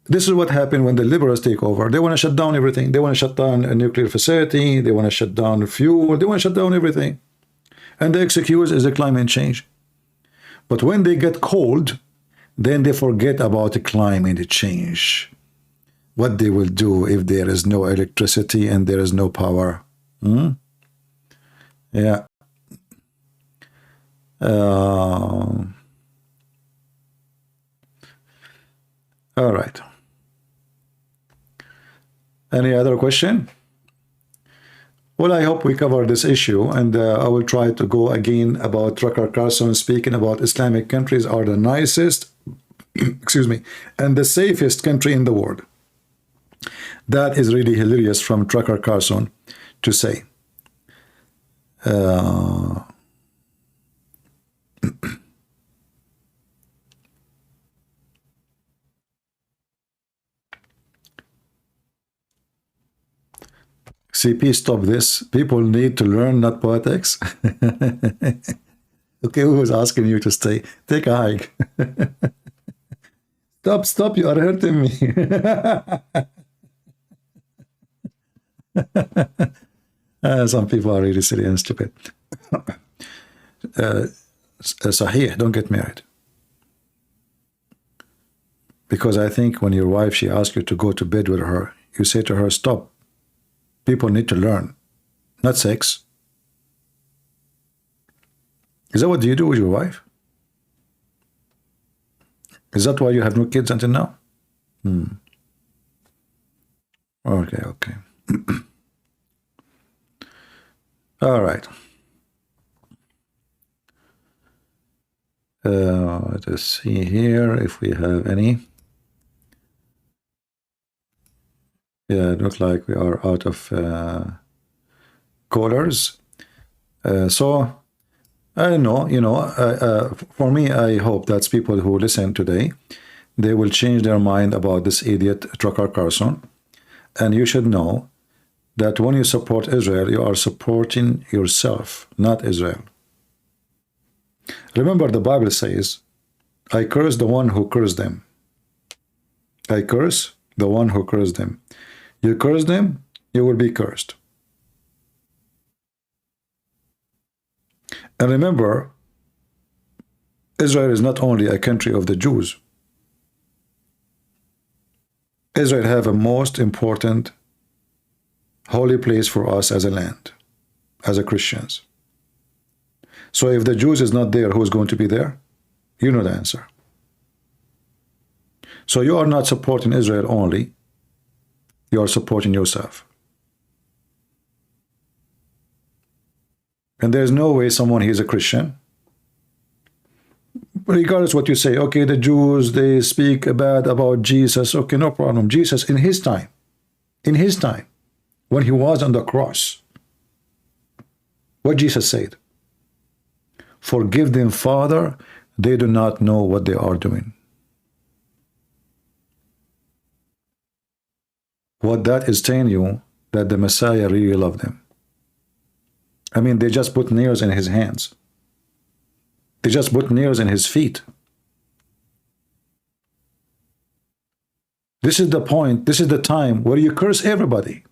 this is what happened when the liberals take over. They want to shut down everything. They want to shut down a nuclear facility. They want to shut down fuel. They want to shut down everything. And the excuse is the climate change. But when they get cold, then they forget about the climate change. What they will do if there is no electricity and there is no power. Yeah. All right. Any other question? Well, I hope we covered this issue, and I will try to go again about Trucker Carlson speaking about Islamic countries are the nicest, excuse me, and the safest country in the world. That is really hilarious from Trucker Carlson to say. CP, stop this. People need to learn, not politics. Okay, who was asking you to stay? Take a hike. Stop, you are hurting me. Some people are really silly and stupid. Sahih, don't get married. Because I think when your wife, she asks you to go to bed with her, you say to her, stop. People need to learn, not sex. Is that what you do with your wife? Is that why you have no kids until now? Okay, okay. All right. Let us see here if we have any. Yeah, it looks like we are out of callers. So I know, you know, for me, I hope that people who listen today, they will change their mind about this idiot Trucker Carlson. And you should know that when you support Israel, you are supporting yourself, not Israel. Remember, the Bible says, I curse the one who cursed them. I curse the one who cursed them. You curse them, you will be cursed. And remember, Israel is not only a country of the Jews. Israel have a most important holy place for us as a land, as a Christians. So if the Jews is not there, who is going to be there? You know the answer. So you are not supporting Israel only, you are supporting yourself. And there's no way someone, he is a Christian, regardless what you say, okay, the Jews, they speak bad about Jesus, okay, no problem. Jesus in his time, when he was on the cross, what Jesus said, forgive them, Father, they do not know what they are doing. What that is telling you, that the Messiah really loved them. I mean, they just put nails in his hands. They just put nails in his feet. This is the point. This is the time where you curse everybody.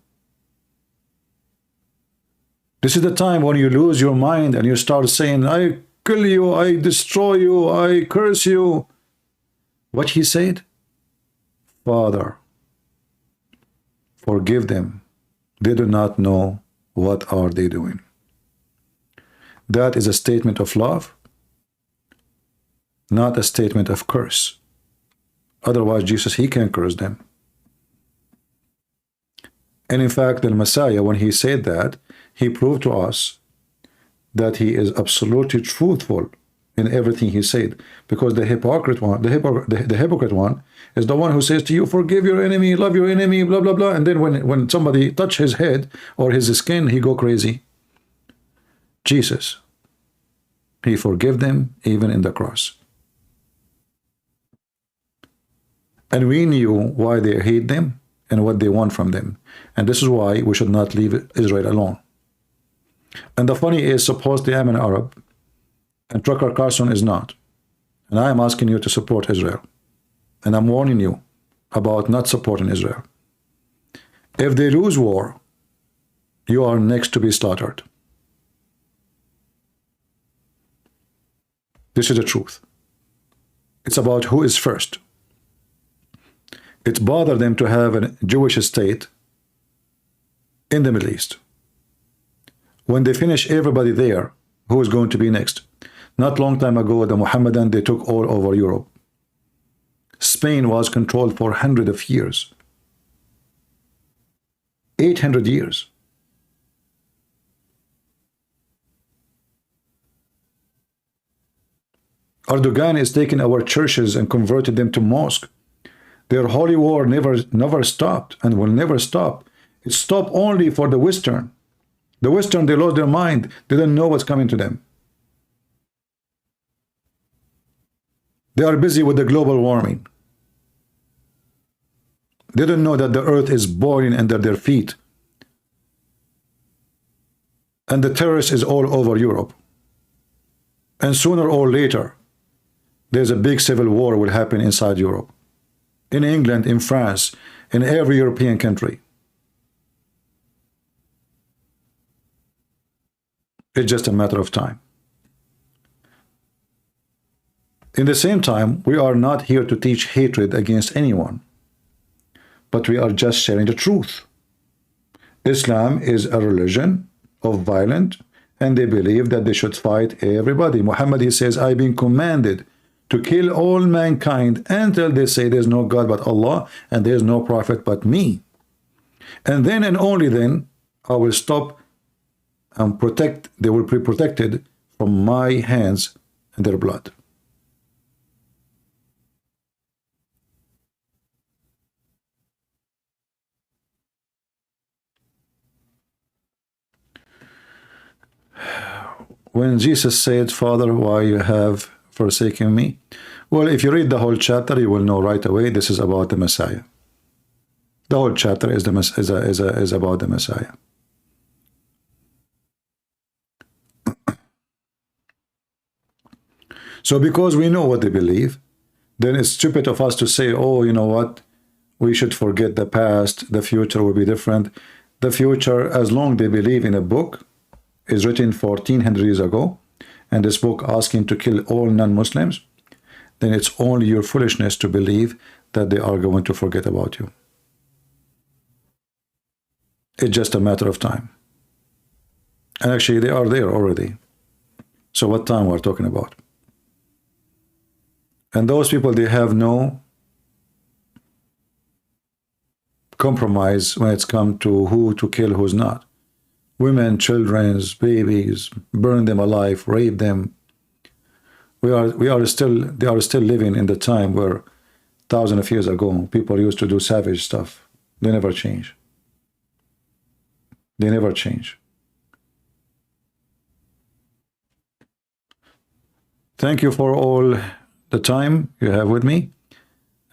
This is the time when you lose your mind and you start saying, I kill you, I destroy you, I curse you. What he said? Father, forgive them. They do not know what are they doing. That is a statement of love, not a statement of curse. Otherwise, Jesus, he can curse them. And in fact, the Messiah, when he said that, he proved to us that he is absolutely truthful in everything he said. Because the hypocrite one, the hypocrite one is the one who says to you, forgive your enemy, love your enemy, blah, blah, blah. And then when somebody touch his head or his skin, he go crazy. Jesus, he forgave them even in the cross. And we knew why they hate them and what they want from them. And this is why we should not leave Israel alone. And the funny is, supposedly I'm an Arab, and Trucker Carlson is not. And I am asking you to support Israel. And I'm warning you about not supporting Israel. If they lose war, you are next to be slaughtered. This is the truth. It's about who is first. It bothered them to have a Jewish state in the Middle East. When they finish everybody there, who is going to be next? Not long time ago, the Mohammedan, they took all over Europe. Spain was controlled for hundreds of years. 800 years. Erdogan is taking our churches and converted them to mosque. Their holy war never stopped and will never stop. It stopped only for the Western. The Western, they lost their mind. They don't know what's coming to them. They are busy with the global warming. They don't know that the earth is boiling under their feet. And the terrorist is all over Europe. And sooner or later, there's a big civil war will happen inside Europe. In England, in France, in every European country. It's just a matter of time. In the same time, we are not here to teach hatred against anyone, but we are just sharing the truth. Islam is a religion of violence, and they believe that they should fight everybody. Muhammad, he says, I've been commanded to kill all mankind until they say there's no God but Allah and there's no prophet but me. And then and only then I will stop and protect, they will be protected from my hands and their blood. When Jesus said, Father, why you have forsaken me? Well, if you read the whole chapter, you will know right away this is about the Messiah. The whole chapter is about the Messiah. So because we know what they believe, then it's stupid of us to say, oh, you know what, we should forget the past, the future will be different. The future, as long they believe in a book, is written 1400 years ago, and this book asking to kill all non-Muslims, then it's only your foolishness to believe that they are going to forget about you. It's just a matter of time. And actually, they are there already. So what time we're talking about? And those people, they have no compromise when it's come to who to kill, who's not. Women, children, babies, burn them alive, rape them. They are still living in the time where thousands of years ago people used to do savage stuff. They never change. They never change. Thank you for all the time you have with me,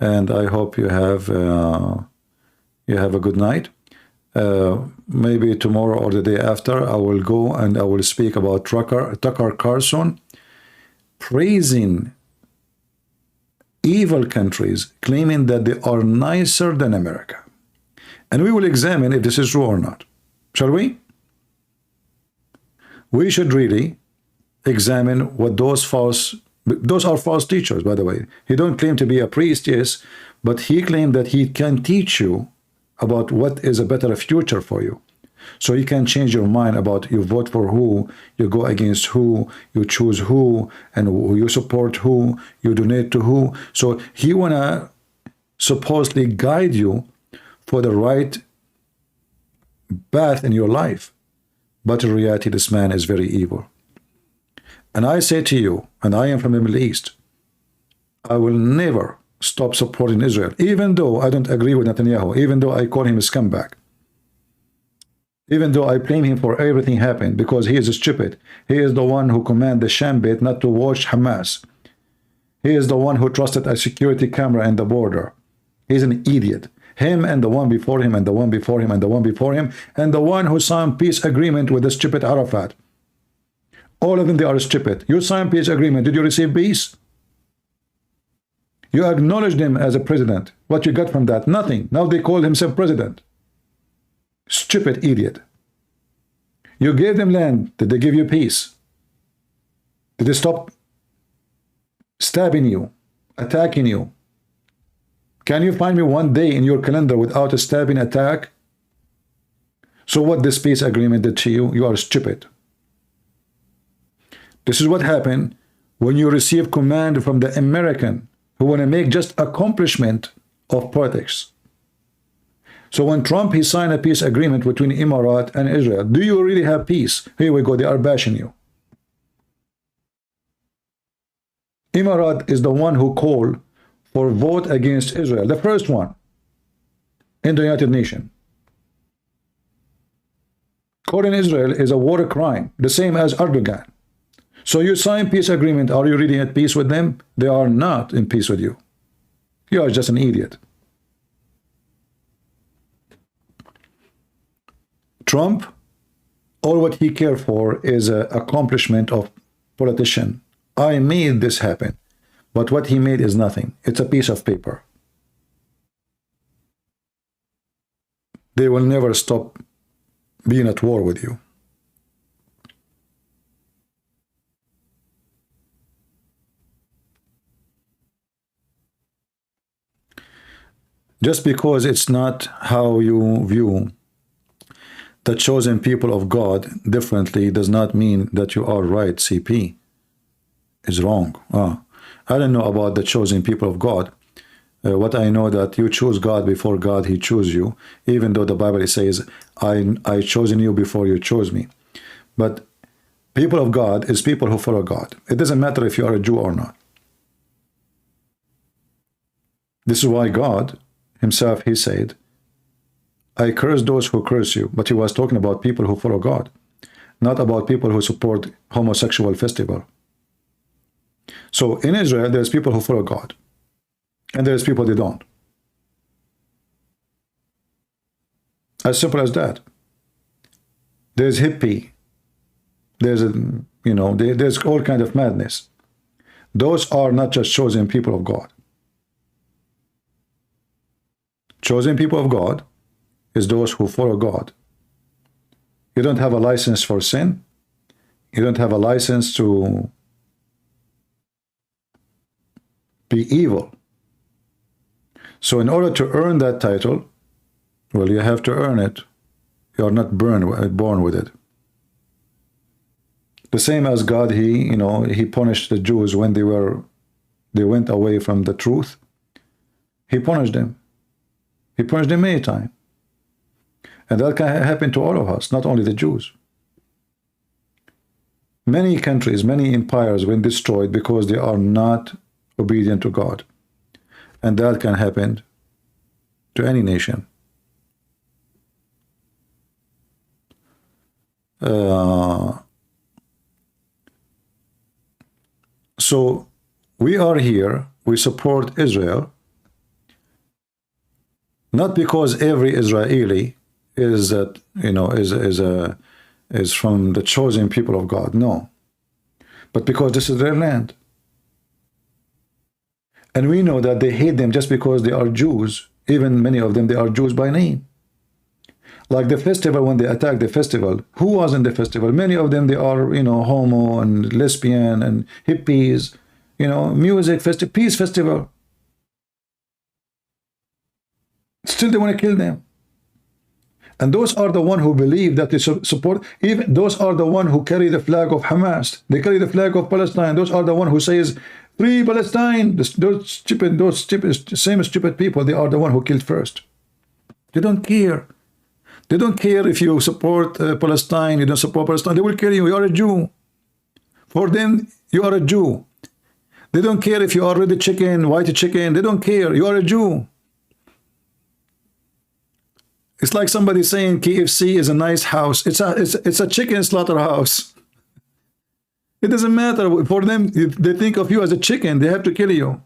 and I hope you have a good night. Maybe tomorrow or the day after, I will go and I will speak about Tucker Carlson praising evil countries, claiming that they are nicer than America. And we will examine if this is true or not. Shall we? We should really examine what those are false teachers, by the way. He don't claim to be a priest, yes, but he claimed that he can teach you about what is a better future for you. So you can change your mind about you vote for who, you go against who, you choose who, and who you support who, you donate to who. So he wanna supposedly guide you for the right path in your life. But in reality, this man is very evil. And I say to you, and I am from the Middle East, I will never stop supporting Israel, even though I don't agree with Netanyahu, even though I call him a scumbag, even though I blame him for everything happened, because he is stupid. He is the one who commanded the Shambit not to watch Hamas. He is the one who trusted a security camera in the border. He's an idiot. Him and the one before him and the one before him and the one before him and the one who signed peace agreement with the stupid Arafat. All of them, they are stupid. You signed peace agreement. Did you receive peace? You acknowledged him as a president. What you got from that? Nothing. Now they call himself president. Stupid idiot. You gave them land. Did they give you peace? Did they stop stabbing you, attacking you? Can you find me one day in your calendar without a stabbing attack? So what this peace agreement did to you? You are stupid. This is what happened when you receive command from the American who want to make just accomplishment of politics. So when Trump, he signed a peace agreement between Emirates and Israel, do you really have peace? Here we go, they are bashing you. Emirates is the one who called for vote against Israel, the first one in the United Nations. Calling Israel is a war crime, the same as Erdogan. So you sign peace agreement, are you really at peace with them? They are not in peace with you. You are just an idiot. Trump, all what he cares for is an accomplishment of politician. I made this happen. But what he made is nothing. It's a piece of paper. They will never stop being at war with you. Just because it's not how you view the chosen people of God differently does not mean that you are right. CP is wrong. I don't know about the chosen people of God. What I know that you choose God before God, he chose you, even though the Bible says, I chosen you before you chose me. But people of God is people who follow God. It doesn't matter if you are a Jew or not. This is why God himself, he said, I curse those who curse you. But he was talking about people who follow God, not about people who support homosexual festival. So in Israel, there's people who follow God, and there's people they don't. As simple as that. There's hippie. There's there's all kind of madness. Those are not just chosen people of God. Chosen people of God is those who follow God. You don't have a license for sin. You don't have a license to be evil. So in order to earn that title, well, you have to earn it. You are not born with it. The same as God, he punished the Jews when they went away from the truth. He punished them. He punished them many times. And that can happen to all of us, not only the Jews. Many countries, many empires were destroyed because they are not obedient to God. And that can happen to any nation. So we are here, we support Israel, not because every Israeli is that is from the chosen people of God, no, but because this is their land. And we know that they hate them just because they are Jews. Even many of them, they are Jews by name. Like the festival, when they attacked the festival, who was in the festival? Many of them, they are, homo and lesbian and hippies, music festival, peace festival. Still, they want to kill them. And those are the one who believe that they support, even those are the one who carry the flag of Hamas. They carry the flag of Palestine. Those are the one who says, free Palestine. Those same stupid people, they are the one who killed first. They don't care. They don't care if you support Palestine, you don't support Palestine. They will kill you. You are a Jew. For them, you are a Jew. They don't care if you are red chicken, white chicken. They don't care. You are a Jew. It's like somebody saying KFC is a nice house. It's a chicken slaughterhouse. It doesn't matter. For them, if they think of you as a chicken, they have to kill you.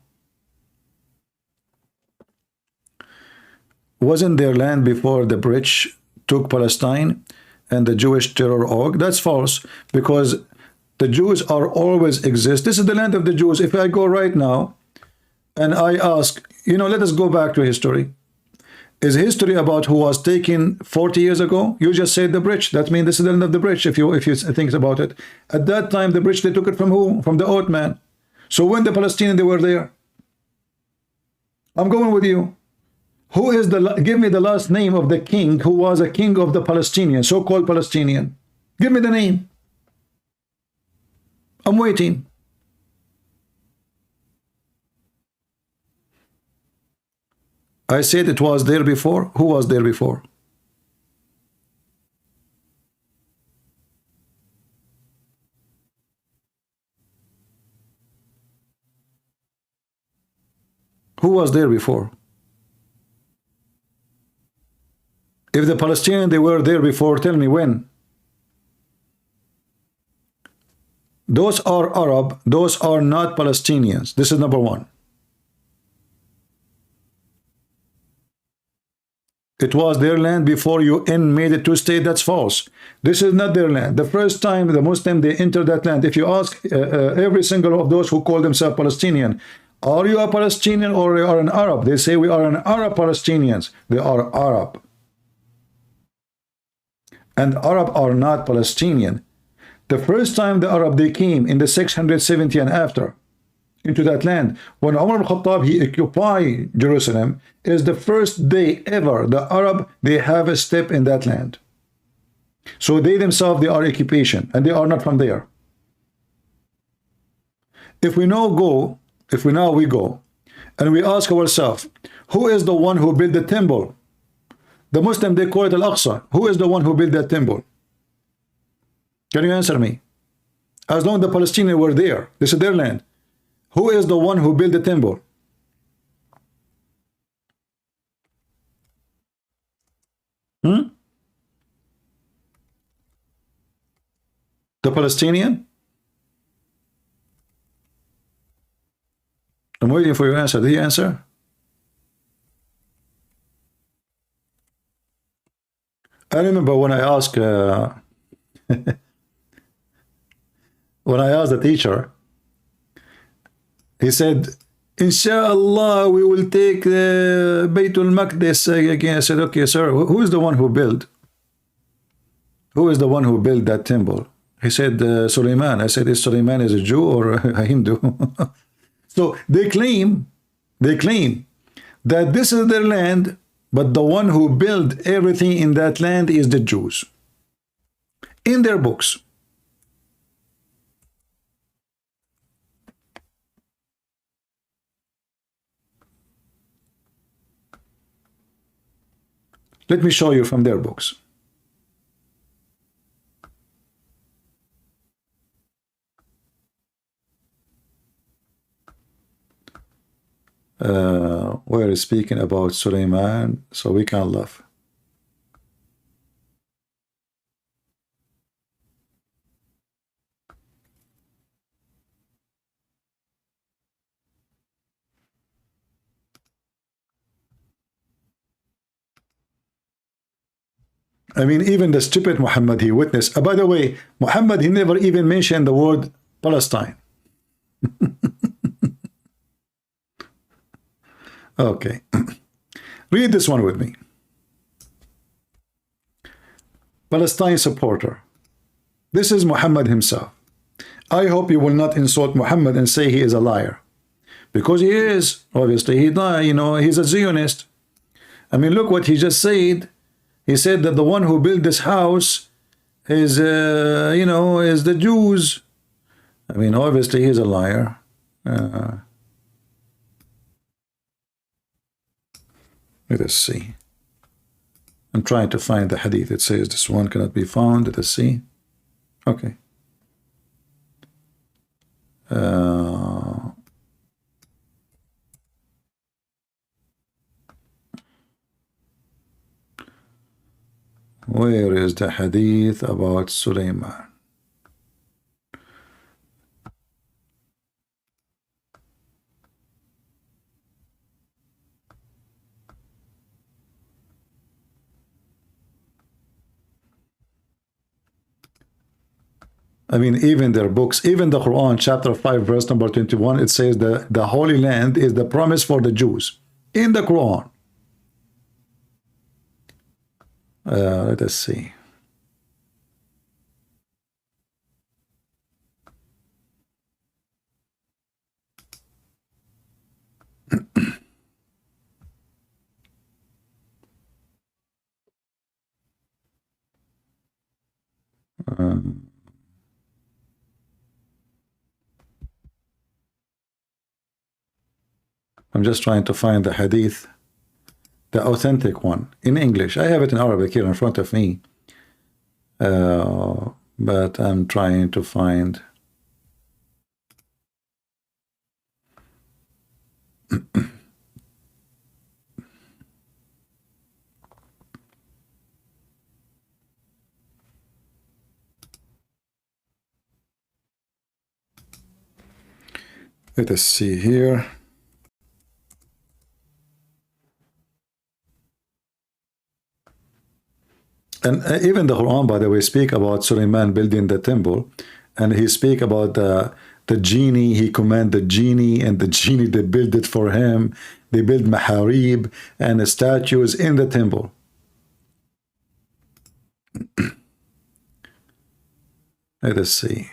Wasn't their land before the British took Palestine and the Jewish terror org? That's false, because the Jews are always exist. This is the land of the Jews. If I go right now and I ask, let us go back to history. Is history about who was taken 40 years ago? You just said the British. That means this is the land of the British, if you think about it. At that time, the British, they took it from who? From the Ottoman. So when the Palestinians, they were there. I'm going with you. Who is give me the last name of the king who was a king of the Palestinian, so-called Palestinian. Give me the name. I'm waiting. I said it was there before. Who was there before? Who was there before? If the Palestinians, they were there before, tell me when. Those are Arab, those are not Palestinians. This is number one. It was their land before UN made it two-state. That's false. This is not their land. The first time the Muslim, they entered that land, if you ask every single of those who call themselves Palestinian, are you a Palestinian or you are an Arab? They say we are an Arab Palestinians. They are Arab. And Arab are not Palestinian. The first time the Arab, they came in the 670 and after. into that land. When Umar al-Khattab, he occupied Jerusalem, is the first day ever the Arab, they have a step in that land. So they themselves, they are occupation, and they are not from there. If we now go, and we ask ourselves, who is the one who built the temple? The Muslim, they call it Al-Aqsa. Who is the one who built that temple? Can you answer me? As long as the Palestinians were there, this is their land. Who is the one who built the temple? The Palestinian? I'm waiting for your answer. Did you answer? I remember when I asked the teacher, he said, Inshallah, we will take Baytul Maqdis again. I said, okay, sir, who is the one who built? Who is the one who built that temple? He said, Suleiman. I said, is Suleiman is a Jew or a Hindu? So they claim that this is their land, but the one who built everything in that land is the Jews. In their books. Let me show you from their books. We're speaking about Suleiman, so we can laugh. I mean, even the stupid Muhammad, he witnessed. By the way, Muhammad, he never even mentioned the word Palestine. Okay. Read this one with me. Palestine supporter. This is Muhammad himself. I hope you will not insult Muhammad and say he is a liar. Because he is. Obviously, he's a Zionist. I mean, look what he just said. He said that the one who built this house is, is the Jews. I mean, obviously, he's a liar. Let us see. I'm trying to find the hadith. It says this one cannot be found. Let us see. Okay. Where is the hadith about Suleiman? I mean, even their books, even the Quran, chapter 5, verse number 21, it says that the Holy Land is the promise for the Jews. In the Quran. Let us see. I'm just trying to find the hadith, the authentic one, in English. I have it in Arabic here in front of me, but I'm trying to find. Let us see here. And even the Quran, by the way, speak about Suleiman building the temple, and he speak about the genie. He command the genie, and the genie, they build it for him. They build maharib and statues in the temple. Let us see.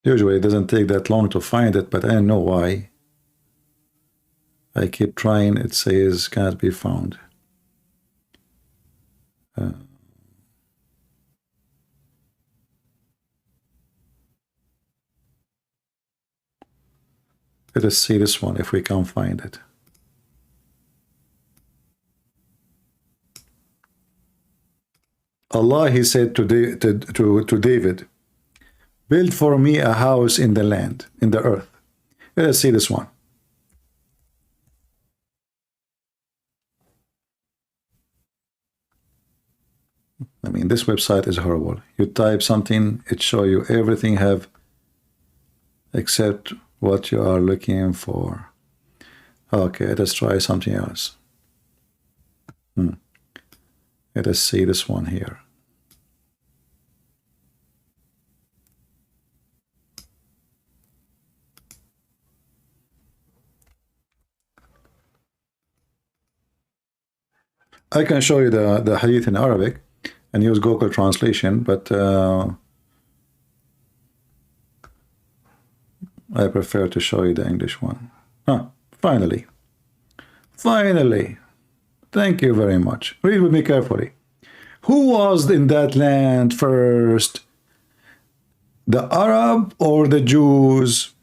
Usually it doesn't take that long to find it, but I don't know why. I keep trying, it says cannot be found. Let us see this one if we can find it. Allah, he said to David, build for me a house in the land, in the earth. Let us see this one. I mean, this website is horrible. You type something, it shows you everything have except what you are looking for. Okay, let's try something else. Let us see this one here. I can show you the hadith in Arabic and use Google translation, but I prefer to show you the English one. Finally. Finally. Thank you very much. Read with me carefully. Who was in that land first? The Arab or the Jews?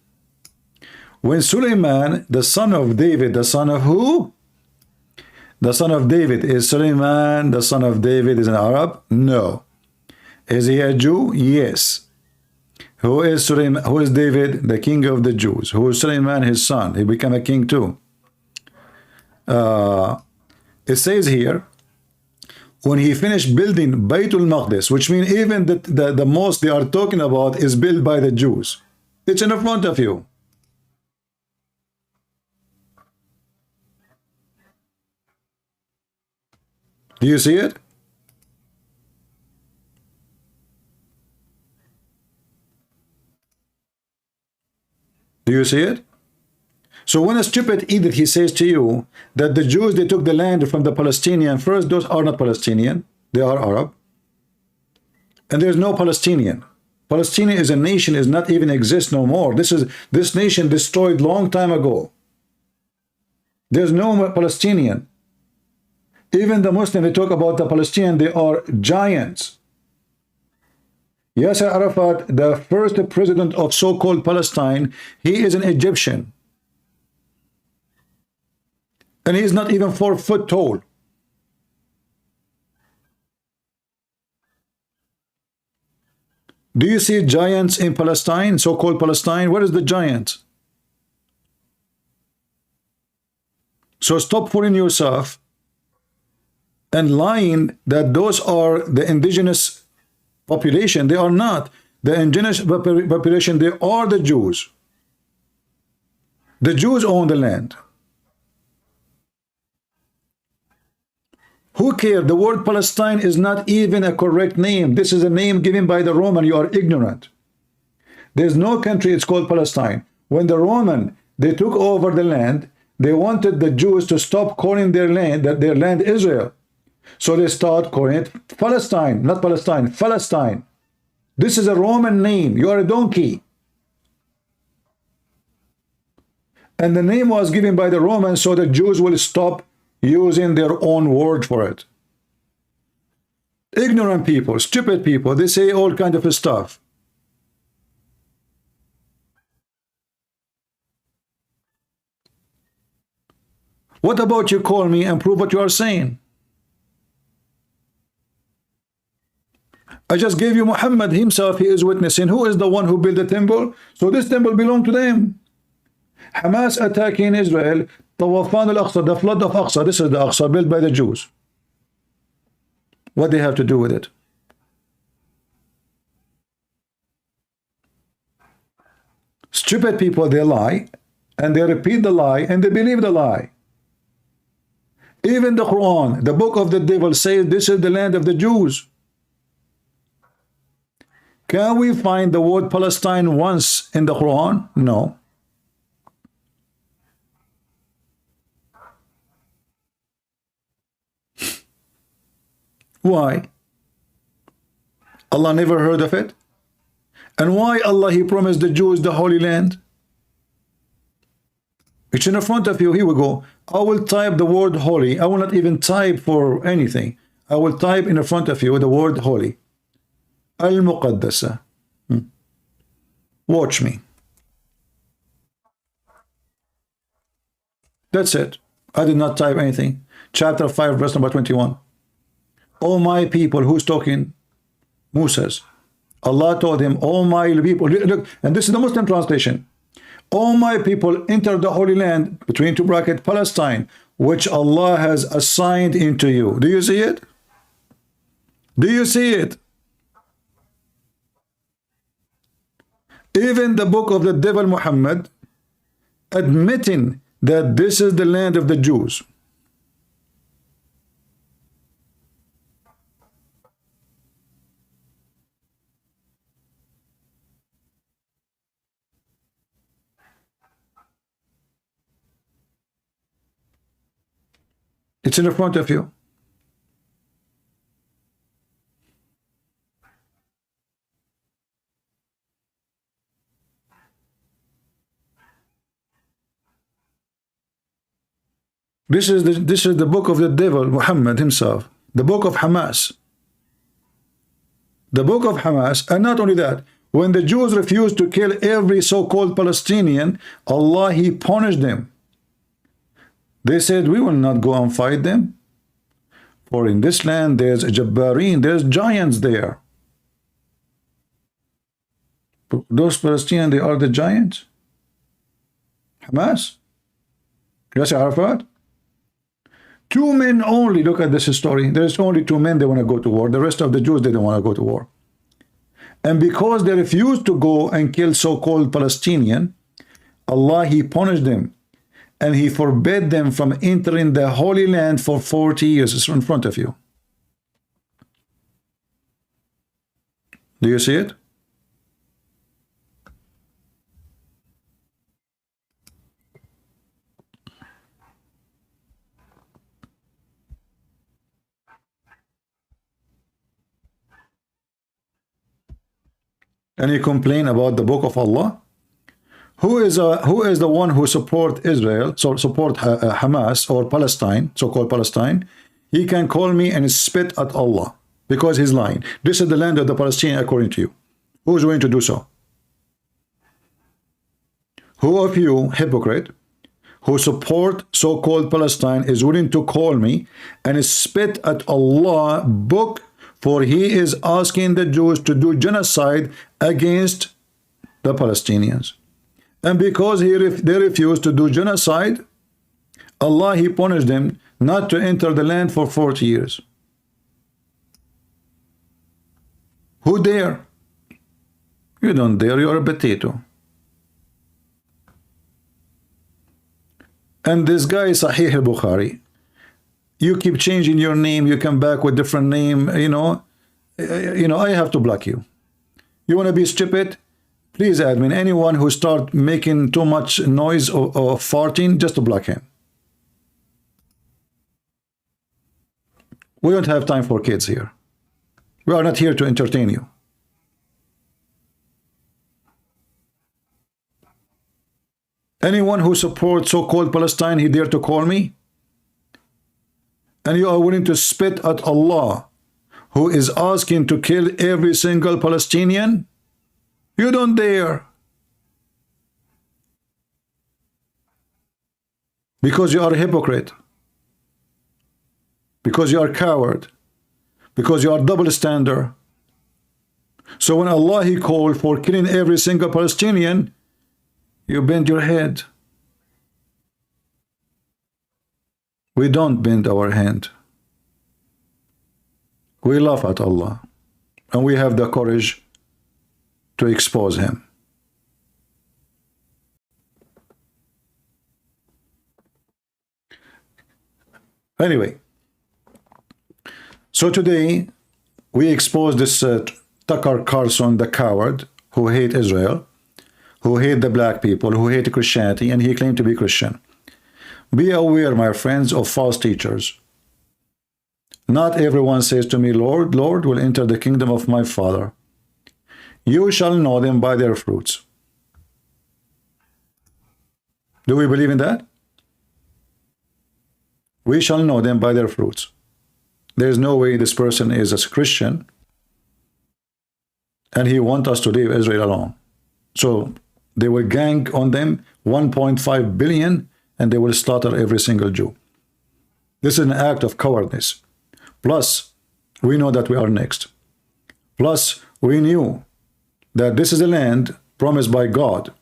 When Suleiman, the son of David, the son of who? The son of David. Is Suleiman the son of David is an Arab? No. Is he a Jew? Yes. Who is Suleiman? Who is David? The king of the Jews. Who is Suleiman? His son. He became a king too. It says here, when he finished building Baytul Maqdis, which means even the mosque they are talking about is built by the Jews. It's in front of you. Do you see it? Do you see it? So when a stupid idiot, he says to you that the Jews, they took the land from the Palestinian, first, those are not Palestinian, they are Arab. And there's no Palestinian. Palestine is a nation, is not even exist no more. This nation destroyed long time ago. There's no Palestinian. Even the Muslim, they talk about the Palestinian, they are giants. Yasser Arafat, the first president of so-called Palestine, he is an Egyptian. And he is not even 4 foot tall. Do you see giants in Palestine, so-called Palestine? Where is the giant? So stop fooling yourself and lying that those are the indigenous population. They are not. The indigenous population, they are the Jews. The Jews own the land. Who cares? The word Palestine is not even a correct name. This is a name given by the Roman. You are ignorant. There's no country, it's called Palestine. When the Roman, they took over the land, they wanted the Jews to stop calling their land Israel. So they start calling it Palestine, not Palestine, Palestine. This is a Roman name. You are a donkey. And the name was given by the Romans so the Jews will stop using their own word for it. Ignorant people, stupid people, they say all kinds of stuff. What about you call me and prove what you are saying? I just gave you Muhammad himself, he is witnessing. Who is the one who built the temple? So this temple belonged to them. Hamas attacking Israel, Tawafan al-Aqsa, the flood of Aqsa. This is the Aqsa built by the Jews. What they have to do with it? Stupid people, they lie, and they repeat the lie, and they believe the lie. Even the Quran, the book of the devil, says this is the land of the Jews. Can we find the word Palestine once in the Quran? No. Why? Allah never heard of it? And why Allah, He promised the Jews the Holy Land? It's in front of you. Here we go. I will type the word holy. I will not even type for anything. I will type in front of you the word holy. Al-Muqaddasa. Watch me. That's it. I did not type anything. Chapter 5, verse number 21. Oh my people, who's talking? Moses. Allah told him, oh my people, look, and this is the Muslim translation. Oh my people, enter the Holy Land, between two brackets, Palestine, which Allah has assigned into you. Do you see it? Do you see it? Even the book of the devil Muhammad admitting that this is the land of the Jews. It's in front of you. This is the book of the devil Muhammad himself, the book of Hamas. The book of Hamas, and not only that, when the Jews refused to kill every so-called Palestinian, Allah, He punished them. They said, we will not go and fight them. For in this land there's Jabbareen, there's giants there. Those Palestinians, they are the giants. Hamas. Yes, Arafat. 2 men only, look at this story. There's only 2 men they want to go to war. The rest of the Jews, they don't want to go to war. And because they refused to go and kill so-called Palestinian, Allah, He punished them. And He forbade them from entering the Holy Land for 40 years. It's in front of you. Do you see it? And you complain about the book of Allah? Who is the one who support Israel, so support Hamas or Palestine, so-called Palestine? He can call me and spit at Allah because he's lying. This is the land of the Palestinians according to you. Who is going to do so? Who of you, hypocrite, who support so-called Palestine is willing to call me and spit at Allah book, for He is asking the Jews to do genocide against the Palestinians. And because they refused to do genocide, Allah, He punished them not to enter the land for 40 years. Who dare? You don't dare, you're a potato. And this guy, Sahih al-Bukhari, you keep changing your name, you come back with different name, you know, I have to block you. You want to be stupid? Please, admin, anyone who start making too much noise or farting, just to block him. We don't have time for kids here. We are not here to entertain you. Anyone who supports so-called Palestine, he dare to call me? And you are willing to spit at Allah, who is asking to kill every single Palestinian? You don't dare. Because you are a hypocrite. Because you are a coward. Because you are double standard. So when Allah, He called for killing every single Palestinian, you bend your head. We don't bend our hand. We laugh at Allah. And we have the courage to expose Him. Anyway, so today we expose this Tucker Carlson, the coward, who hate Israel, who hate the black people, who hate Christianity, and he claimed to be Christian. Be aware, my friends, of false teachers. Not everyone says to me, Lord, Lord, will enter the kingdom of my Father. You shall know them by their fruits. Do we believe in that? We shall know them by their fruits. There's no way this person is a Christian and he wants us to leave Israel alone. So they will gang on them 1.5 billion and they will slaughter every single Jew. This is an act of cowardice. Plus, we know that we are next. Plus, we knew that this is a land promised by God.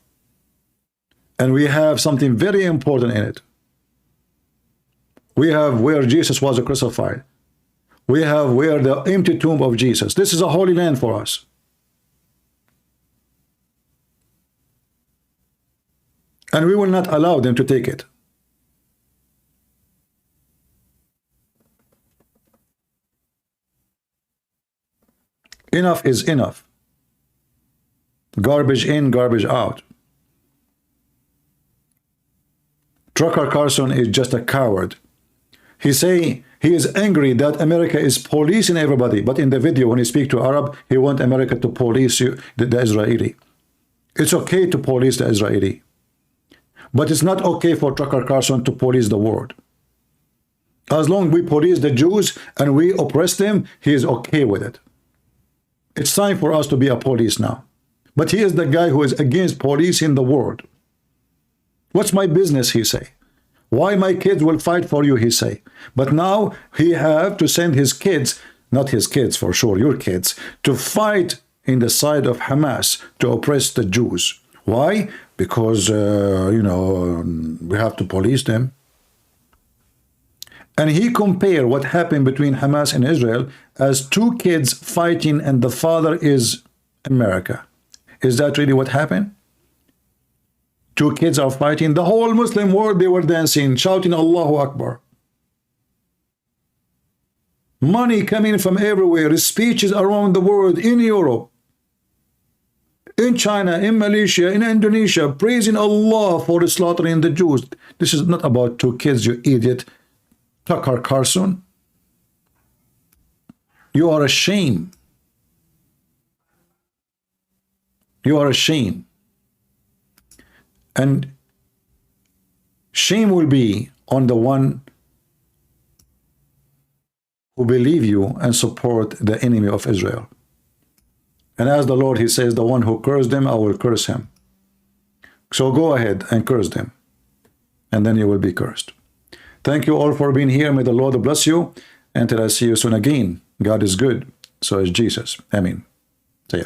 And we have something very important in it. We have where Jesus was crucified. We have where the empty tomb of Jesus. This is a holy land for us. And we will not allow them to take it. Enough is enough. Garbage in, garbage out. Trucker Carlson is just a coward. He is angry that America is policing everybody, but in the video when he speaks to Arab, he wants America to police the Israeli. It's okay to police the Israeli, but it's not okay for Trucker Carlson to police the world. As long as we police the Jews and we oppress them, he is okay with it. It's time for us to be a police now. But he is the guy who is against policing the world. What's my business, he say. Why my kids will fight for you, he say. But now he have to send his kids, not his kids for sure, your kids, to fight in the side of Hamas to oppress the Jews. Why? Because, you know, we have to police them. And he compare what happened between Hamas and Israel as two kids fighting and the father is America. Is that really what happened? Two kids are fighting. The whole Muslim world, they were dancing, shouting Allahu Akbar. Money coming from everywhere, speeches around the world, in Europe, in China, in Malaysia, in Indonesia, praising Allah for slaughtering the Jews. This is not about two kids, you idiot. Tucker Carlson. You are a shame. You are a shame. And shame will be on the one who believe you and support the enemy of Israel. And as the Lord, he says, the one who cursed them, I will curse him. So go ahead and curse them. And then you will be cursed. Thank you all for being here. May the Lord bless you. Until I see you soon again. God is good. So is Jesus. Amen. See ya.